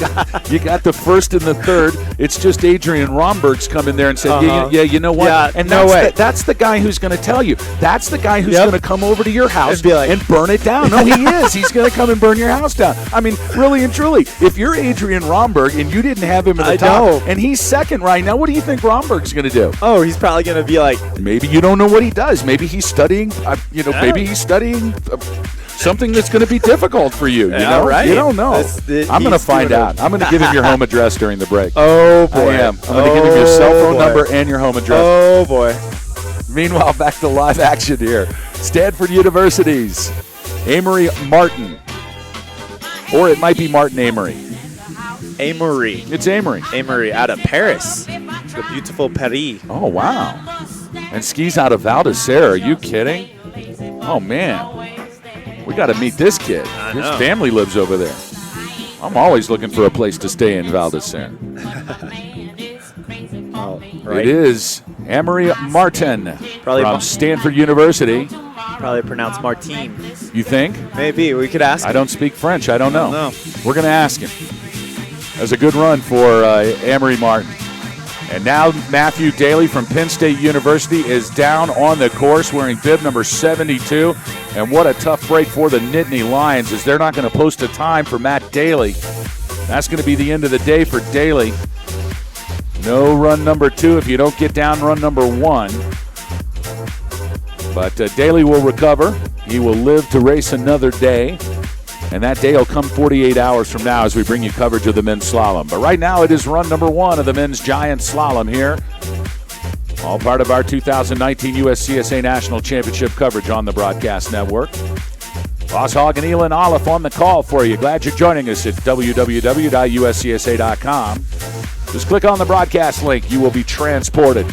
got the 1st and the 3rd. It's just Adrian Romberg's come in there and said, yeah, you know what? Yeah, and no way. That's the guy who's going to tell you. That's the guy who's going to come over to your house be like, and burn it down. No, he is. He's going to come and burn your house down. I mean, really and truly, if you're Adrian Romberg and you didn't have him at the top, and he's 2nd right now, what do you think Romberg's going to do? Oh, he's probably going to be like, maybe you don't know what he does. Maybe he's studying, maybe he's studying something that's going to be difficult for you. You know, right? You don't know. I'm going to find out. I'm going to give him your home address during the break. Oh boy, I am. I'm going to give him your cell phone number and your home address. Oh boy. Meanwhile, back to live action here. Stanford University's Amory Martin, or it might be Martin Amory. Amory. It's Amory. Amory out of Paris, the beautiful Paris. Oh wow! And skis out of Val d'Isere. Are you kidding? Oh man. We got to meet this kid. His family lives over there. I'm always looking for a place to stay in Val d'Isere. Right. It is Amory Martin from Stanford University. Probably pronounced Martin. You think? Maybe. We could ask him. I don't speak French. I don't know. No. We're going to ask him. That's a good run for Amory Martin. And now Matthew Daly from Penn State University is down on the course wearing bib number 72. And what a tough break for the Nittany Lions, as they're not going to post a time for Matt Daly. That's going to be the end of the day for Daly. No run number 2 if you don't get down run number 1. But Daly will recover. He will live to race another day. And that day will come 48 hours from now as we bring you coverage of the men's slalom. But right now it is run number 1 of the men's giant slalom here. All part of our 2019 USCSA National Championship coverage on the Broadcast Network. Boss Hogg and Elin Olive on the call for you. Glad you're joining us at www.uscsa.com. Just click on the broadcast link. You will be transported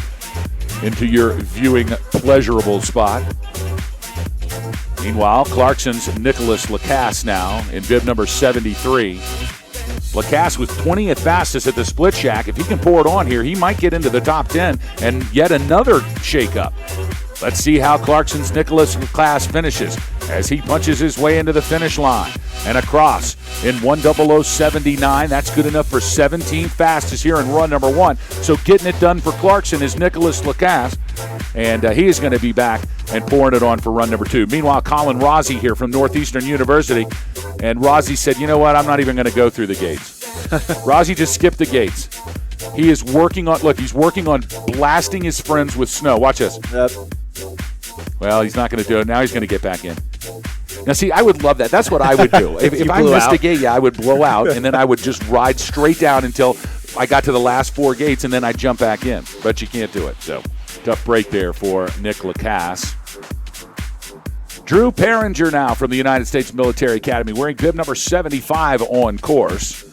into your viewing pleasurable spot. Meanwhile, Clarkson's Nicholas Lacasse now in bib number 73. Lacasse was 20th fastest at the Split Shack. If he can pour it on here, he might get into the top 10 and yet another shakeup. Let's see how Clarkson's Nicholas Class finishes as he punches his way into the finish line and across in 1:00.79. That's good enough for 17th fastest here in run number 1. So getting it done for Clarkson is Nicholas Lacasse, and he is going to be back and pouring it on for run number 2. Meanwhile, Colin Rossi here from Northeastern University, and Rossi said, you know what, I'm not even going to go through the gates. Rossi just skipped the gates. He is working on, he's working on blasting his friends with snow. Watch this. Yep. Well, he's not going to do it. Now he's going to get back in. Now, see, I would love that. That's what I would do. If I missed a gate, I would blow out, and then I would just ride straight down until I got to the last 4 gates, and then I'd jump back in. But you can't do it. So, tough break there for Nick Lacasse. Drew Perringer now from the United States Military Academy, wearing bib number 75 on course.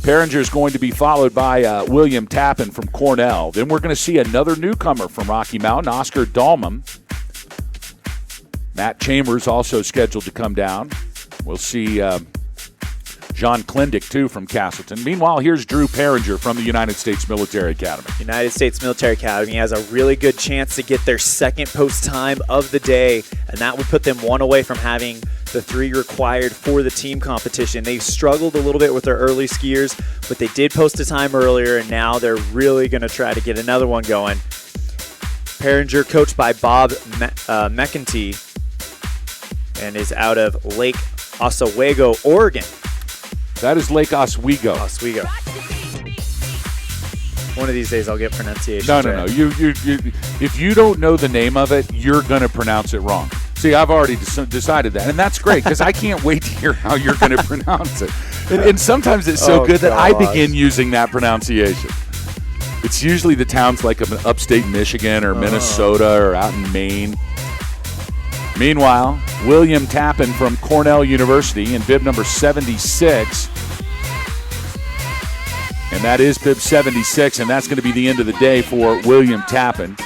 Perringer is going to be followed by William Tappan from Cornell. Then we're going to see another newcomer from Rocky Mountain, Oscar Dahlman. Matt Chambers also scheduled to come down. We'll see John Klindick, too, from Castleton. Meanwhile, here's Drew Perringer from the United States Military Academy. United States Military Academy has a really good chance to get their second post time of the day, and that would put them one away from having the 3 required for the team competition. They struggled a little bit with their early skiers, but they did post a time earlier, and now they're really going to try to get another one going. Perringer, coached by Bob McEntee, and is out of Lake Oswego, Oregon. That is Lake Oswego. Oswego. One of these days I'll get pronunciation. No. You, if you don't know the name of it, you're going to pronounce it wrong. See, I've already decided that, and that's great because I can't wait to hear how you're going to pronounce it. And sometimes it's so good that I begin using that pronunciation. It's usually the towns like upstate Michigan or Minnesota or out in Maine. Meanwhile, William Tappan from Cornell University in bib number 76. And that is bib 76, and that's going to be the end of the day for William Tappan.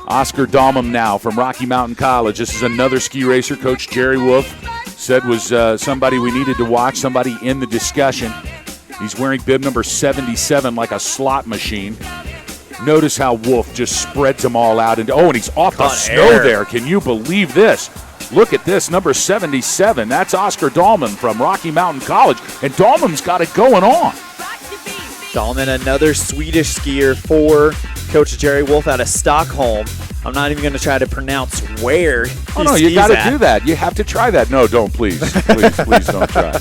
Oscar Dahlman now from Rocky Mountain College. This is another ski racer Coach Jerry Wolf said was somebody we needed to watch, somebody in the discussion. He's wearing bib number 77 like a slot machine. Notice how Wolf just spreads them all out. And he's off the snow there. Can you believe this? Look at this, number 77. That's Oscar Dahlman from Rocky Mountain College. And Dahlman's got it going on. Dahlman, another Swedish skier for Coach Jerry Wolf out of Stockholm. I'm not even going to try to pronounce where he skis you got to at. do that. You have to try that. No, don't, please. Please don't try.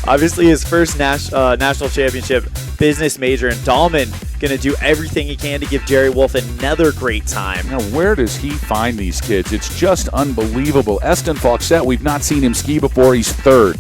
Obviously, his first national championship business major, and Dahlman going to do everything he can to give Jerry Wolf another great time. Now, where does he find these kids? It's just unbelievable. Eston Fauxet, we've not seen him ski before. He's 3rd.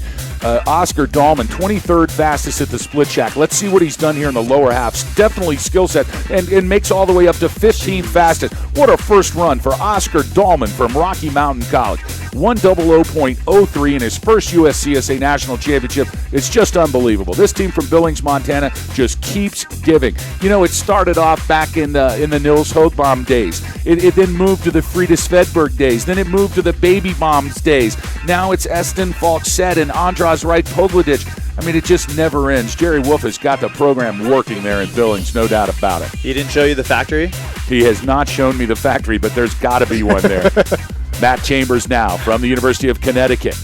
Oscar Dahlman, 23rd fastest at the split shack. Let's see what he's done here in the lower half. Definitely skill set, and makes all the way up to 15th fastest. What a first run for Oscar Dahlman from Rocky Mountain College. 1:00.03 in his first USCSA National Championship. It's just unbelievable. This team from Billings, Montana just keeps giving. You know, it started off back in the Nils Hothbaum days. It then moved to the Frida Svedberg days. Then it moved to the Baby Bombs days. Now it's Eston Fauxet and Andras Wright Pogladic. I mean, it just never ends. Jerry Wolf has got the program working there in Billings, no doubt about it. He didn't show you the factory? He has not shown me the factory, but there's got to be one there. Matt Chambers now from the University of Connecticut,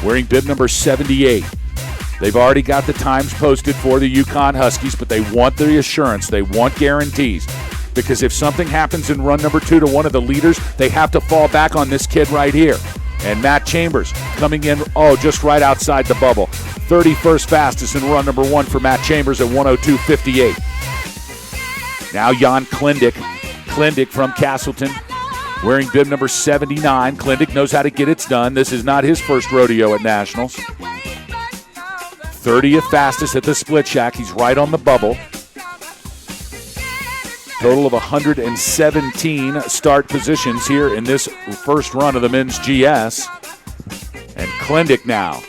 wearing bib number 78. They've already got the times posted for the Yukon Huskies, but they want the assurance. They want guarantees. Because if something happens in run number 2 to one of the leaders, they have to fall back on this kid right here. And Matt Chambers coming in, just right outside the bubble. 31st fastest in run number 1 for Matt Chambers at 1:02.58. Now Jan Klindick from Castleton, wearing bib number 79. Klindick knows how to get it done. This is not his first rodeo at Nationals. 30th fastest at the split shack. He's right on the bubble. Total of 117 start positions here in this first run of the men's GS. And Klindick now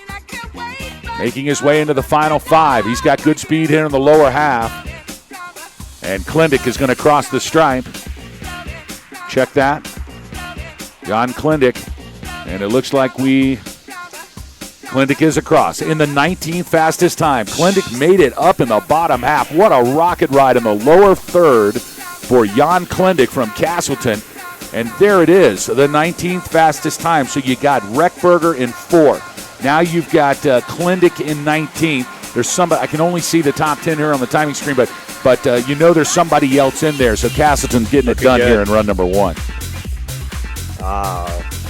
making his way into the final 5. He's got good speed here in the lower half. And Klindick is going to cross the stripe. Check that. Jan Klindick. And it looks like Klindick is across in the 19th fastest time. Klindick made it up in the bottom half. What a rocket ride in the lower third for Jan Klendick from Castleton. And there it is, the 19th fastest time. So you got Reckberger in 4th. Now you've got Klendick in 19th. There's somebody, I can only see the top 10 here on the timing screen, but you know there's somebody else in there. So Castleton's getting it done here in run number 1.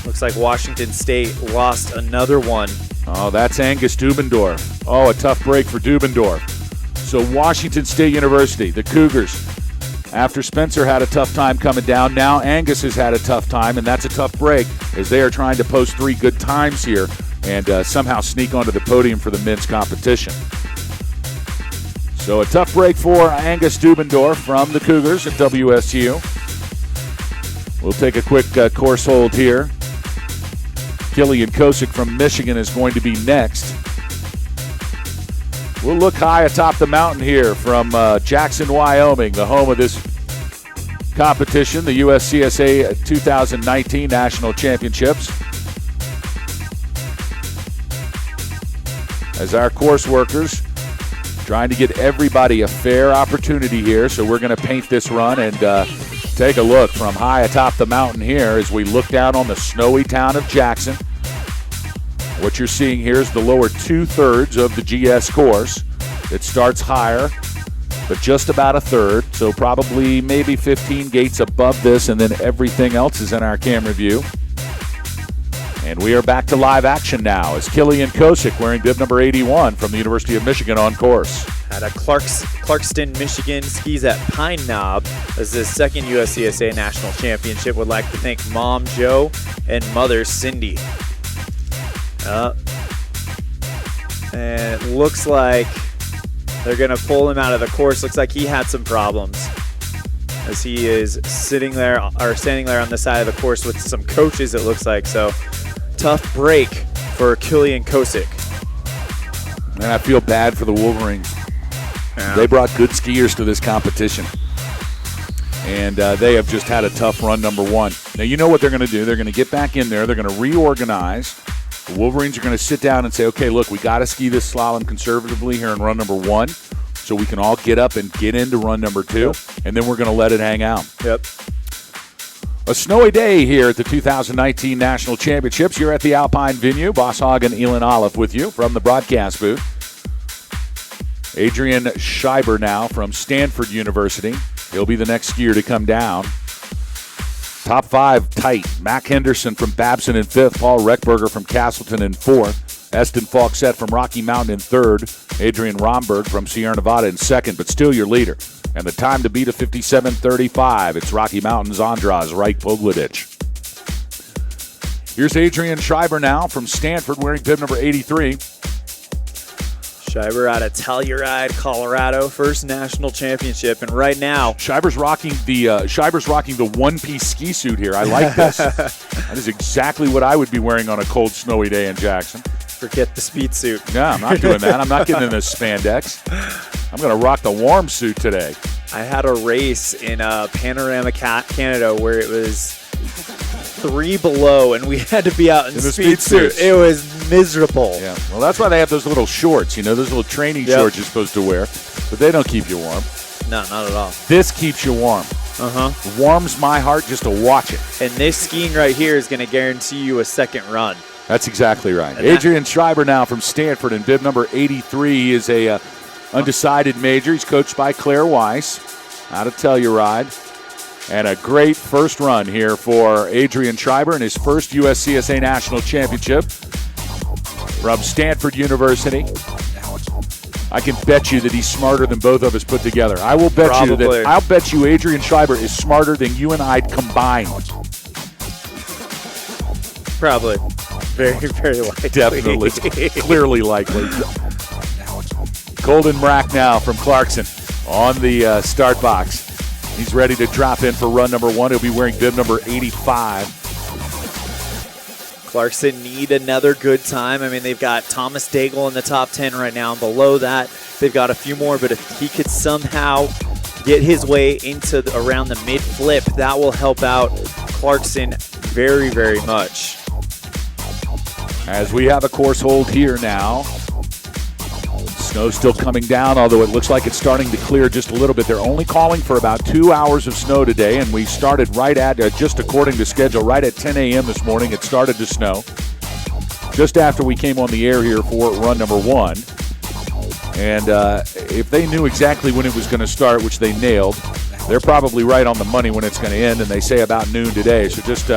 Looks like Washington State lost another one. Oh, that's Angus Dubendorf. Oh, a tough break for Dubendorf. So Washington State University, the Cougars, after Spencer had a tough time coming down, now Angus has had a tough time, and that's a tough break as they are trying to post 3 good times here and somehow sneak onto the podium for the men's competition. So a tough break for Angus Dubendorf from the Cougars at WSU. We'll take a quick course hold here. Killian Kosick from Michigan is going to be next. We'll look high atop the mountain here from Jackson, Wyoming, the home of this competition, the USCSA 2019 National Championships. As our course workers trying to get everybody a fair opportunity here, so we're going to paint this run and take a look from high atop the mountain here as we look down on the snowy town of Jackson. What you're seeing here is the lower 2/3 of the GS course. It starts higher, but just about a third, so probably maybe 15 gates above this, and then everything else is in our camera view. And we are back to live action now as Killian Kosick wearing bib number 81 from the University of Michigan on course. At a Clarkston, Michigan, skis at Pine Knob as his second USCSA National Championship. Would like to thank Mom Joe and Mother Cindy. And it looks like they're going to pull him out of the course. Looks like he had some problems as he is standing there on the side of the course with some coaches, it looks like. So tough break for Killian Kosick. And I feel bad for the Wolverines. Yeah. They brought good skiers to this competition. And they have just had a tough run number 1. Now, you know what they're going to do. They're going to get back in there. They're going to reorganize. The Wolverines are going to sit down and say, okay, look, we got to ski this slalom conservatively here in run number 1 so we can all get up and get into run number 2, Yep. and then we're going to let it hang out. Yep. A snowy day here at the 2019 National Championships. You're at the Alpine venue. Boss Hogg and Elin Olive with you from the broadcast booth. Adrian Schreiber now from Stanford University. He'll be the next skier to come down. Top 5 tight. Mac Henderson from Babson in 5th. Paul Reckberger from Castleton in 4th. Eston Falkset from Rocky Mountain in 3rd. Adrian Romberg from Sierra Nevada in 2nd, but still your leader. And the time to beat a 57:35. It's Rocky Mountain's Andras Wright Pogledich. Here's Adrian Schreiber now from Stanford wearing bib number 83. Schreiber out of Telluride, Colorado, first national championship, and right now Schreiber's rocking the one-piece ski suit here. I like this. That is exactly what I would be wearing on a cold, snowy day in Jackson. Forget the speed suit. No, I'm not doing that. I'm not getting in this spandex. I'm going to rock the warm suit today. I had a race in Panorama, Canada, where it was 3 below, and we had to be out in the speed suit. It was miserable. Yeah, well, that's why they have those little shorts, those little training shorts you're supposed to wear, but they don't keep you warm. No, not at all. This keeps you warm. Warms my heart just to watch it. And this skiing right here is going to guarantee you a second run. That's exactly right. Adrian Schreiber now from Stanford in bib number 83. He is a undecided major. He's coached by Claire Weiss out of Telluride. And a great first run here for Adrian Schreiber in his first USCSA National Championship from Stanford University. I can bet you that he's smarter than both of us put together. I'll bet you Adrian Schreiber is smarter than you and I combined. Probably. Very, very likely. Definitely. Clearly likely. Colden Brack now from Clarkson on the start box. He's ready to drop in for run number 1. He'll be wearing bib number 85. Clarkson need another good time. I mean, they've got Thomas Daigle in the top 10 right now. And below that, they've got a few more. But if he could somehow get his way into around the mid-flip, that will help out Clarkson very, very much. As we have a course hold here now. Snow still coming down, although it looks like it's starting to clear just a little bit. They're only calling for about 2 hours of snow today, and we started right at, just according to schedule, right at 10 a.m. this morning. It started to snow just after we came on the air here for run number 1. And if they knew exactly when it was going to start, which they nailed, they're probably right on the money when it's going to end, and they say about noon today. So just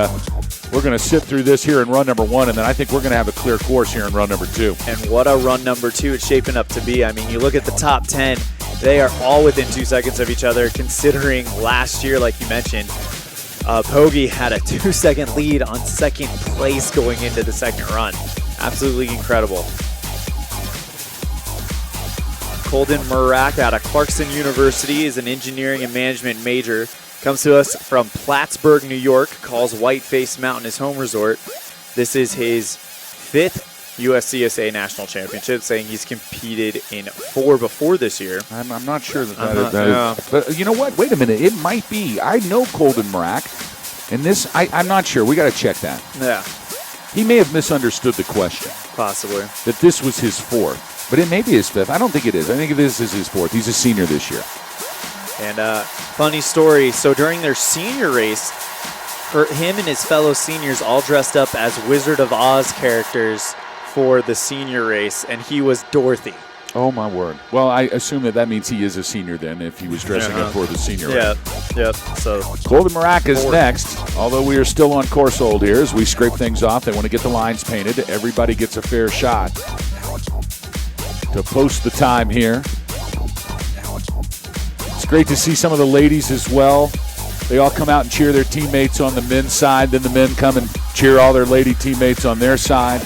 we're going to sit through this here in run number 1, and then I think we're going to have a clear course here in run number 2. And what a run number 2 it's shaping up to be. I mean, you look at the top 10, they are all within 2 seconds of each other, considering last year, like you mentioned, Pogge had a 2-second lead on second place going into the second run. Absolutely incredible. Colden Murak out of Clarkson University is an engineering and management major. Comes to us from Plattsburgh, New York. Calls Whiteface Mountain his home resort. This is his 5th USCSA national championship, saying he's competed in 4 before this year. I'm not sure that is. But you know what? Wait a minute. It might be. I know Colden Murak. And this, I'm not sure. We got to check that. Yeah. He may have misunderstood the question. Possibly. That this was his 4th. But it may be his 5th. I don't think it is. I think this is his 4th. He's a senior this year. And funny story, so during their senior race, him and his fellow seniors all dressed up as Wizard of Oz characters for the senior race, and he was Dorothy. Oh, my word. Well, I assume that means he is a senior then if he was dressing up for the senior race. Yep. So Colden Murak is next, although we are still on course hold here as we scrape things off. They want to get the lines painted. Everybody gets a fair shot to post the time here. It's great to see some of the ladies as well. They all come out and cheer their teammates on the men's side. Then the men come and cheer all their lady teammates on their side.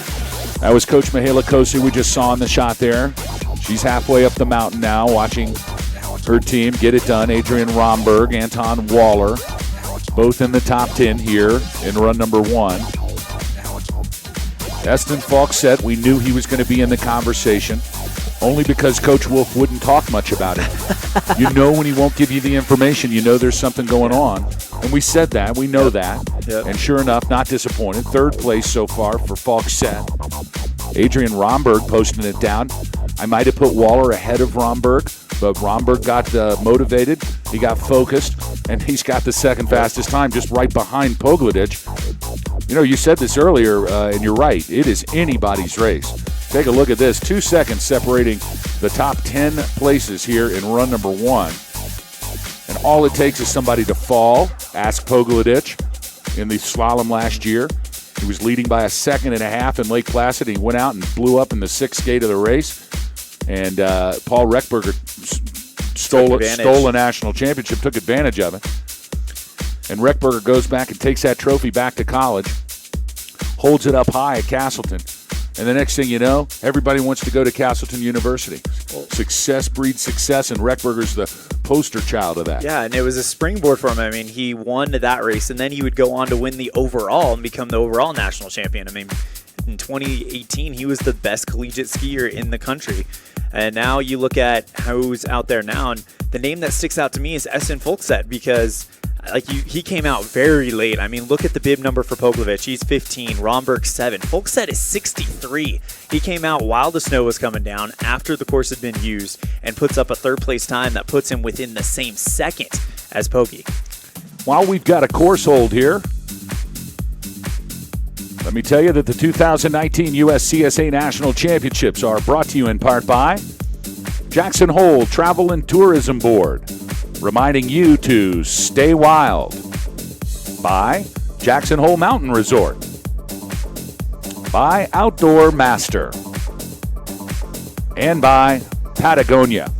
That was Coach Mihaela Kosi we just saw in the shot there. She's halfway up the mountain now watching her team get it done. Adrian Romberg, Anton Waller, both in the top 10 here in run number 1. Eston Falk said we knew he was going to be in the conversation. Only because Coach Wolf wouldn't talk much about it. You know when he won't give you the information, you know there's something going on. And we said that. We know that. Yep. And sure enough, not disappointed. 3rd place so far for Falk's set. Adrian Romberg posting it down. I might have put Waller ahead of Romberg, but Romberg got motivated. He got focused, and he's got the second fastest time just right behind Pogledich. You know, you said this earlier, and you're right. It is anybody's race. Take a look at this. 2 seconds separating the top 10 places here in run number 1. And all it takes is somebody to fall. Ask Pogledich in the slalom last year. He was leading by 1.5 seconds in Lake Placid. He went out and blew up in the 6th gate of the race. And Paul Reckberger stole a national championship, took advantage of it. And Reckberger goes back and takes that trophy back to college, holds it up high at Castleton. And the next thing you know, everybody wants to go to Castleton University. Success breeds success, and Reckberger's the poster child of that. Yeah, and it was a springboard for him. I mean, he won that race, and then he would go on to win the overall and become the overall national champion. I mean, in 2018, he was the best collegiate skier in the country. And now you look at who's out there now, and the name that sticks out to me is Eston Folkset, because he came out very late. I mean, look at the bib number for Pogledich. He's 15, Romberg 7. Folkset is 63. He came out while the snow was coming down, after the course had been used, and puts up a 3rd place time that puts him within the same second as Pogge. While we've got a course hold here, let me tell you that the 2019 USCSA National Championships are brought to you in part by Jackson Hole Travel and Tourism Board, reminding you to stay wild. By Jackson Hole Mountain Resort. By Outdoor Master. And by Patagonia.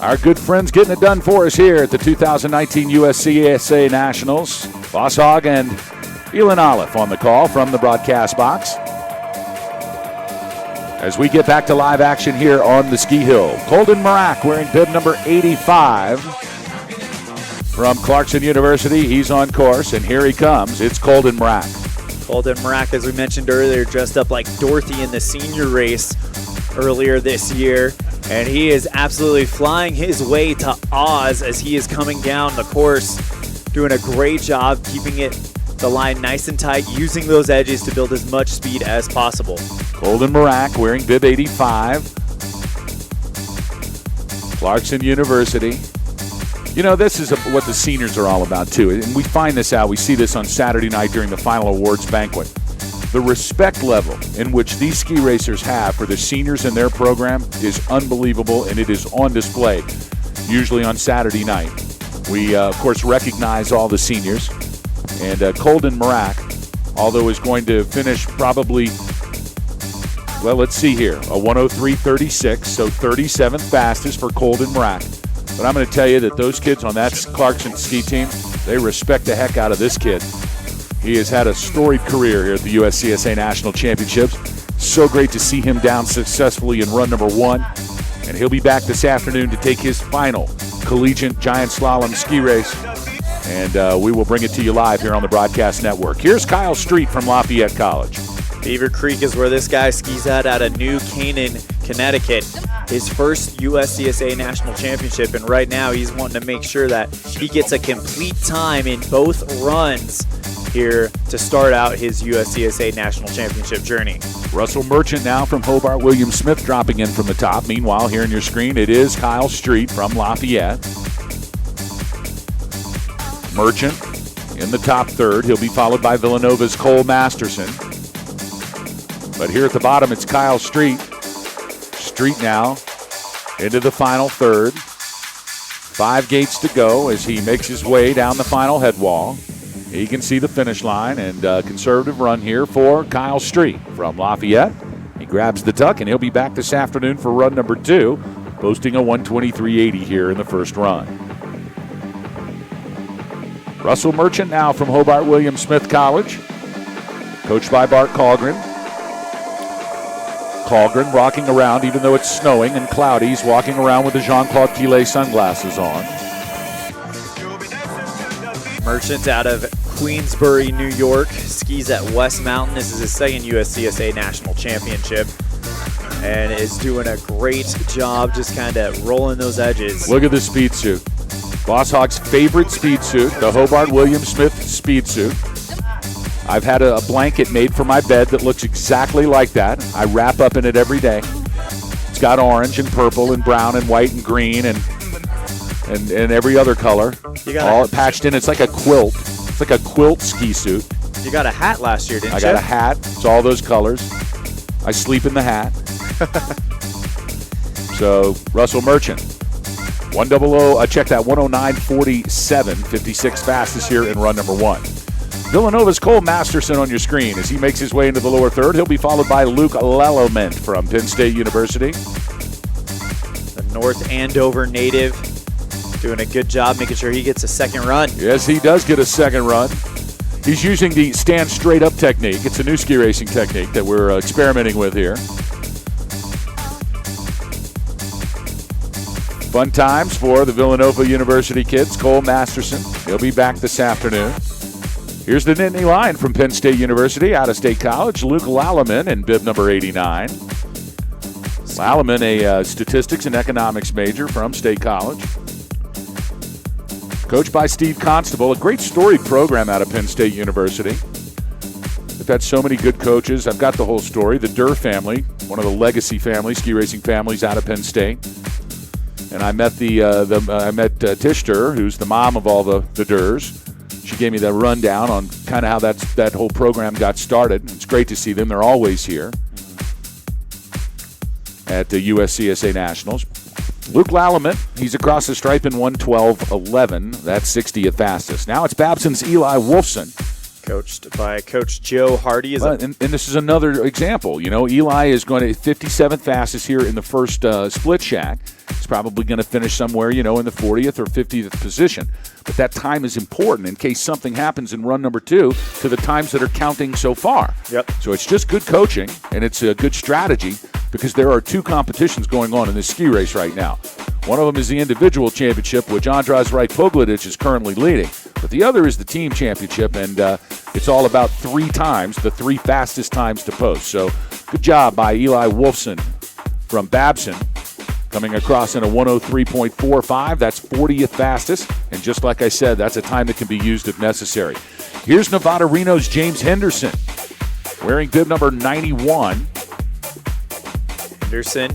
Our good friends getting it done for us here at the 2019 USCSA Nationals. Boss Hogg and Elon Olive on the call from the broadcast box. As we get back to live action here on the ski hill. Colden Murak wearing bib number 85 from Clarkson University. He's on course, and here he comes. It's Colden Murak. Colden Murak, as we mentioned earlier, dressed up like Dorothy in the senior race earlier this year. And he is absolutely flying his way to Oz as he is coming down the course, doing a great job keeping it the line nice and tight, using those edges to build as much speed as possible. Colden Marak wearing bib 85. Clarkson University. You know, this is what the seniors are all about, too. And we find this out. We see this on Saturday night during the final awards banquet. The respect level in which these ski racers have for the seniors in their program is unbelievable, and it is on display, usually on Saturday night. We, of course, recognize all the seniors. And Colden Marak, although is going to finish probably, well, let's see here, a 103.36, so 37th fastest for Colden Marak. But I'm going to tell you that those kids on that Clarkson ski team, they respect the heck out of this kid. He has had a storied career here at the USCSA National Championships. So great to see him down successfully in run number 1. And he'll be back this afternoon to take his final collegiate giant slalom ski race. And we will bring it to you live here on the Broadcast Network. Here's Kyle Street from Lafayette College. Beaver Creek is where this guy skis out of New Canaan, Connecticut. His first USCSA National Championship, and right now he's wanting to make sure that he gets a complete time in both runs here to start out his USCSA National Championship journey. Russell Merchant now from Hobart William Smith dropping in from the top. Meanwhile, here on your screen, it is Kyle Street from Lafayette. Merchant in the top third. He'll be followed by Villanova's Cole Masterson. But here at the bottom, it's Kyle Street. Street now into the final third. 5 gates to go as he makes his way down the final head wall. He can see the finish line, and conservative run here for Kyle Street from Lafayette. He grabs the tuck, and he'll be back this afternoon for run number 2, posting a 123.80 here in the first run. Russell Merchant now from Hobart William Smith College, coached by Bart Colgren. Colgren walking around, even though it's snowing and cloudy, he's walking around with the Jean-Claude Quillet sunglasses on. Merchant out of Queensbury, New York, skis at West Mountain. This is his second USCSA National Championship and is doing a great job just kind of rolling those edges. Look at the speed suit. Boss Hog's favorite speed suit, the Hobart William Smith speed suit. I've had a blanket made for my bed that looks exactly like that. I wrap up in it every day. It's got orange and purple and brown and white and green and every other color. All patched in. It's like a quilt. It's like a quilt ski suit. You got a hat last year, didn't you? I got a hat. It's all those colors. I sleep in the hat. So, Russell Merchant. 100, check that, 109.47, 56 fastest here in run number 1. Villanova's Cole Masterson on your screen as he makes his way into the lower third. He'll be followed by Luke Lellement from Penn State University. The North Andover native doing a good job making sure he gets a second run. Yes, he does get a second run. He's using the stand straight up technique. It's a new ski racing technique that we're experimenting with here. Fun times for the Villanova University kids. Cole Masterson, he'll be back this afternoon. Here's the Nittany line from Penn State University, out-of-state college. Luke Lallemand in bib number 89. Lallemand, a statistics and economics major from State College. Coached by Steve Constable, a great storied program out of Penn State University. They've had so mmany good coaches. I've got the whole story. The Durr family, one of the legacy families, ski racing families out of Penn State. And I met Tish Durr, who's the mom of all the Durrs. She gave me the rundown on kind of how that whole program got started. It's great to see them. They're always here at the USCSA Nationals. Luke Lallemand, he's across the stripe in 112.11. That's 60th fastest. Now it's Babson's Eli Wolfson. Coached by Coach Joe Hardy. And this is another example. You know, Eli is going to 57th fastest here in the first split shack. He's probably going to finish somewhere, in the 40th or 50th position. But that time is important in case something happens in run number 2 to the times that are counting so far. Yep. So it's just good coaching, and it's a good strategy because there are 2 competitions going on in this ski race right now. One of them is the individual championship, which Andras Wright-Pogledich is currently leading. But the other is the team championship, and it's all about 3 times, the 3 fastest times to post. So good job by Eli Wolfson from Babson, coming across in a 103.45. That's 40th fastest, and just like I said, that's a time that can be used if necessary. Here's Nevada Reno's James Henderson, wearing bib number 91. Henderson,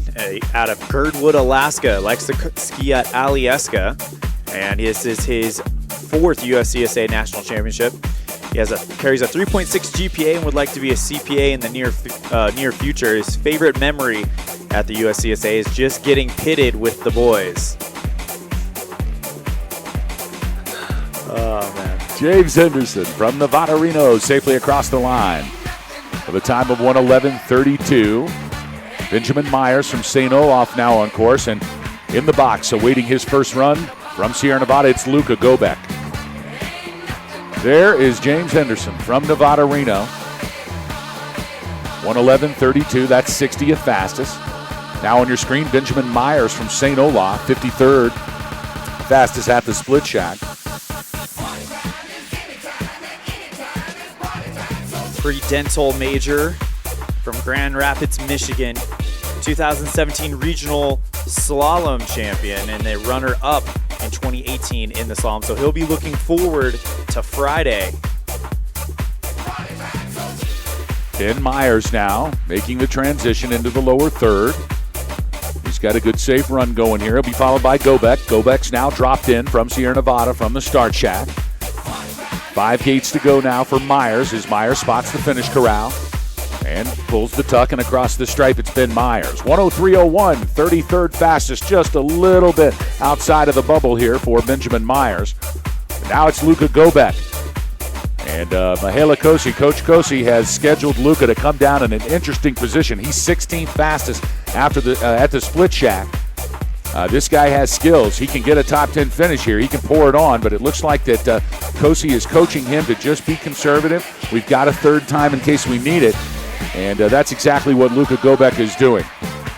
out of Girdwood, Alaska, likes to ski at Alyeska, and this is his 4th USCSA National Championship. He carries a 3.6 GPA and would like to be a CPA in the near future. His favorite memory at the USCSA is just getting pitted with the boys. Oh, man. James Henderson from Nevada Reno safely across the line with a time of 1:11:32. Benjamin Myers from St. Olaf now on course, and in the box awaiting his first run from Sierra Nevada, it's Luka Gobek. There is James Henderson from Nevada Reno. 1:11:32, that's 60th fastest. Now on your screen, Benjamin Myers from St. Olaf, 53rd fastest at the split shack. Pre-dental major from Grand Rapids, Michigan. 2017 regional slalom champion and a runner-up in 2018 in the slalom. So he'll be looking forward to Friday. Ben Myers now making the transition into the lower third. He's got a good safe run going here. He'll be followed by Gobek. Gobek's now dropped in from Sierra Nevada from the start shack. 5 gates to go now for Myers as Myers spots the finish corral and pulls the tuck, and across the stripe it's Ben Myers. 1:03:01, 33rd fastest, just a little bit outside of the bubble here for Benjamin Myers. Now it's Luka Gobek. And Mihaela Kosi, Coach Kosi, has scheduled Luka to come down in an interesting position. He's 16th fastest at the split shack. This guy has skills. He can get a top 10 finish here. He can pour it on, but it looks like that Kosi is coaching him to just be conservative. We've got a third time in case we need it, and that's exactly what Luka Gobek is doing.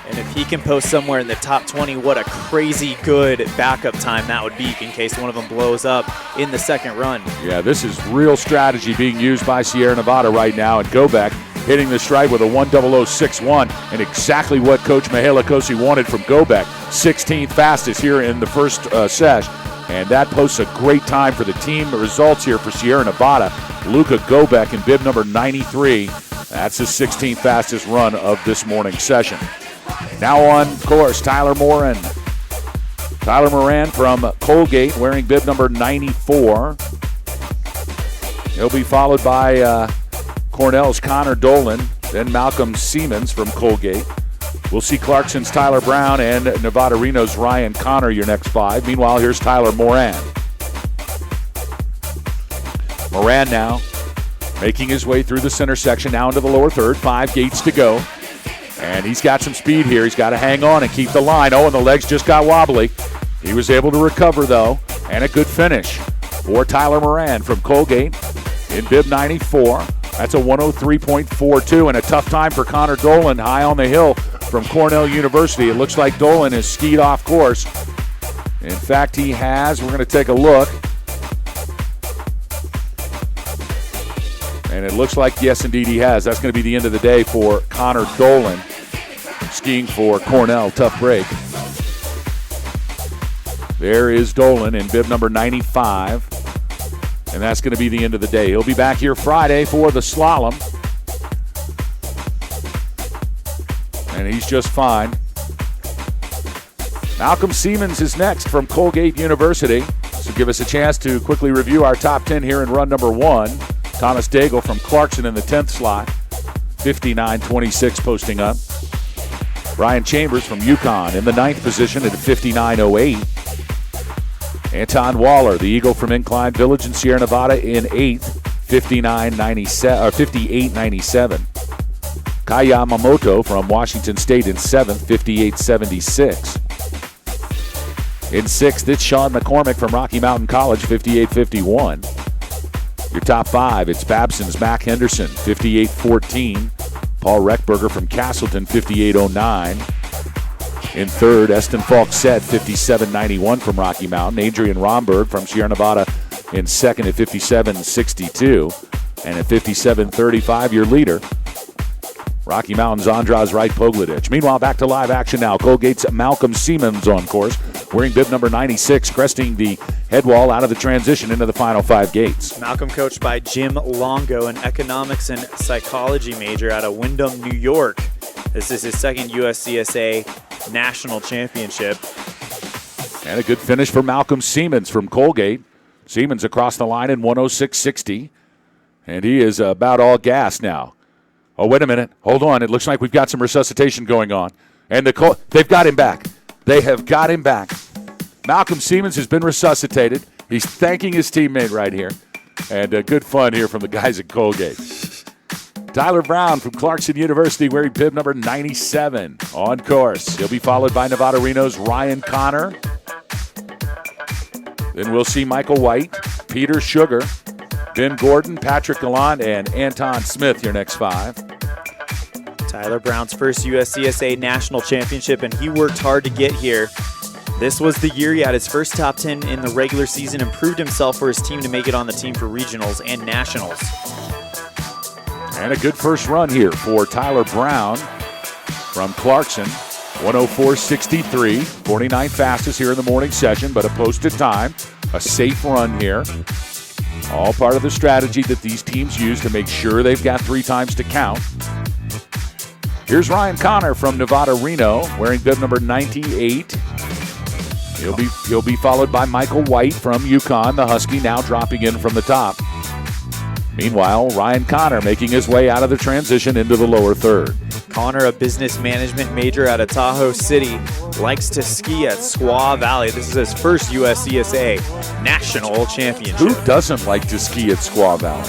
And if he can post somewhere in the top 20, what a crazy good backup time that would be in case one of them blows up in the second run. Yeah, this is real strategy being used by Sierra Nevada right now, and Gobek hitting the stripe with a 1:00:61, and exactly what Coach Mihaela Kosi wanted from Gobek. 16th fastest here in the first sesh, and that posts a great time for the team. The results here for Sierra Nevada. Luka Gobek in bib number 93. That's his 16th fastest run of this morning's session. Now on course, Tyler Moran. Tyler Moran from Colgate wearing bib number 94. He'll be followed by Cornell's Connor Dolan, then Malcolm Siemens from Colgate. We'll see Clarkson's Tyler Brown and Nevada Reno's Ryan Connor, your next 5. Meanwhile, here's Tyler Moran. Moran now making his way through the center section, now into the lower third. 5 gates to go. And he's got some speed here. He's got to hang on and keep the line. Oh, and the legs just got wobbly. He was able to recover, though, and a good finish for Tyler Moran from Colgate in bib 94. That's a 1:03.42, and a tough time for Connor Dolan high on the hill from Cornell University. It looks like Dolan has skied off course. In fact, he has. We're going to take a look. And it looks like, yes, indeed, he has. That's going to be the end of the day for Connor Dolan, skiing for Cornell. Tough break. There is Dolan in bib number 95. And that's going to be the end of the day. He'll be back here Friday for the slalom. And he's just fine. Malcolm Siemens is next from Colgate University. So give us a chance to quickly review our top 10 here in run number 1. Thomas Daigle from Clarkson in the 10th slot. 59.26 posting up. Brian Chambers from UConn in the 9th position at 59.08. Anton Waller, the Eagle from Incline Village in Sierra Nevada, in 8th, 58.97. Kai Yamamoto from Washington State in 7th, 58.76. In 6th, it's Sean McCormick from Rocky Mountain College, 58.51. Your top 5, it's Babson's Mac Henderson, 58.14. Paul Reckberger from Castleton, 58.09. In 3rd, Eston Falk-Set, 57.91 from Rocky Mountain. Adrian Romberg from Sierra Nevada in 2nd at 57.62. And at 57.35, your leader, Rocky Mountain's Andraz Wright Pogledich. Meanwhile, back to live action now. Colgate's Malcolm Siemens on course wearing bib number 96, cresting the head wall out of the transition into the final 5 gates. Malcolm, coached by Jim Longo, an economics and psychology major out of Windham, New York. This is his second USCSA national championship. And a good finish for Malcolm Siemens from Colgate. Siemens across the line in 106.60. And he is about all gas now. Oh, wait a minute. Hold on. It looks like we've got some resuscitation going on. And they've got him back. They have got him back. Malcolm Siemens has been resuscitated. He's thanking his teammate right here. And good fun here from the guys at Colgate. Tyler Brown from Clarkson University wearing bib number 97 on course. He'll be followed by Nevada Reno's Ryan Connor. Then we'll see Michael White, Peter Sugar, Ben Gordon, Patrick Gallant, and Anton Smith, your next 5. Tyler Brown's first USCSA national championship, and he worked hard to get here. This was the year he had his first top 10 in the regular season and proved himself for his team to make it on the team for regionals and nationals. And a good first run here for Tyler Brown from Clarkson. 104.63, 49th fastest here in the morning session, but a posted time. A safe run here. All part of the strategy that these teams use to make sure they've got 3 times to count. Here's Ryan Connor from Nevada Reno, wearing bib number 98. He'll be followed by Michael White from UConn, the Husky, now dropping in from the top. Meanwhile, Ryan Connor making his way out of the transition into the lower third. Connor, a business management major out of Tahoe City, likes to ski at Squaw Valley. This is his first USCSA national championship. Who doesn't like to ski at Squaw Valley?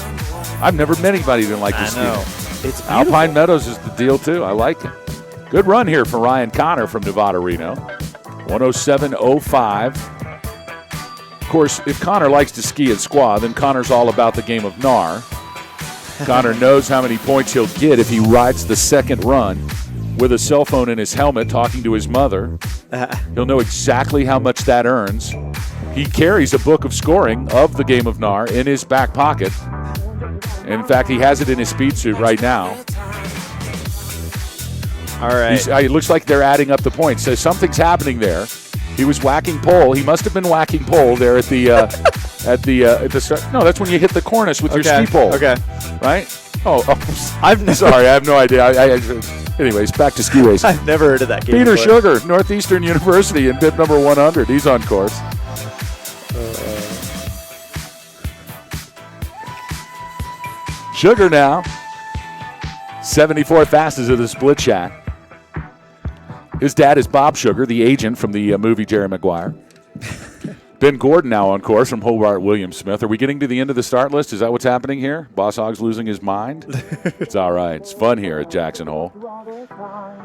I've never met anybody that like to ski there. It's beautiful. Alpine Meadows is the deal, too. I like it. Good run here for Ryan Connor from Nevada Reno. 107.05. Of course, if Connor likes to ski at Squaw, then Connor's all about the game of NAR. Connor knows how many points he'll get if he rides the second run with a cell phone in his helmet talking to his mother. He'll know exactly how much that earns. He carries a book of scoring of the game of NAR in his back pocket. In fact, he has it in his speed suit right now. All right. It looks like they're adding up the points. So something's happening there. He was whacking pole. He must have been whacking pole there at the at the start. No, that's when you hit the cornice with your ski pole. Okay. Right? I'm sorry. I have no idea. Anyways, back to ski racing. I've never heard of that game. Peter Sugar, Northeastern University, in bib number 100. He's on course. Sugar now, 74th fastest of the split shack. His dad is Bob Sugar, the agent from the movie Jerry Maguire. Ben Gordon now on course from Hobart William Smith. Are we getting to the end of the start list? Is that what's happening here? Boss Hogg's losing his mind? It's all right. It's fun here at Jackson Hole.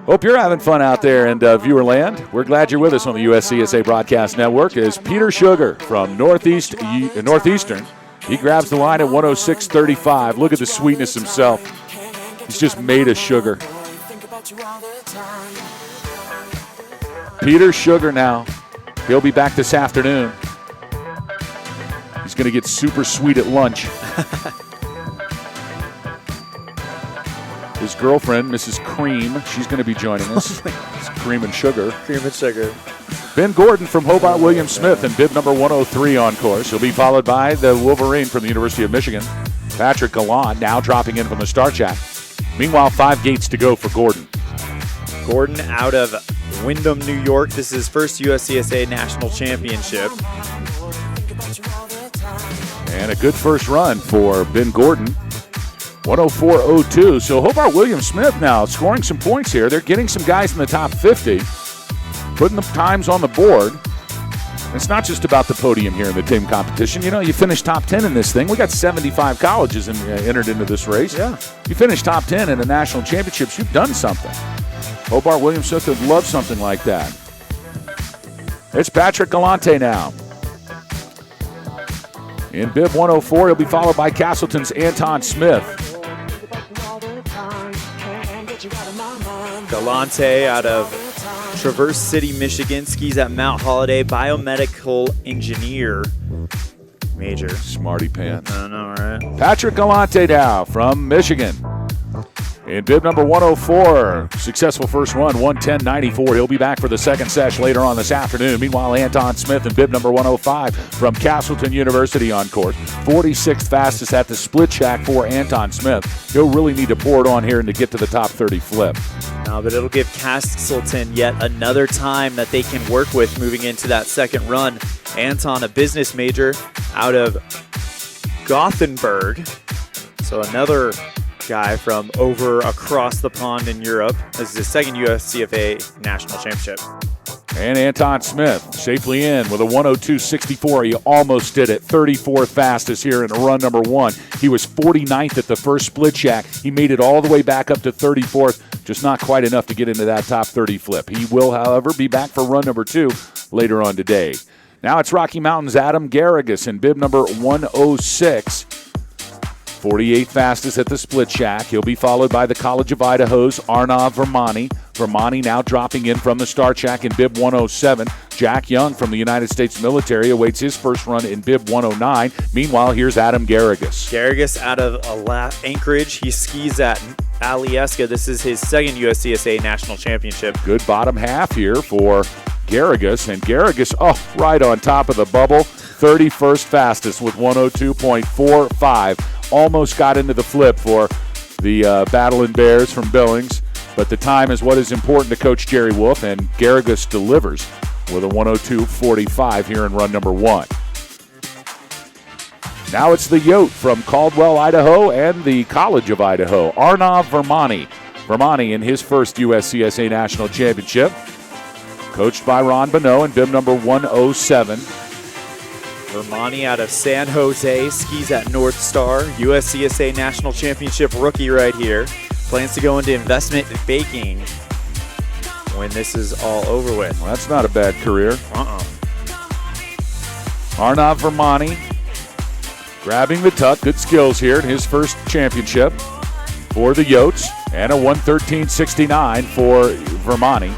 Hope you're having fun out there in viewer land. We're glad you're with us on the USCSA Broadcast Network as Peter Sugar from Northeastern. He grabs the line at 106.35. Look at the sweetness himself. He's just made of sugar. Peter Sugar now. He'll be back this afternoon. He's going to get super sweet at lunch. His girlfriend, Mrs. Cream, she's going to be joining us. It's Cream and Sugar. Cream and Sugar. Ben Gordon from Hobart William Smith in bib number 103 on course. He'll be followed by the Wolverine from the University of Michigan, Patrick Gallant, now dropping in from the start shack. Meanwhile, 5 gates to go for Gordon. Gordon out of Windham, New York. This is his first USCSA national championship. And a good first run for Ben Gordon. 104.02. So Hobart William Smith now scoring some points here. They're getting some guys in the top 50, putting the times on the board. It's not just about the podium here in the team competition. You know, you finish top 10 in this thing. We got 75 colleges entered into this race. Yeah. You finish top 10 in the national championships, you've done something. Hobart William Smith would love something like that. It's Patrick Galante now. In bib 104, he'll be followed by Castleton's Anton Smith. Galante out of Traverse City, Michigan, skis at Mount Holiday, biomedical engineer major. Smarty pants. I know, right? Patrick Galante now from Michigan. In bib number 104, successful first run, 1:10.94. He'll be back for the second sesh later on this afternoon. Meanwhile, Anton Smith in bib number 105 from Castleton University on course. 46th fastest at the split shack for Anton Smith. He'll really need to pour it on here and to get to the top 30 flip. No, but it'll give Castleton yet another time that they can work with moving into that second run. Anton, a business major out of Gothenburg. So another guy from over across the pond in Europe. This is his second USCFA National Championship. And Anton Smith safely in with a 102.64. He almost did it. 34th fastest here in run number 1. He was 49th at the first split shack. He made it all the way back up to 34th. Just not quite enough to get into that top 30 flip. He will, however, be back for run number 2 later on today. Now it's Rocky Mountain's Adam Garrigus in bib number 106. 48th fastest at the split shack. He'll be followed by the College of Idaho's Arnav Vermani. Vermani now dropping in from the start shack in bib 107. Jack Young from the United States military awaits his first run in bib 109. Meanwhile, here's Adam Garrigus. Garrigus out of Anchorage. He skis at Alyeska. This is his second USCSA National Championship. Good bottom half here for Garrigus. And Garrigus, right on top of the bubble. 31st fastest with 102.45. Almost got into the flip for the Battling Bears from Billings, but the time is what is important to Coach Jerry Wolf, and Garrigus delivers with a 102.45 here in run number 1. Now it's the Yote from Caldwell, Idaho, and the College of Idaho, Arnav Vermani. Vermani in his first USCSA National Championship, coached by Ron Bonneau in bib number 107. Vermani out of San Jose, skis at North Star, USCSA National Championship rookie right here. Plans to go into investment banking when this is all over with. Well, that's not a bad career. Arnav Vermani grabbing the tuck. Good skills here in his first championship for the Yotes, and a 113.69 for Vermani.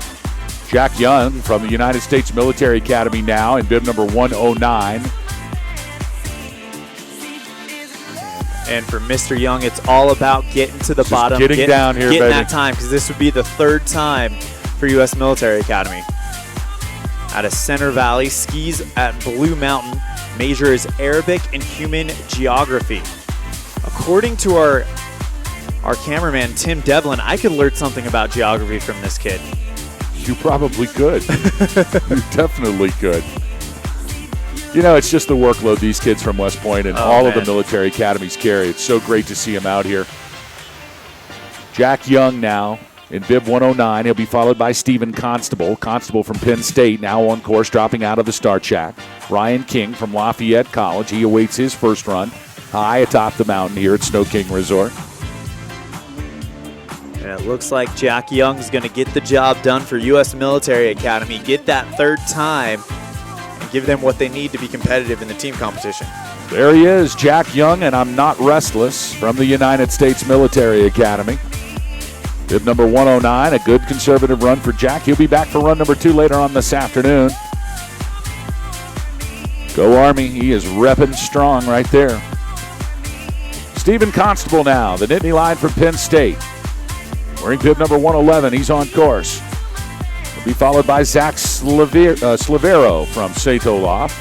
Jack Young from the United States Military Academy now in bib number 109. And for Mr. Young, it's all about getting to the bottom. Getting down here, getting baby. that time, because this would be the third time for U.S. Military Academy. Out of Center Valley, skis at Blue Mountain, major is Arabic and Human Geography. According to our cameraman, Tim Devlin, I could learn something about geography from this kid. You probably could. You definitely could. You know, it's just the workload these kids from West Point and all of the military academies carry. It's so great to see him out here. Jack Young now in bib 109. He'll be followed by Stephen Constable. Constable from Penn State now on course, dropping out of the start shack. Ryan King from Lafayette College. He awaits his first run high atop the mountain here at Snow King Resort. And it looks like Jack Young's going to get the job done for U.S. Military Academy, get that third time, and give them what they need to be competitive in the team competition. There he is, Jack Young, and I'm not restless from the United States Military Academy. Bib number 109, a good conservative run for Jack. He'll be back for run number 2 later on this afternoon. Go Army, he is repping strong right there. Stephen Constable now, the Nittany Lion from Penn State. Wearing bib number 111, he's on course. He'll be followed by Zach Slavero from St. Olaf.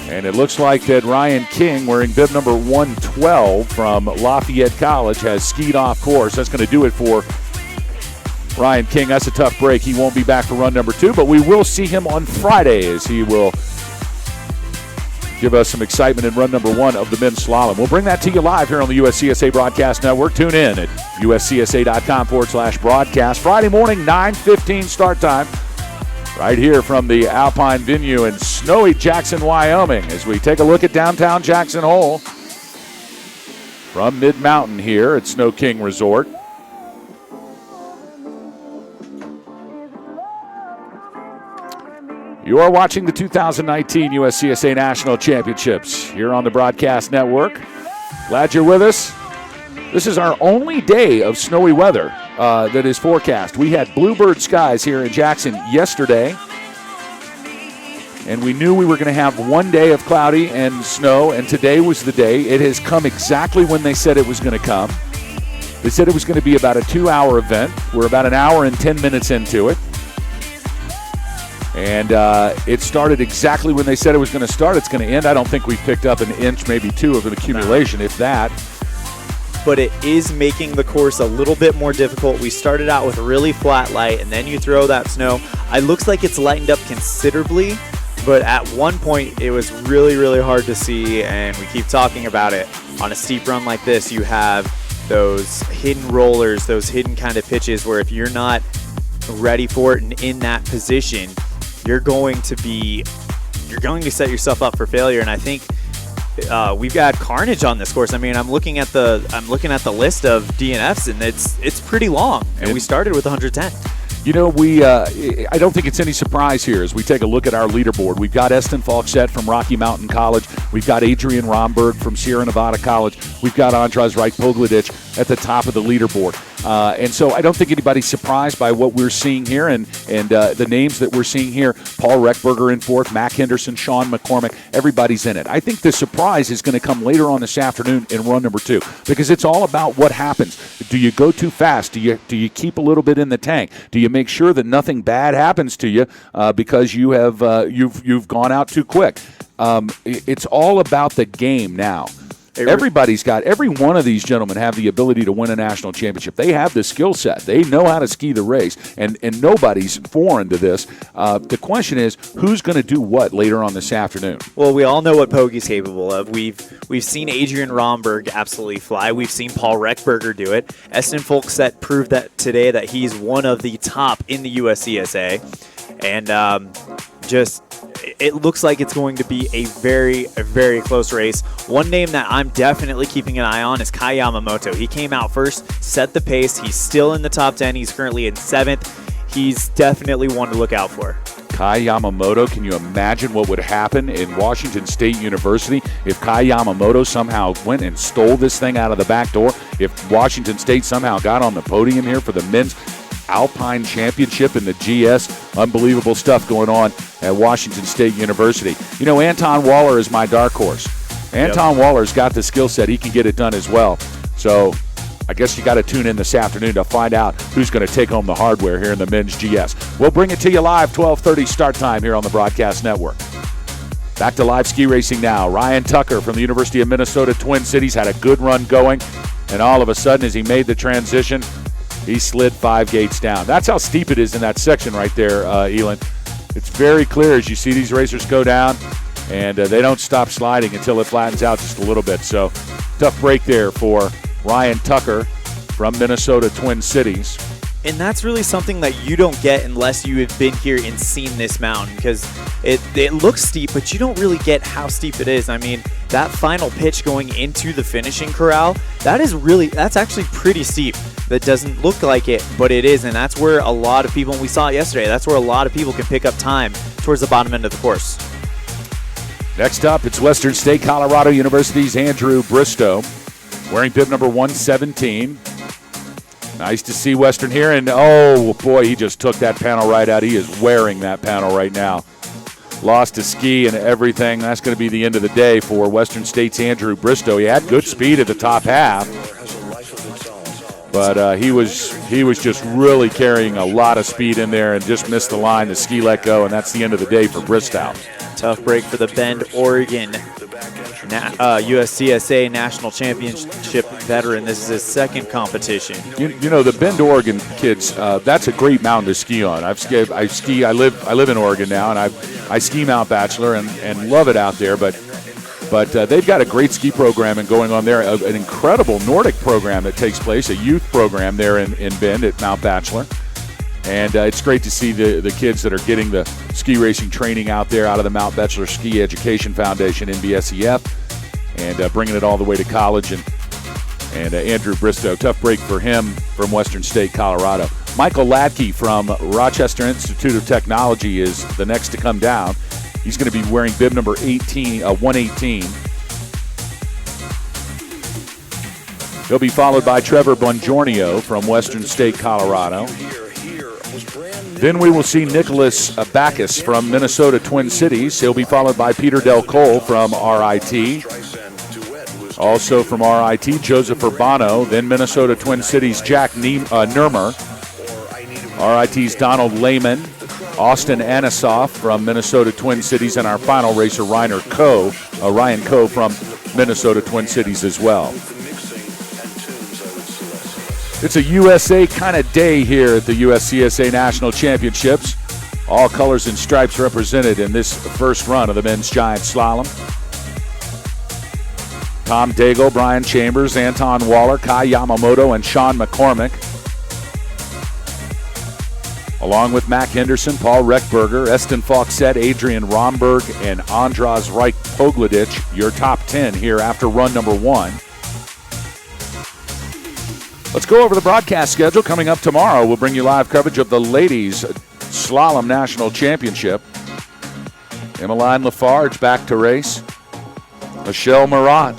And it looks like that Ryan King, wearing bib number 112 from Lafayette College, has skied off course. That's going to do it for Ryan King. That's a tough break. He won't be back for run number 2, but we will see him on Friday as he will give us some excitement in run number 1 of the men's slalom. We'll bring that to you live here on the USCSA Broadcast Network. Tune in at uscsa.com/broadcast. Friday morning, 9:15 start time, right here from the Alpine venue in snowy Jackson, Wyoming, as we take a look at downtown Jackson Hole from Mid-Mountain here at Snow King Resort. You are watching the 2019 USCSA National Championships here on the Broadcast Network. Glad you're with us. This is our only day of snowy weather that is forecast. We had bluebird skies here in Jackson yesterday. And we knew we were going to have one day of cloudy and snow, and today was the day. It has come exactly when they said it was going to come. They said it was going to be about a 2-hour event. We're about an hour and 10 minutes into it. And it started exactly when they said it was going to start. It's going to end. I don't think we've picked up an inch, maybe 2 of an accumulation, if that. But it is making the course a little bit more difficult. We started out with a really flat light, and then you throw that snow. It looks like it's lightened up considerably, but at one point it was really, really hard to see, and we keep talking about it. On a steep run like this, you have those hidden rollers, those hidden kind of pitches where if you're not ready for it and in that position, you're going to set yourself up for failure. And I think we've got carnage on this course. I mean, I'm looking at the list of DNFs, and it's pretty long. And we started with 110. You know, I don't think it's any surprise here as we take a look at our leaderboard. We've got Eston Falksett from Rocky Mountain College. We've got Adrian Romberg from Sierra Nevada College. We've got Andraz Wright-Pogledich at the top of the leaderboard. And so I don't think anybody's surprised by what we're seeing here and the names that we're seeing here. Paul Reckberger in fourth, Mac Henderson, Sean McCormick, everybody's in it. I think the surprise is going to come later on this afternoon in run number 2 because it's all about what happens. Do you go too fast? Do you keep a little bit in the tank? Do you make sure that nothing bad happens to you because you have you've gone out too quick? It's all about the game now. Every one of these gentlemen have the ability to win a national championship. They have the skill set. They know how to ski the race, and nobody's foreign to this. The question is, who's going to do what later on this afternoon? Well, we all know what Pogie's capable of. We've seen Adrian Romberg absolutely fly. We've seen Paul Reckberger do it. Eston Falksett proved that today that he's one of the top in the USCSA, and it looks like it's going to be a very, very close race. One name that I'm definitely keeping an eye on is Kai Yamamoto. He came out first, set the pace. He's still in the top 10. He's currently in 7th. He's definitely one to look out for. Kai Yamamoto, can you imagine what would happen in Washington State University if Kai Yamamoto somehow went and stole this thing out of the back door? If Washington State somehow got on the podium here for the men's Alpine Championship in the GS. Unbelievable stuff going on at Washington State University. You know, Anton Waller is my dark horse. Anton Waller's got the skill set. He can get it done as well. So I guess you got to tune in this afternoon to find out who's going to take home the hardware here in the men's GS. We'll bring it to you live, 12:30 start time here on the Broadcast Network. Back to live ski racing now. Ryan Tucker from the University of Minnesota Twin Cities had a good run going, and all of a sudden as he made the transition, he slid 5 gates down. That's how steep it is in that section right there, Elin. It's very clear as you see these racers go down, and they don't stop sliding until it flattens out just a little bit. So tough break there for Ryan Tucker from Minnesota Twin Cities. And that's really something that you don't get unless you have been here and seen this mountain, because it looks steep, but you don't really get how steep it is. I mean, that final pitch going into the finishing corral, that's actually pretty steep. That doesn't look like it, but it is, and that's where a lot of people, and we saw it yesterday, that's where a lot of people can pick up time towards the bottom end of the course. Next up, it's Western State Colorado University's Andrew Bristow, wearing bib number 117. Nice to see Western here, and oh boy, he just took that panel right out. He is wearing that panel right now. Lost his ski and everything. That's going to be the end of the day for Western State's Andrew Bristow. He had good speed at the top half, but he was just really carrying a lot of speed in there and just missed the line. The ski let go, and that's the end of the day for Bristow. Tough break for the Bend, Oregon USCSA National Championship veteran. This is his second competition. You know, the Bend, Oregon kids, that's a great mountain to ski on. I live in Oregon now, and I ski Mount Bachelor and love it out there, but they've got a great ski program and going on there, an incredible Nordic program that takes place, a youth program there in Bend at Mount Bachelor. And it's great to see the kids that are getting the ski racing training out there out of the Mount Bachelor Ski Education Foundation, NBSEF, and bringing it all the way to college. And Andrew Bristow, tough break for him from Western State, Colorado. Michael Ladke from Rochester Institute of Technology is the next to come down. He's going to be wearing bib number 118. He'll be followed by Trevor Bongiorno from Western State, Colorado. Then we will see Nicholas Backus from Minnesota Twin Cities. He'll be followed by Peter Del Cole from RIT. Also from RIT, Joseph Urbano. Then Minnesota Twin Cities, Jack Nermer. RIT's Donald Lehman. Austin Anisoff from Minnesota Twin Cities. And our final racer, Ryan Coe from Minnesota Twin Cities as well. It's a USA kind of day here at the USCSA National Championships. All colors and stripes represented in this first run of the men's giant slalom. Tom Daigle, Brian Chambers, Anton Waller, Kai Yamamoto, and Sean McCormick. Along with Mac Henderson, Paul Reckberger, Eston Fawcett, Adrian Romberg, and Andras Reich Pogledich, your top 10 here after run number 1. Let's go over the broadcast schedule. Coming up tomorrow, we'll bring you live coverage of the Ladies Slalom National Championship. Emmeline Lafarge back to race. Michelle Marat,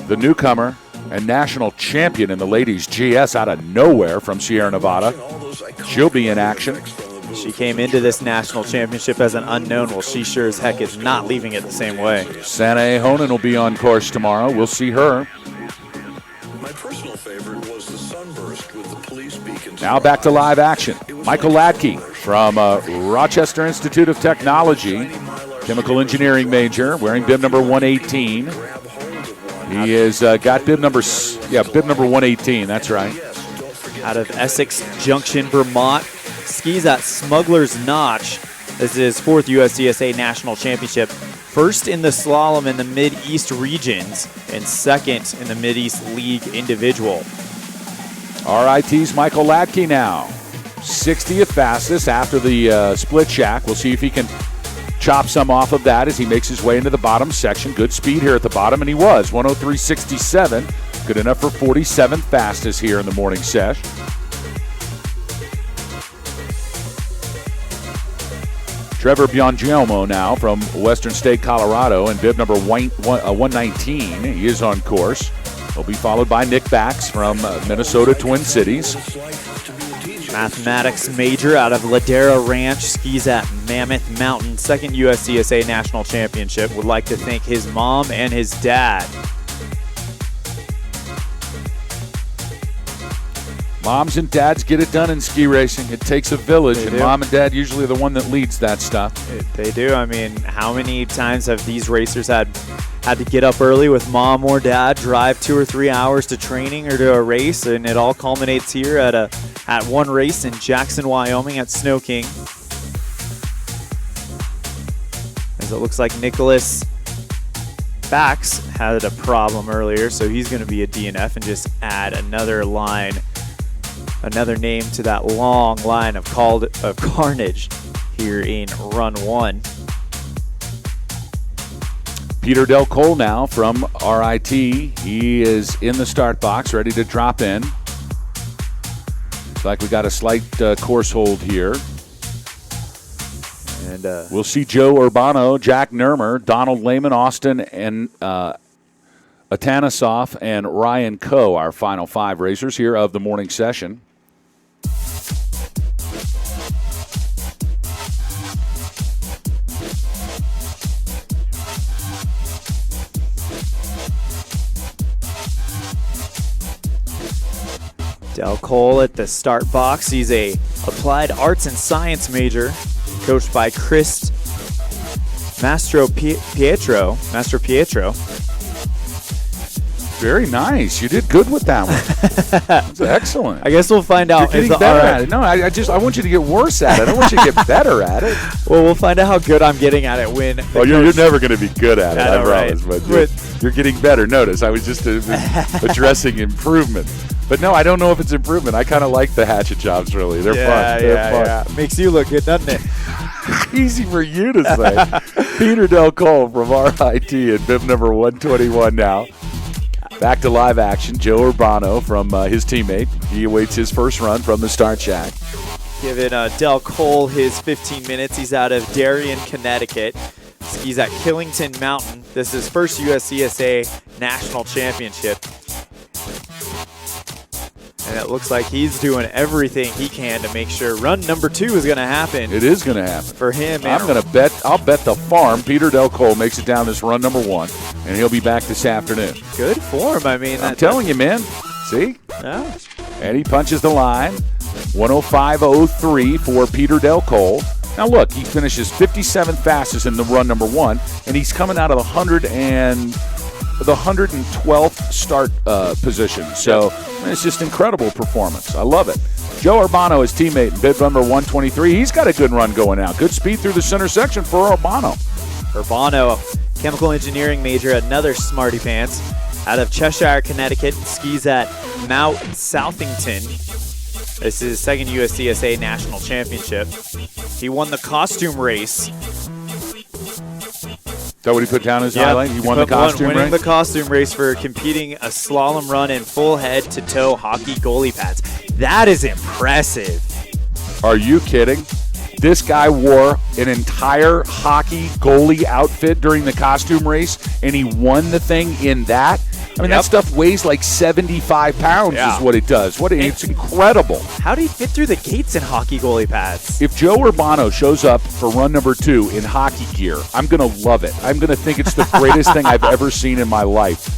the newcomer and national champion in the Ladies GS out of nowhere from Sierra Nevada. She'll be in action. She came into this national championship as an unknown. Well, she sure as heck is not leaving it the same way. Sanae Honan will be on course tomorrow. We'll see her. My personal favorite was the sunburst with the police beacons. Now back to live action. Michael Ladke from Rochester Institute of Technology, chemical engineering major, wearing bib number 118. He has got bib number 118. That's right. Out of Essex Junction, Vermont, skis at Smuggler's Notch. This is his 4th USCSA National Championship. First in the slalom in the Mid-East regions and second in the Mid-East League individual. RIT's Michael Ladke now. 60th fastest after the split shack. We'll see if he can chop some off of that as he makes his way into the bottom section. Good speed here at the bottom, and he was. 103.67. Good enough for 47th fastest here in the morning sesh. Trevor Biangielmo now from Western State, Colorado, and bib number 119. He is on course. He'll be followed by Nick Bax from Minnesota Twin Cities. Mathematics major out of Ladera Ranch, skis at Mammoth Mountain, 2nd USCSA National Championship. Would like to thank his mom and his dad. Moms and dads get it done in ski racing. It takes a village, They and do. mom and dad usually the one that leads that stuff. They do. I mean, how many times have these racers had to get up early with mom or dad, drive 2 or 3 hours to training or to a race, and it all culminates here at one race in Jackson, Wyoming at Snow King. As it looks like Nicholas Bax had a problem earlier, so he's going to be a DNF and just add another name to that long line of carnage here in run 1. Peter Del Cole now from RIT. He is in the start box, ready to drop in. Looks like we got a slight course hold here. And We'll see Joe Urbano, Jack Nermer, Donald Lehman, Austin, and Atanasoff, and Ryan Coe, our final 5 racers here of the morning session. Del Cole at the start box. He's a applied arts and science major, coached by Chris Mastro Pietro. Very nice. You did good with that one. That's excellent. I guess we'll find out. You're getting better at it. No, I want you to get worse at it. I don't want you to get better at it. Well, we'll find out how good I'm getting at it when. Oh, you're never going to be good at it, I know, I promise. right. But you're getting better. Notice, I was just addressing improvement. But no, I don't know if it's improvement. I kind of like the hatchet jobs, really. They're fun. They're fun. Makes you look good, doesn't it? Easy for you to say. Peter Del Cole from RIT and bib number 121 now. Back to live action. Joe Urbano from his teammate. He awaits his first run from the start shack. Giving Del Cole his 15 minutes. He's out of Darien, Connecticut. Skis at Killington Mountain. This is his first USCSA National Championship. And it looks like he's doing everything he can to make sure run number 2 is going to happen. It is going to happen. For him. I'll bet the farm Peter Del Cole makes it down this run number 1, and he'll be back this afternoon. Good form. I mean, I'm telling you, man. See? Yeah. And he punches the line. 105.03 for Peter Del Cole. Now, look, he finishes 57th fastest in the run number 1, and he's coming out of the 112th start position. So it's just incredible performance. I love it. Joe Urbano, his teammate in bib number 123, he's got a good run going out. Good speed through the center section for Urbano. Urbano, chemical engineering major, another smarty pants, out of Cheshire, Connecticut, skis at Mount Southington. This is his second USCSA National Championship. He won the costume race. Is that what he put down as highlight? He won the costume race? Winning the costume race for competing a slalom run in full head-to-toe hockey goalie pads. That is impressive. Are you kidding? This guy wore an entire hockey goalie outfit during the costume race, and he won the thing in that? I mean, that stuff weighs like 75 pounds is what it does. It's incredible. How did he fit through the gates in hockey goalie pads? If Joe Urbano shows up for run number 2 in hockey gear, I'm going to love it. I'm going to think it's the greatest thing I've ever seen in my life.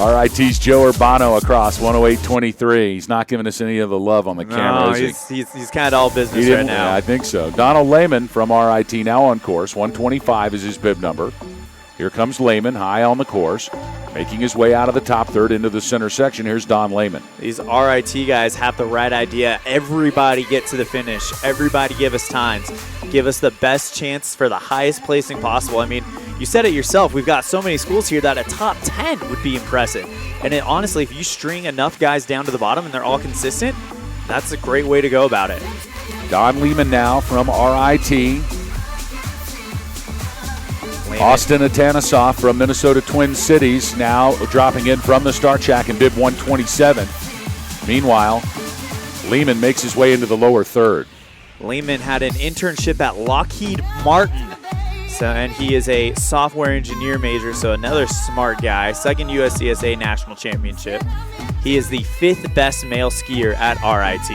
RIT's Joe Urbano across 108.23. He's not giving us any of the love on the camera, is he? He's kind of all business right now. Yeah, I think so. Donald Lehman from RIT now on course. 125 is his bib number. Here comes Lehman high on the course, making his way out of the top third into the center section. Here's Don Lehman. These RIT guys have the right idea. Everybody get to the finish. Everybody give us times. Give us the best chance for the highest placing possible. I mean, you said it yourself. We've got so many schools here that a top 10 would be impressive. And honestly, if you string enough guys down to the bottom and they're all consistent, that's a great way to go about it. Don Lehman now from RIT. Austin Atanasoff from Minnesota Twin Cities now dropping in from the start shack in bib 127. Meanwhile, Lehman makes his way into the lower third. Lehman had an internship at Lockheed Martin. And he is a software engineer major, so another smart guy. Second USCSA National Championship. He is the 5th best male skier at RIT.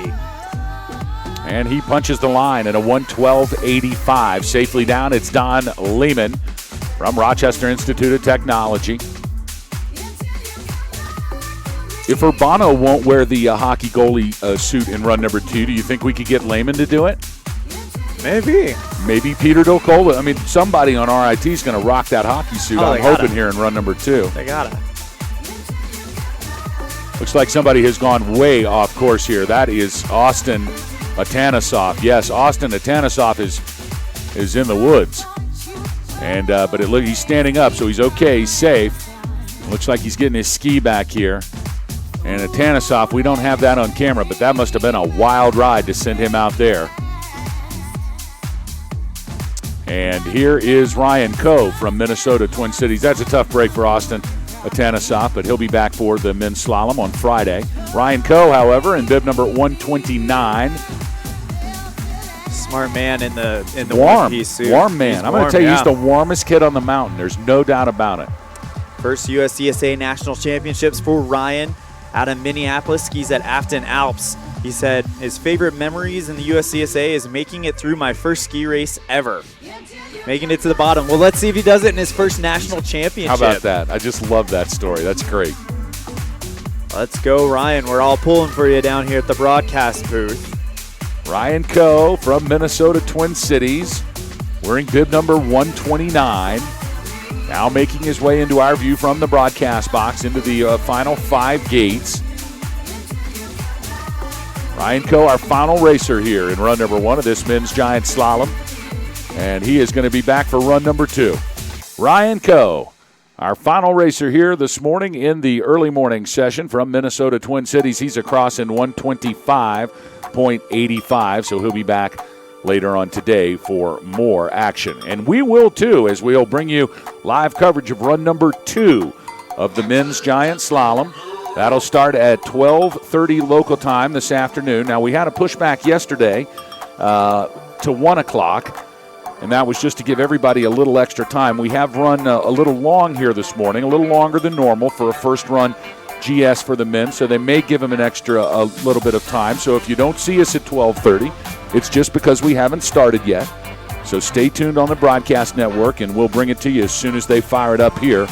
And he punches the line at a 112.85. Safely down, it's Don Lehman from Rochester Institute of Technology. If Urbano won't wear the hockey goalie suit in run number 2, do you think we could get Lehman to do it? Maybe. Maybe Peter Del Cole. I mean, somebody on RIT is going to rock that hockey suit. I'm hoping here in run number 2. They got it. Looks like somebody has gone way off course here. That is Austin Atanasoff. Yes, Austin Atanasoff is in the woods. And but he's standing up, so he's okay. He's safe. Looks like he's getting his ski back here. And Atanasoff, we don't have that on camera, but that must have been a wild ride to send him out there. And here is Ryan Coe from Minnesota Twin Cities. That's a tough break for Austin Atanasoff, but he'll be back for the men's slalom on Friday. Ryan Coe, however, in bib number 129. Smart man in the warm one-piece suit. Warm man. I'm going to tell you, he's the warmest kid on the mountain. There's no doubt about it. First USCSA National Championships for Ryan out of Minneapolis. Skis at Afton Alps. He said his favorite memories in the USCSA is making it through my first ski race ever. Making it to the bottom. Well, let's see if he does it in his first national championship. How about that? I just love that story. That's great. Let's go, Ryan. We're all pulling for you down here at the broadcast booth. Ryan Coe from Minnesota Twin Cities, wearing bib number 129. Now making his way into our view from the broadcast box into the final 5 gates. Ryan Coe, our final racer here in run number 1 of this men's giant slalom. And he is going to be back for run number 2. Ryan Coe, our final racer here this morning in the early morning session from Minnesota Twin Cities. He's across in 125.85, so he'll be back later on today for more action. And we will too, as we'll bring you live coverage of run number 2 of the men's giant slalom. That'll start at 12:30 local time this afternoon. Now, we had a pushback yesterday to 1 o'clock. And that was just to give everybody a little extra time. We have run a little long here this morning, a little longer than normal for a first run GS for the men, so they may give them a little bit of time. So if you don't see us at 12:30, it's just because we haven't started yet. So stay tuned on the broadcast network, and we'll bring it to you as soon as they fire it up here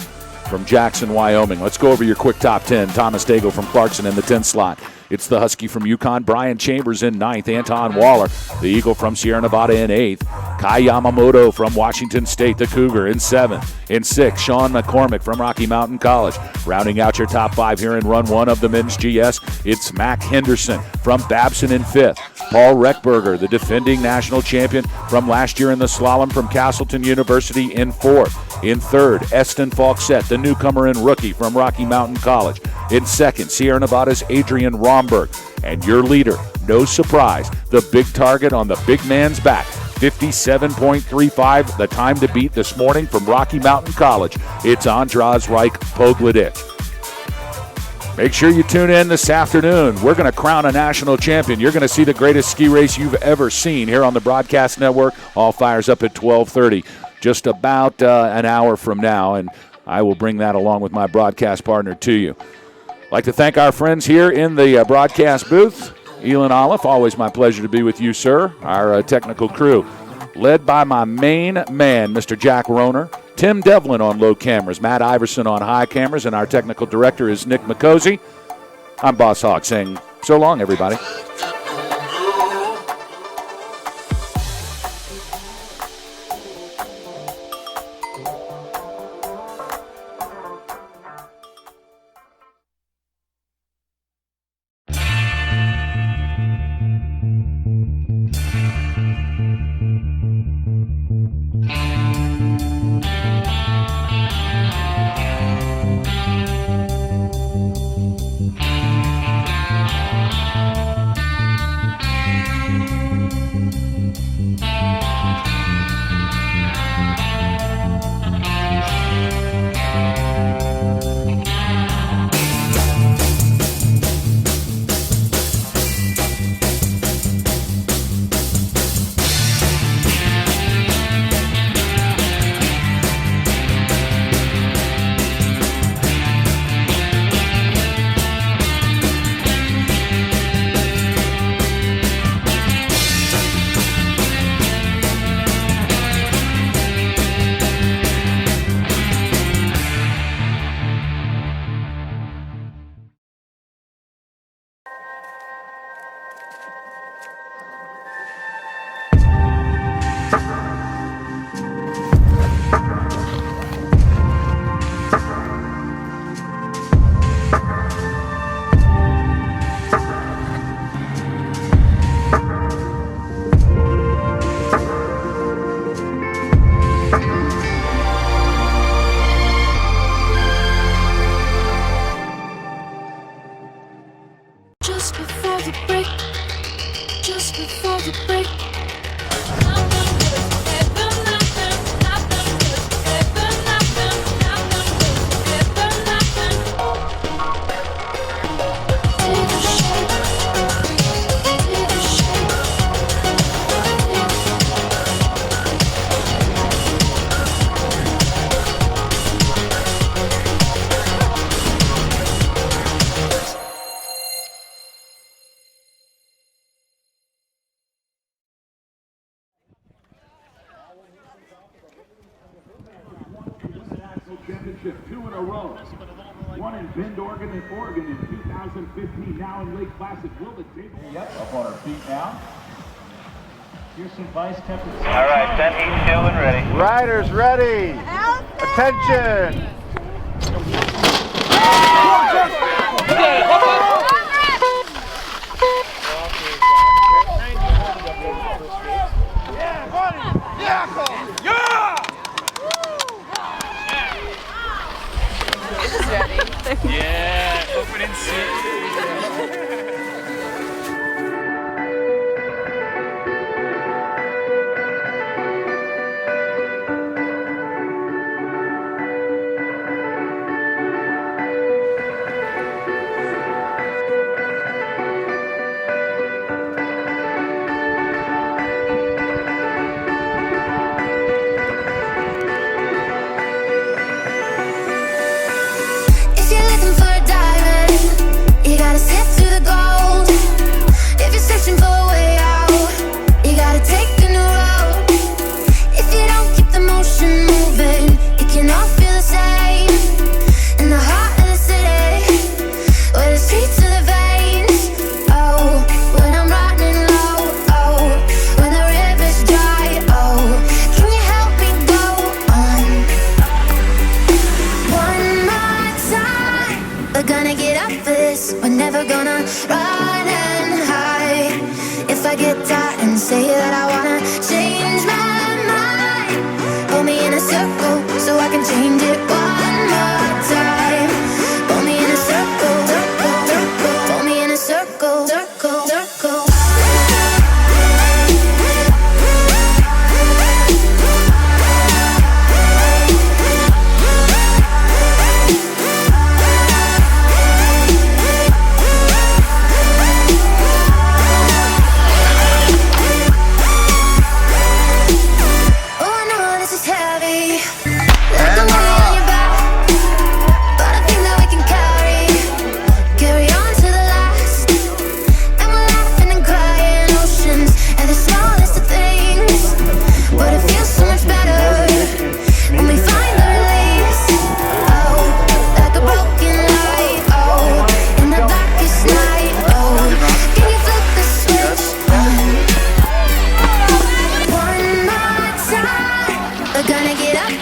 from Jackson, Wyoming. Let's go over your quick top 10. Thomas Daigle from Clarkson in the 10th slot. It's the Husky from Yukon, Brian Chambers in 9th. Anton Waller, the Eagle from Sierra Nevada in 8th. Kai Yamamoto from Washington State, the Cougar, in 7th. In 6th, Sean McCormick from Rocky Mountain College. Rounding out your top 5 here in Run 1 of the men's GS, it's Mac Henderson from Babson in 5th. Paul Reckberger, the defending national champion from last year in the slalom from Castleton University, in 4th. In 3rd, Eston Falksett, the newcomer and rookie from Rocky Mountain College. In 2nd, Sierra Nevada's Adrian Romberg. And your leader, no surprise, the big target on the big man's back, 57.35, the time to beat this morning from Rocky Mountain College. It's Andraz Reich Pogledich. Make sure you tune in this afternoon. We're going to crown a national champion. You're going to see the greatest ski race you've ever seen here on the broadcast network. All fires up at 12:30, just about an hour from now, and I will bring that along with my broadcast partner to you. I'd like to thank our friends here in the broadcast booth. Elon Olive, always my pleasure to be with you, sir. Our technical crew, led by my main man, Mr. Jack Roner. Tim Devlin on low cameras, Matt Iverson on high cameras, and our technical director is Nick McCosey. I'm Boss Hogg saying so long, everybody. Championship 2 in a row. One in Bend, Oregon, in 2015. Now in Lake Placid. Will the table? Yep, up on our feet now. Here's some vice temperature. All right, 10 heat 2 and ready. Riders ready. Attention. Yeah, opening seat.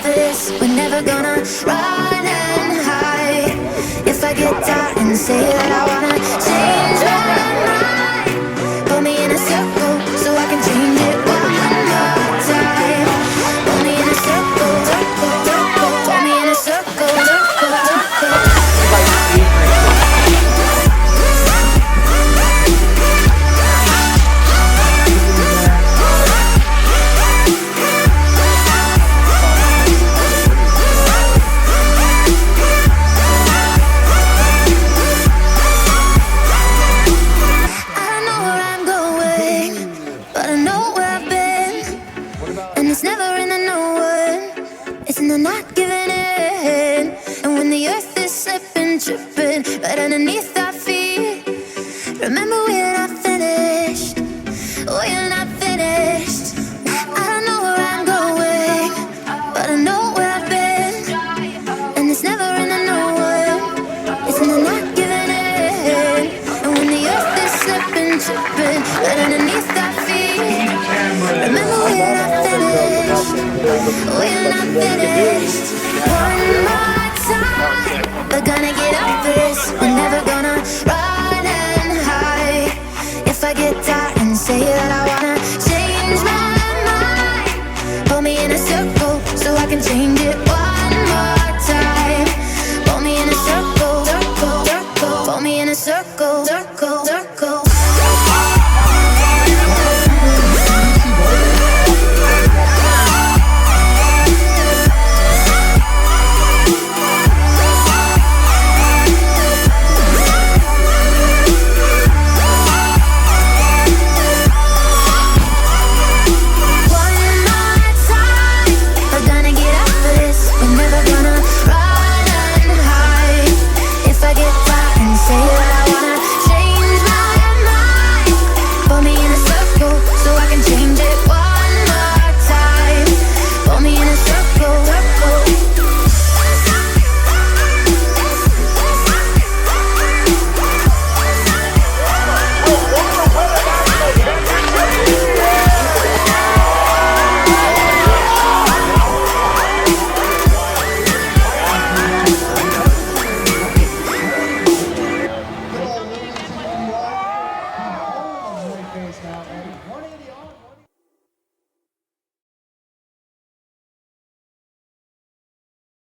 this. We're never gonna run and hide. If I get tired and say that I wanna change my mind, put me in a circle so I can change it one more time. Put me in a circle, put me in a circle, not giving in. And when the earth is slipping, tripping right underneath our feet, remember we're not finished. We're not finished. I don't know where I'm going, but I know where I've been. And it's never in the knowing, it's in the not giving in. And when the earth is slipping, tripping right underneath our feet, remember we're not finished. We're not finished.